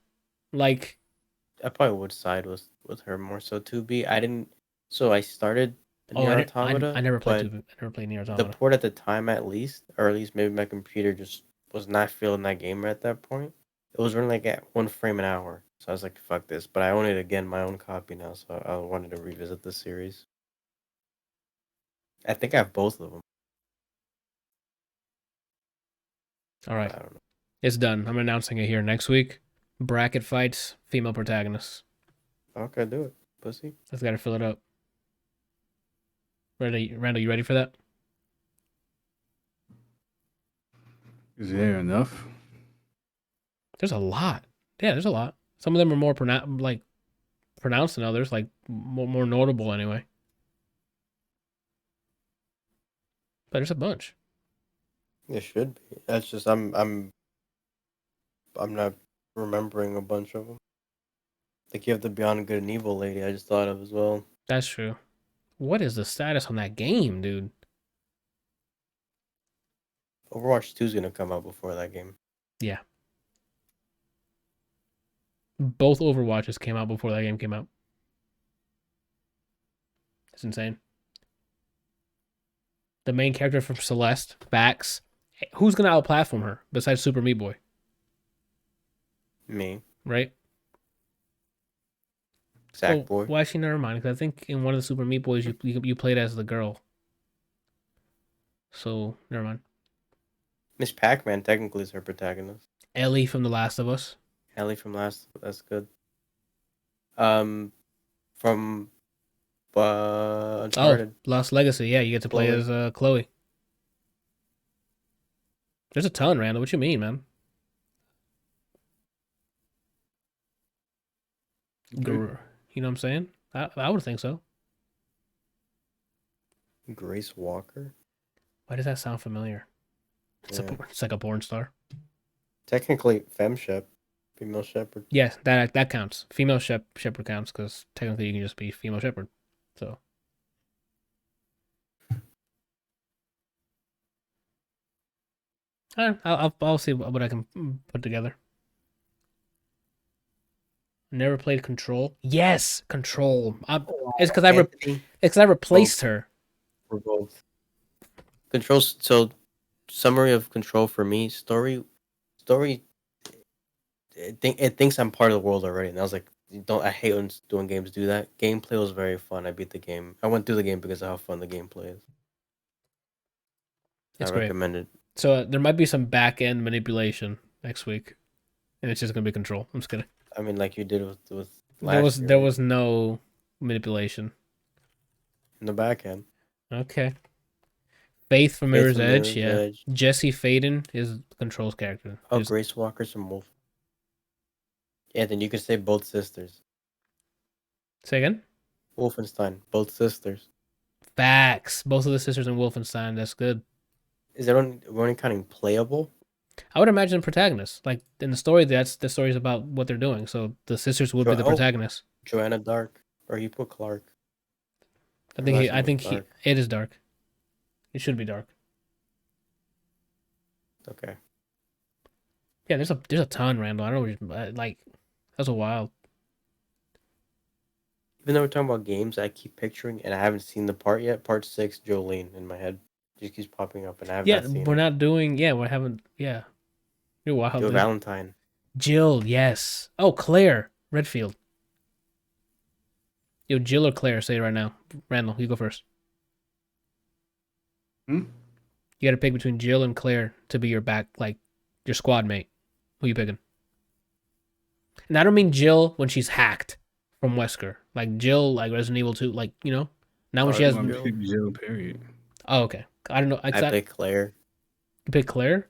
Like, I probably would side with her more so. 2B, I didn't. So I started Oh, Nier Automata, I never played but I never played Nier the Automata. port at the time, at least, or at least maybe my computer just was not feeling that game at that point. It was running like at 1 frame an hour, so I was like, "Fuck this!" But I own it again, my own copy now, so I wanted to revisit the series. I think I have both of them. All right, I don't know. it's done. I'm announcing it here next week. Bracket fights, female protagonists. Okay, do it, pussy. Just got to fill it up. Ready, Randall? You ready for that? Is there enough? There's a lot. Yeah, there's a lot. Some of them are more pronounced than others, like more notable anyway. But there's a bunch. It should be. That's just I'm not remembering a bunch of them. Like you have the Beyond Good and Evil lady. I just thought of as well. That's true. What is the status on that game, dude? Overwatch 2 is gonna come out before that game. Yeah. Both Overwatches came out before that game came out. That's insane. The main character from Celeste, Vax. Who's gonna outplatform her besides Super Meat Boy? Me, Right? Sackboy. Well, actually, never mind. Because I think in one of the Super Meat Boys, you played as the girl. So never mind. Miss Pac-Man technically is her protagonist. Ellie from The Last of Us. Ellie from that's good. From Uncharted. Oh, Lost Legacy. Yeah, you get to play Chloe. as Chloe. There's a ton, Randall. What you mean, man? Okay. You know what I'm saying? I would think so. Grace Walker. Why does that sound familiar? Yeah. It's like a porn star. Technically, femshep, female shepherd. Yes, that counts. Female shepherd counts because technically you can just be female shepherd. So. I'll see what I can put together. Never played Control. Yes, Control. It's because I replaced her. We're both. Controls. So, summary of Control for me: story. It thinks I'm part of the world already, and I was like, don't. I hate when doing games do that. Gameplay was very fun. I beat the game. I went through the game because of how fun the gameplay is. It's I great. recommend it. So there might be some back end manipulation next week, and it's just gonna be Control. I'm just kidding. I mean, like you did with There was no manipulation in the back end. Okay. Faith from Mirror's from Edge, Mirror's yeah. Edge. Jesse Faden is Control's character. Oh, Grace Walker's from Wolf. Yeah, then you could say both sisters. Say again? Wolfenstein, both sisters. Facts. Both of the sisters in Wolfenstein. That's good. Is there only counting playable? I would imagine protagonists. Like in the story, the story's about what they're doing. So the sisters would be the protagonists. Joanna Dark, or you put Clark. I think it is dark. It should be dark. Okay. Yeah, there's a ton, Randall. I don't know, like that's a wild. Even though we're talking about games, I keep picturing, and I haven't seen the part yet. Part 6, Jolene in my head just keeps popping up, and I have not seen we're it. not doing. Yeah, we haven't. Yeah, you're wild. Jill Valentine. Jill, yes. Oh, Claire Redfield. Yo, Jill or Claire? Say it right now. Randall, you go first. You got to pick between Jill and Claire to be your your squad mate. Who you picking? And I don't mean Jill when she's hacked from Wesker. Like Jill, like Resident Evil 2, like, you know? Now when she has... Jill, period. Oh, okay. I don't know. I pick Claire. You pick Claire?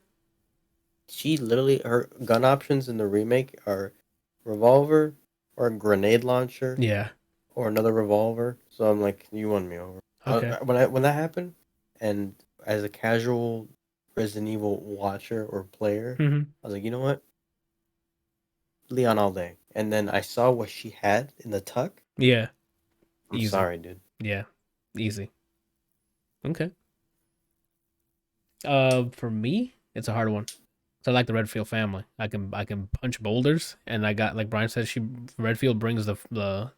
She literally, her gun options in the remake are revolver or a grenade launcher. Yeah. Or another revolver. So I'm like, you won me over. Okay. When that happened, and as a casual Resident Evil watcher or player, I was like, you know what? Leon all day. And then I saw what she had in the tuck. Yeah. I'm sorry, dude. Yeah. Easy. Okay. For me, it's a hard one. So I like the Redfield family. I can punch boulders, and I got, like Brian said, Redfield brings the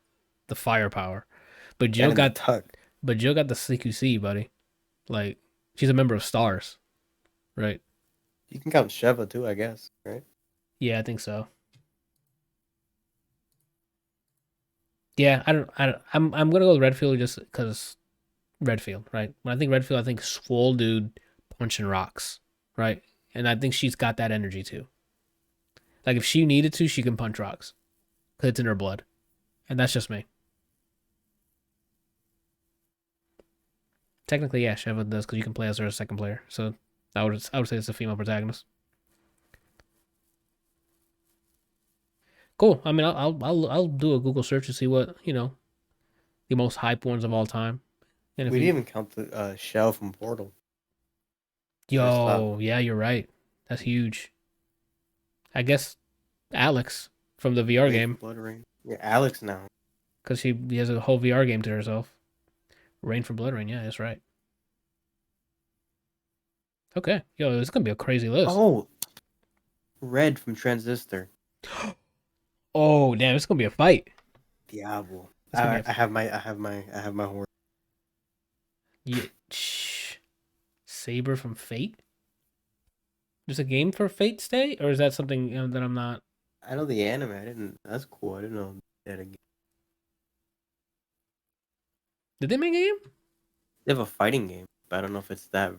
firepower. But Jill And the got tuck. the CQC, buddy. Like, she's a member of Stars, right? You can count Sheva too, I guess, right? Yeah, I think so. Yeah, I'm gonna go with Redfield just because Redfield, right? When I think Redfield, I think swole dude punching rocks, right? And I think she's got that energy too. Like, if she needed to, she can punch rocks because it's in her blood, and that's just me. Technically, yeah, Sheva does because you can play as her as a second player. So I would say it's a female protagonist. Cool. I mean, I'll do a Google search to see what the most hype ones of all time. And if We you, didn't even count the Shell from Portal. yo, yeah, you're right. That's huge. I guess Alex from the VR Rain game, from Blood Rain. Yeah, Alex now. because he has a whole VR game to herself. Rain from Blood Rain. Yeah, that's right. Okay, yo, it's gonna be a crazy list. Oh, Red from Transistor. Oh, damn, it's gonna be a fight. Diablo. It's gonna be I have my horse. Yeah. Saber from Fate? There's a game for Fate Stay? Or is that something that I'm not? I know the anime. I didn't. That's cool. I didn't know that again. Did they make a game? They have a fighting game, but I don't know if it's that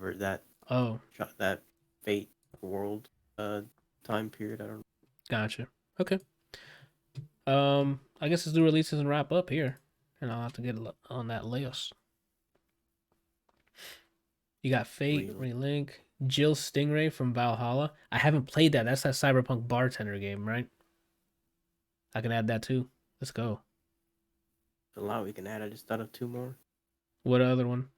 Oh, that Fate world time period. I don't know. gotcha. Okay. I guess let's do releases and wrap up here. And I'll have to get on that list. You got Fate, Relink, Jill Stingray from Valhalla. I haven't played that. That's that Cyberpunk bartender game, right? I can add that too. Let's go. A lot we can add. I just thought of two more. What other one?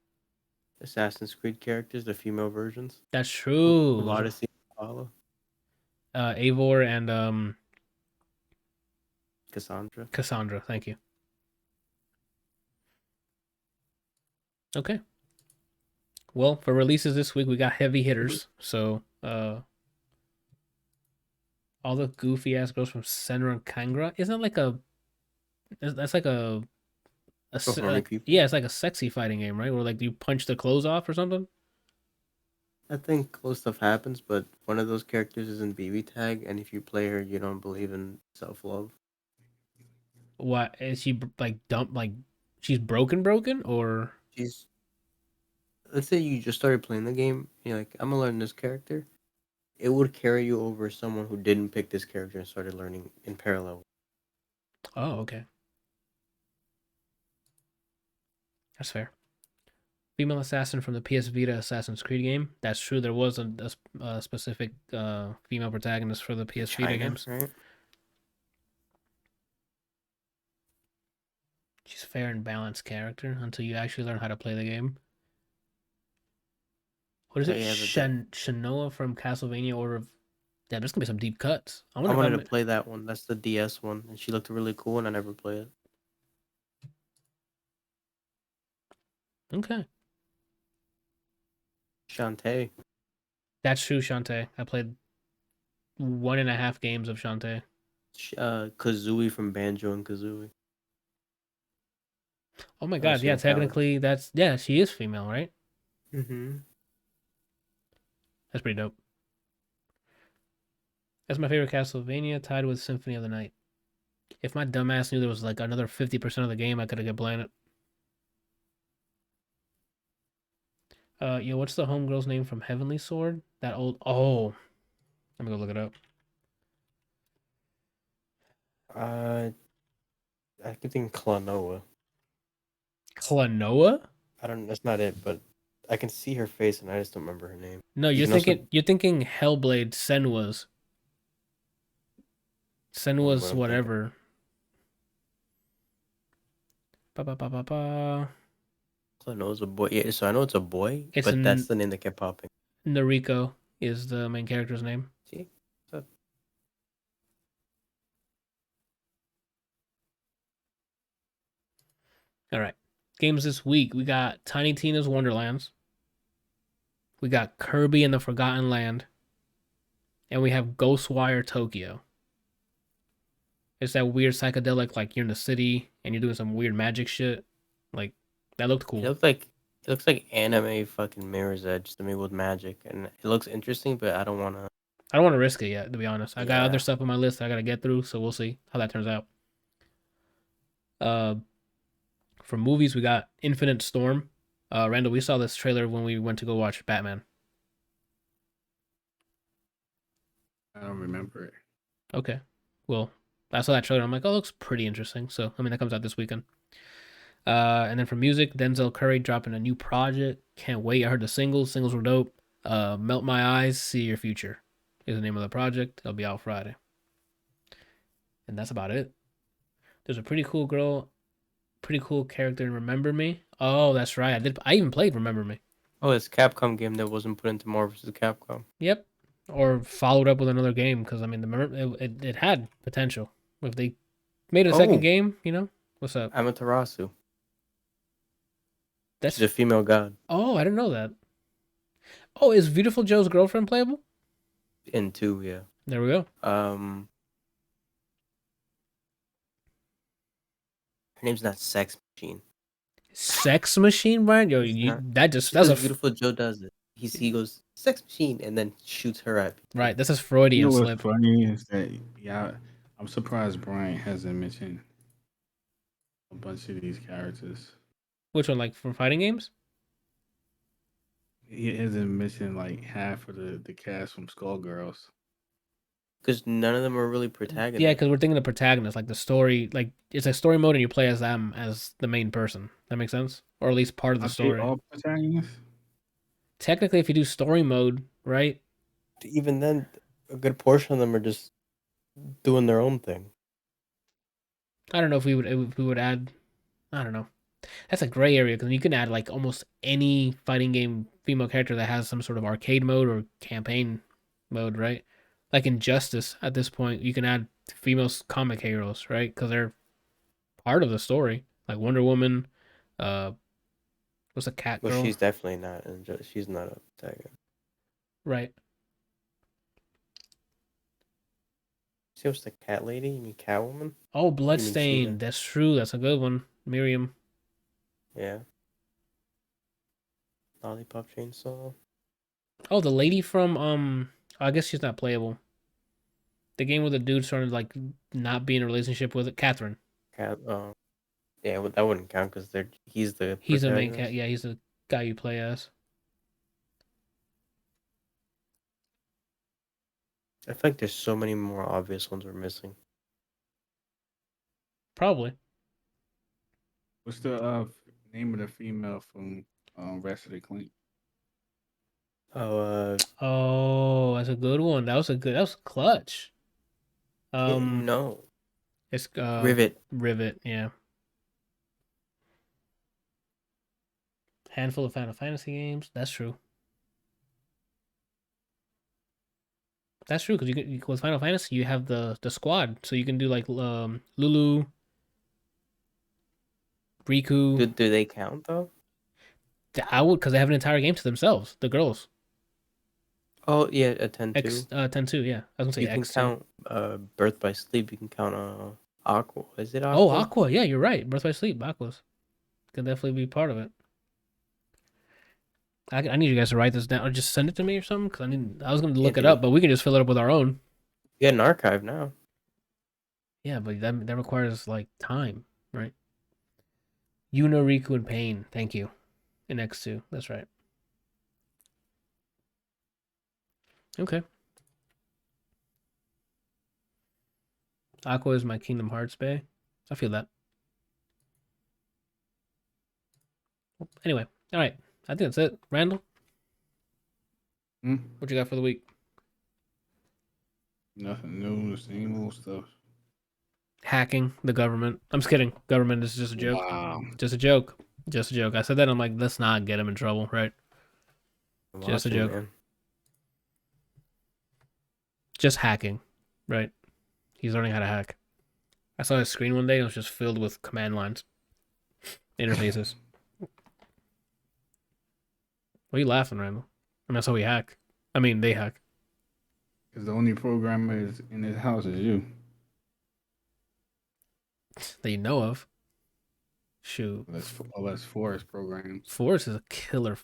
Assassin's Creed characters, the female versions. That's true. Of Odyssey, Valhalla, Eivor and Cassandra. Cassandra. Thank you. Okay. Well, for releases this week, we got heavy hitters. So, all the goofy ass girls from Senra and Kangra. Isn't that like that's like yeah, it's like a sexy fighting game, right? Where like you punch the clothes off or something. I think close stuff happens, but one of those characters is in BB Tag, and if you play her, you don't believe in self love. What is she like? Dump like she's broken, or She's. Let's say you just started playing the game, and you're like, I'm gonna learn this character. It would carry you over someone who didn't pick this character and started learning in parallel. oh, okay, that's fair. Female assassin from the PS Vita Assassin's Creed game. That's true. There was a specific female protagonist for the PS Vita games. Right? She's a fair and balanced character until you actually learn how to play the game. What is it? Shanoa from Castlevania Order of... Yeah, there's going to be some deep cuts. I wanted to play that one. That's the DS one. And she looked really cool, and I never played it. Okay. Shantae. That's true, Shantae. I played 1.5 games of Shantae. Kazooie from Banjo and Kazooie. Oh my god, yeah, technically that's... Yeah, she is female, right? Mm-hmm. That's pretty dope. That's my favorite Castlevania, tied with Symphony of the Night. If my dumbass knew there was like another 50% of the game, I could have got playing it. What's the homegirl's name from Heavenly Sword? That old... Oh. Let me go look it up. I could think Klonoa. Klonoa? That's not it, but I can see her face and I just don't remember her name. No, you're thinking Hellblade Senwa's. Senwa's whatever. Klonoa's a boy. Yeah, so I know it's a boy, but that's the name that kept popping. Noriko is the main character's name. See? All right. Games this week. We got Tiny Tina's Wonderlands. We got Kirby and the Forgotten Land. and we have Ghostwire Tokyo. It's that weird psychedelic, like you're in the city and you're doing some weird magic shit. Like that looked It cool. looks like anime fucking Mirror's Edge to me with magic, and it looks interesting, but I don't want to. I don't want to risk it yet, to be honest. I got other Yeah. stuff on my list that I gotta get through, so we'll see how that turns out. For movies, we got Infinite Storm. Randall, we saw this trailer when we went to go watch Batman. I don't remember it. Okay, well, I saw that trailer. I'm like, oh, it looks pretty interesting. So, I mean, that comes out this weekend. And then for music, Denzel Curry dropping a new project. Can't wait. I heard the singles. Singles were dope. Melt My Eyes, See Your Future is the name of the project. It'll be out Friday. And that's about it. There's a pretty cool girl, pretty cool character in Remember Me. Oh, that's right. I even played Remember Me. Oh, it's a Capcom game that wasn't put into Marvel vs. Capcom. Yep. Or followed up with another game because I mean it had potential. If they made a second game, you know, what's up? Amaterasu. That's She's a female god. Oh, I didn't know that. Oh, is Beautiful Joe's girlfriend playable? In 2, yeah. There we go. Her name's not Sex Machine. Sex Machine, Brian? Yo, that's a Beautiful Joe does it. He goes Sex Machine and then shoots her up. right. That's a Freudian You know slip. what's funny is that I'm surprised Brian hasn't mentioned a bunch of these characters. Which one, like from fighting games? He hasn't mentioned like half of the cast from Skullgirls. Because none of them are really protagonists. Yeah, because we're thinking of protagonists, like the story, like it's a story mode and you play as them as the main person. That makes sense, or at least part of the story. All protagonists. Technically, if you do story mode, right? Even then, a good portion of them are just doing their own thing. I don't know if we would add. I don't know. That's a gray area because you can add like almost any fighting game female character that has some sort of arcade mode or campaign mode, right? Like Injustice at this point, you can add female comic heroes, right? Because they're part of the story. Like Wonder Woman, what's a cat girl? Well, she's definitely not. She's not a protagonist. Right. See, what's the cat lady? You mean Catwoman? Oh, Bloodstained. That's true. That's a good one. Miriam. Yeah. Lollipop Chainsaw. Oh, the lady from I guess she's not playable. The game with the dude started like not be in a relationship with it. Catherine. Yeah, that wouldn't count because he's the. He's a main cat. Yeah, he's the guy you play as. I feel like there's so many more obvious ones we're missing. Probably. What's the name of the female from Ratchet & Clank? Oh, that's a good one. That was clutch. No. It's Rivet. Rivet, yeah. Handful of Final Fantasy games. That's true. That's true because with Final Fantasy you have the squad, so you can do like Lulu, Riku. Do they count though? I would because they have an entire game to themselves. The girls. Oh yeah, a 10-2. 10-2, yeah. I was gonna say you can X2. count Birth by Sleep. You can count Aqua. Is it Aqua? Oh, Aqua. Yeah, you're right. Birth by Sleep. Aqua's can definitely be part of it. I need you guys to write this down or just send it to me or something because I was going to look it up, but we can just fill it up with our own. You got an archive now. Yeah, but that requires like time, right? Yuna, Riku, and Pain. Thank you. In X2. That's right. Okay. Aqua is my Kingdom Hearts bae. I feel that. Anyway, all right. I think that's it. Randall? What you got for the week? Nothing new. The same old stuff. Hacking the government. I'm just kidding. Government is just a joke. Wow. Just a joke. Just a joke. I said that. I'm like, let's not get him in trouble, right? Just a joke. Man. Just hacking, right? He's learning how to hack. I saw his screen one day. It was just filled with command lines, interfaces. What are you laughing, Randall? I mean, that's how we hack. I mean, they hack. Because the only programmer is in his house is you. That you know of. Shoot. That's Forest programs. Forrest is a killer.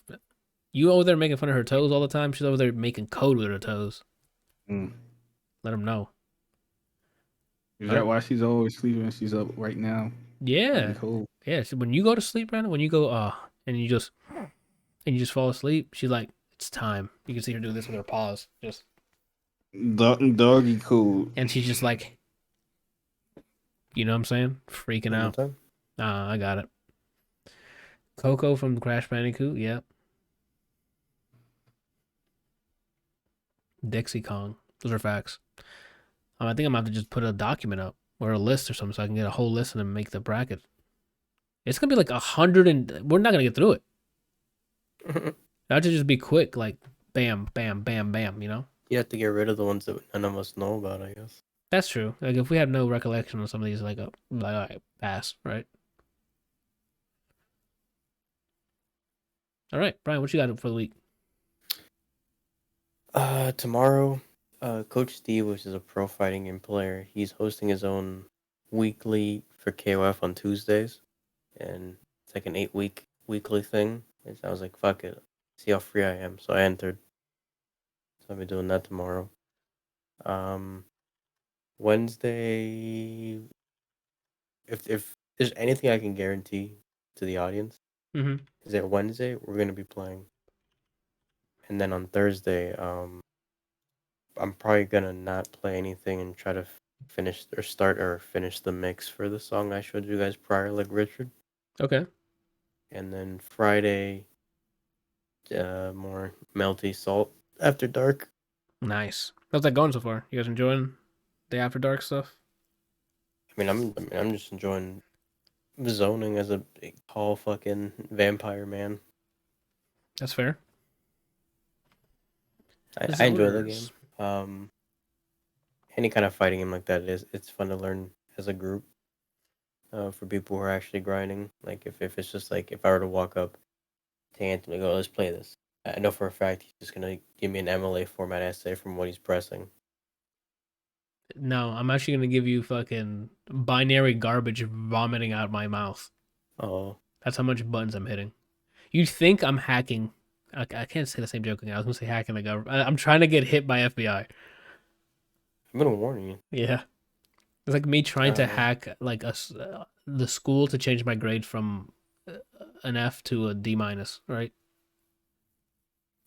You over there making fun of her toes all the time? She's over there making code with her toes. Let him know. Is that why she's always sleeping? She's up right now. Yeah. Yeah. So when you go to sleep, Brandon, when you go, and you just fall asleep, she's like, it's time. You can see her do this with her paws. Just. Doggy code. And she's just like, you know what I'm saying? Freaking out. I got it. Coco from Crash Bandicoot, yep. Dixie Kong. Those are facts. I think I'm going to have to just put a document up or a list or something so I can get a whole list and then make the bracket. It's going to be like 100 and we're not going to get through it. That should just be quick, like bam, bam, bam, bam, you know? You have to get rid of the ones that none of us know about, I guess. That's true. Like if we have no recollection of some of these, like all right, pass, right? All right, Brian, what you got for the week? Tomorrow, Coach Steve, which is a pro fighting game player, he's hosting his own weekly for KOF on Tuesdays, and it's like an 8-week weekly thing. And I was like, fuck it, see how free I am. So I entered. So I'll be doing that tomorrow. Wednesday, if there's anything I can guarantee to the audience, is that Wednesday we're gonna be playing, and then on Thursday, I'm probably gonna not play anything and try to finish the mix for the song I showed you guys prior, like Richard. Okay. And then Friday, more Melty Salt After Dark. Nice. How's that going so far? You guys enjoying the After Dark stuff? I mean, I'm just enjoying zoning as a big, tall fucking vampire man. That's fair. I enjoy the game. Any kind of fighting game like that it's fun to learn as a group. For people who are actually grinding, like if it's just like if I were to walk up to Anthony and go, let's play this, I know for a fact he's just gonna give me an MLA format essay from what he's pressing. No, I'm actually gonna give you fucking binary garbage vomiting out my mouth. Oh, that's how much buttons I'm hitting. You think I'm hacking? I can't say the same joke again. I was gonna say hacking the government. I'm trying to get hit by FBI. I've been warning you. Yeah, it's like me trying to hack like the school to change my grade from an F to a D-, right?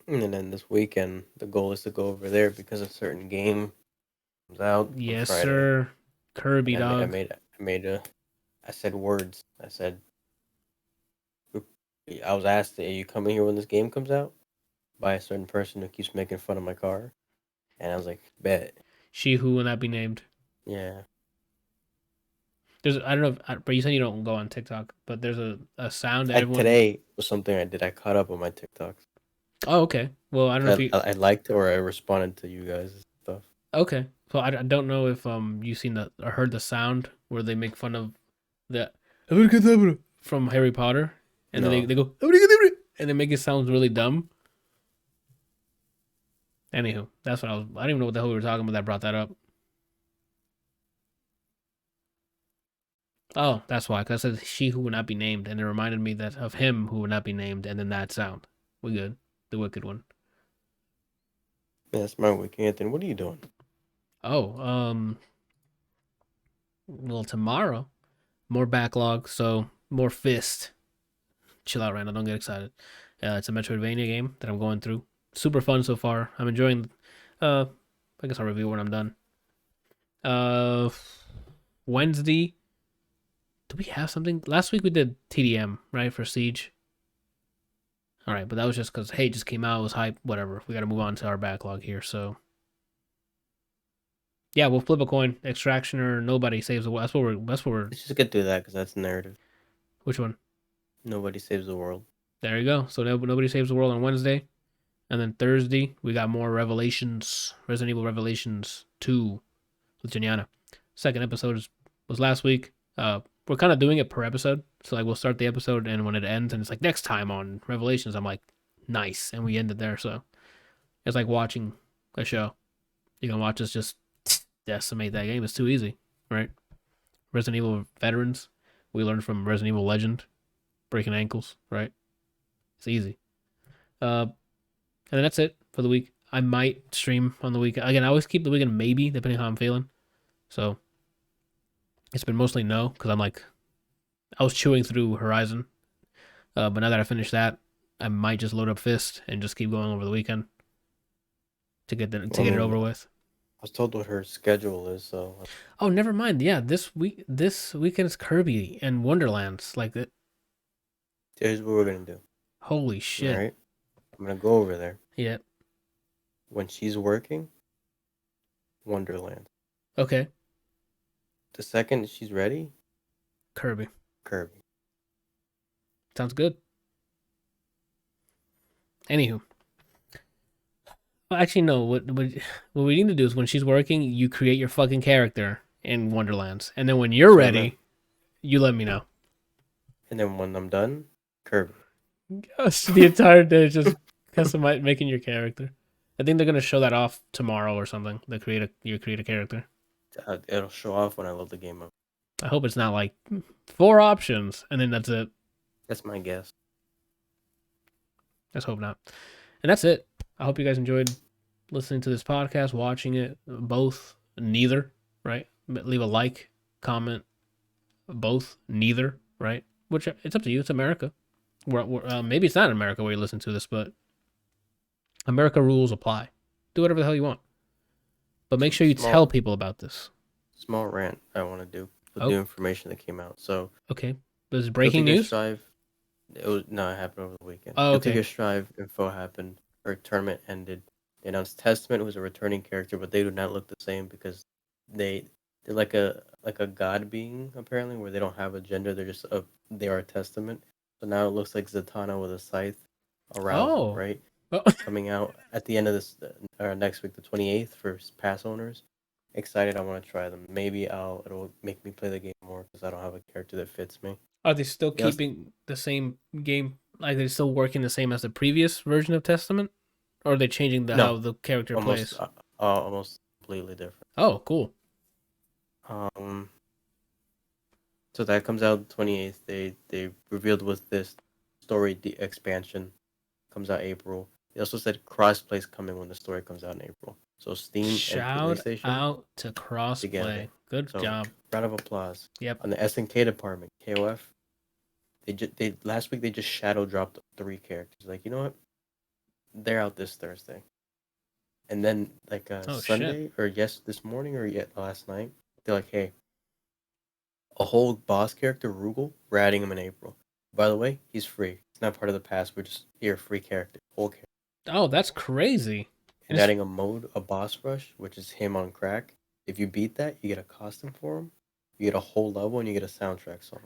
And then this weekend, the goal is to go over there because a certain game comes out. Yes, sir. Kirby, dog. I said words. I was asked, are you coming here when this game comes out? By a certain person who keeps making fun of my car. And I was like, bet. She who will not be named. Yeah. I don't know, but you said you don't go on TikTok, but there's a sound that everyone... Today was something I did. I caught up on my TikToks. Oh, okay. Well, I don't know if you... I liked it or I responded to you guys' stuff. Okay. So I don't know if you've seen or heard the sound where they make fun of the from Harry Potter, and then they go and they make it sound really dumb. Anywho, that's what I didn't even know what the hell we were talking about that brought that up. Oh, that's why. Because I said she who would not be named, and it reminded me that of him who would not be named, and then that sound. We good. The wicked one. Yeah, that's my wicked. Anthony, what are you doing? Oh, well, tomorrow, more backlog, so more fist. Chill out, Randall. Don't get excited. It's a Metroidvania game that I'm going through. Super fun so far. I'm enjoying. I guess I'll review when I'm done. Wednesday. Do we have something? Last week we did TDM, right, for Siege. All right, but that was just because, hey, it just came out. It was hype. Whatever. We got to move on to our backlog here, so. Yeah, we'll flip a coin. Extraction or nobody saves the world. That's what we're. Let's just get through that because that's the narrative. Which one? Nobody saves the world. There you go. So nobody saves the world on Wednesday, and then Thursday we got more Revelations, Resident Evil Revelations 2 with Janiana. Second episode was last week. We're kind of doing it per episode, so like we'll start the episode and when it ends and it's like next time on Revelations, I'm like, nice, and we ended there. So it's like watching a show. You can watch us just decimate that game. It's too easy, right? Resident Evil veterans. We learned from Resident Evil Legend, breaking ankles, right? It's easy. And then that's it for the week. I might stream on the weekend. Again, I always keep the weekend maybe, depending on how I'm feeling. So it's been mostly no, because I was chewing through Horizon. But now that I finished that, I might just load up Fist and just keep going over the weekend to get it over with. I was told what her schedule is, so. Oh, never mind. Yeah, this weekend is Kirby and Wonderlands. Like that. Here's what we're gonna do. Holy shit! All right, I'm gonna go over there. Yeah. When she's working, Wonderland. Okay. The second she's ready, Kirby. Sounds good. Anywho. Well, actually, no. What we need to do is when she's working, you create your fucking character in Wonderlands, and then when you're ready, you let me know. And then when I'm done, Kirby. Yes, the entire day just customizing making your character. I think they're gonna show that off tomorrow or something. You create a character. It'll show off when I load the game up. I hope it's not like 4 options and then that's it. That's my guess. Let's hope not. And that's it. I hope you guys enjoyed listening to this podcast, watching it. Both, neither, right? Leave a like, comment. Both, neither, right? Which it's up to you. It's America. Maybe it's not in America where you listen to this, but America rules apply. Do whatever the hell you want. But make sure you tell people about this. Small rant I want to do with new information that came out. So okay, there's breaking news. Strive, it happened over the weekend. Oh, okay. Guilty Gear Strive info happened. Her tournament ended. They announced Testament, who's a returning character, but they do not look the same because they're like a god being apparently, where they don't have a gender. They are a Testament. So now it looks like Zatanna with a scythe around, right? Oh. Coming out at the end of this next week, the 28th, for pass owners. Excited, I want to try them. Maybe it'll make me play the game more because I don't have a character that fits me. Are they still keeping the same game? Like they're still working the same as the previous version of Testament, or are they changing how the character plays? Almost completely different. Oh, cool. So that comes out the 28th. They revealed with this story expansion comes out April. They also said crossplay coming when the story comes out in April. So Steam and PlayStation. Shout out to crossplay. Together. Good job. Round of applause. Yep. On the SNK department, KOF. They last week they just shadow dropped 3 characters. Like, you know what? They're out this Thursday. And then like Sunday or this morning or last night, they're like, hey, a whole boss character, Rugal, we're adding him in April. By the way, he's free. It's not part of the pass. We're just free character, whole character. Oh, that's crazy. And adding a boss rush, which is him on crack. If you beat that, you get a costume for him. You get a whole level, and you get a soundtrack song.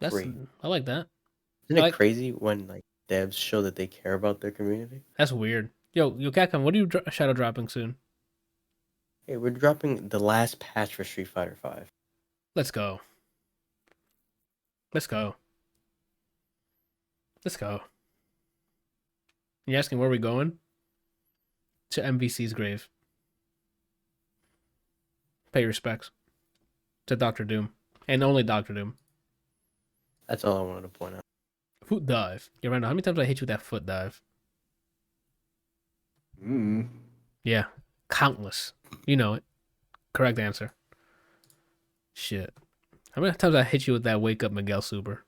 I like that. Isn't it crazy when like devs show that they care about their community? That's weird. Yo, Capcom, what are you shadow dropping soon? Hey, we're dropping the last patch for Street Fighter V. Let's go. You asking where we going? To MVC's grave. Pay respects to Dr. Doom. And only Dr. Doom. That's all I wanted to point out. Foot dive. Yeah, Randall, how many times I hit you with that foot dive? Yeah. Countless. You know it. Correct answer. Shit. How many times I hit you with that wake up Miguel Super?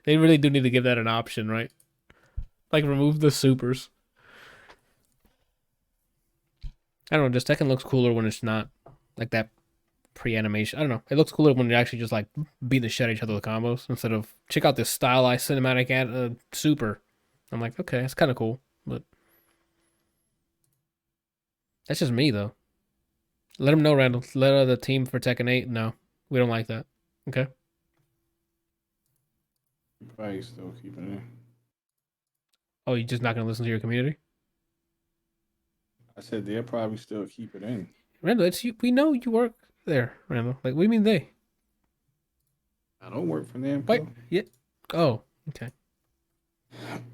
They really do need to give that an option, right? Like remove the supers. I don't know, just Tekken looks cooler when it's not like that pre-animation. I don't know. It looks cooler when you're actually just like beating the shit out of each other with combos instead of check out this stylized cinematic super. I'm like, okay, it's kind of cool, but that's just me though. Let them know, Randall. Let the team for Tekken 8 know. We don't like that. Okay? Probably still keeping it. Oh, you're just not going to listen to your community? I said they'll probably still keep it in. Randall, it's you. We know you work there, Randall. Like, what do you mean they? I don't work for them. Wait, yeah. Oh, okay.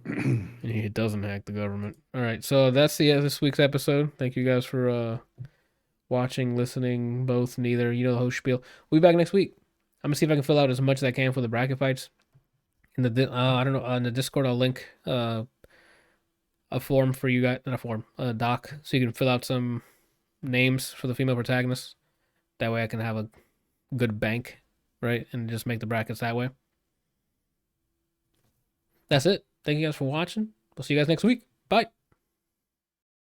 And he doesn't hack the government. All right, so that's the this week's episode. Thank you guys for watching, listening, both, neither. You know the whole spiel. We'll be back next week. I'm gonna see if I can fill out as much as I can for the bracket fights. In the I don't know, on the Discord, I'll link a form for you guys, not a form, a doc, so you can fill out some names for the female protagonists. That way, I can have a good bank, right, and just make the brackets that way. That's it. Thank you guys for watching. We'll see you guys next week.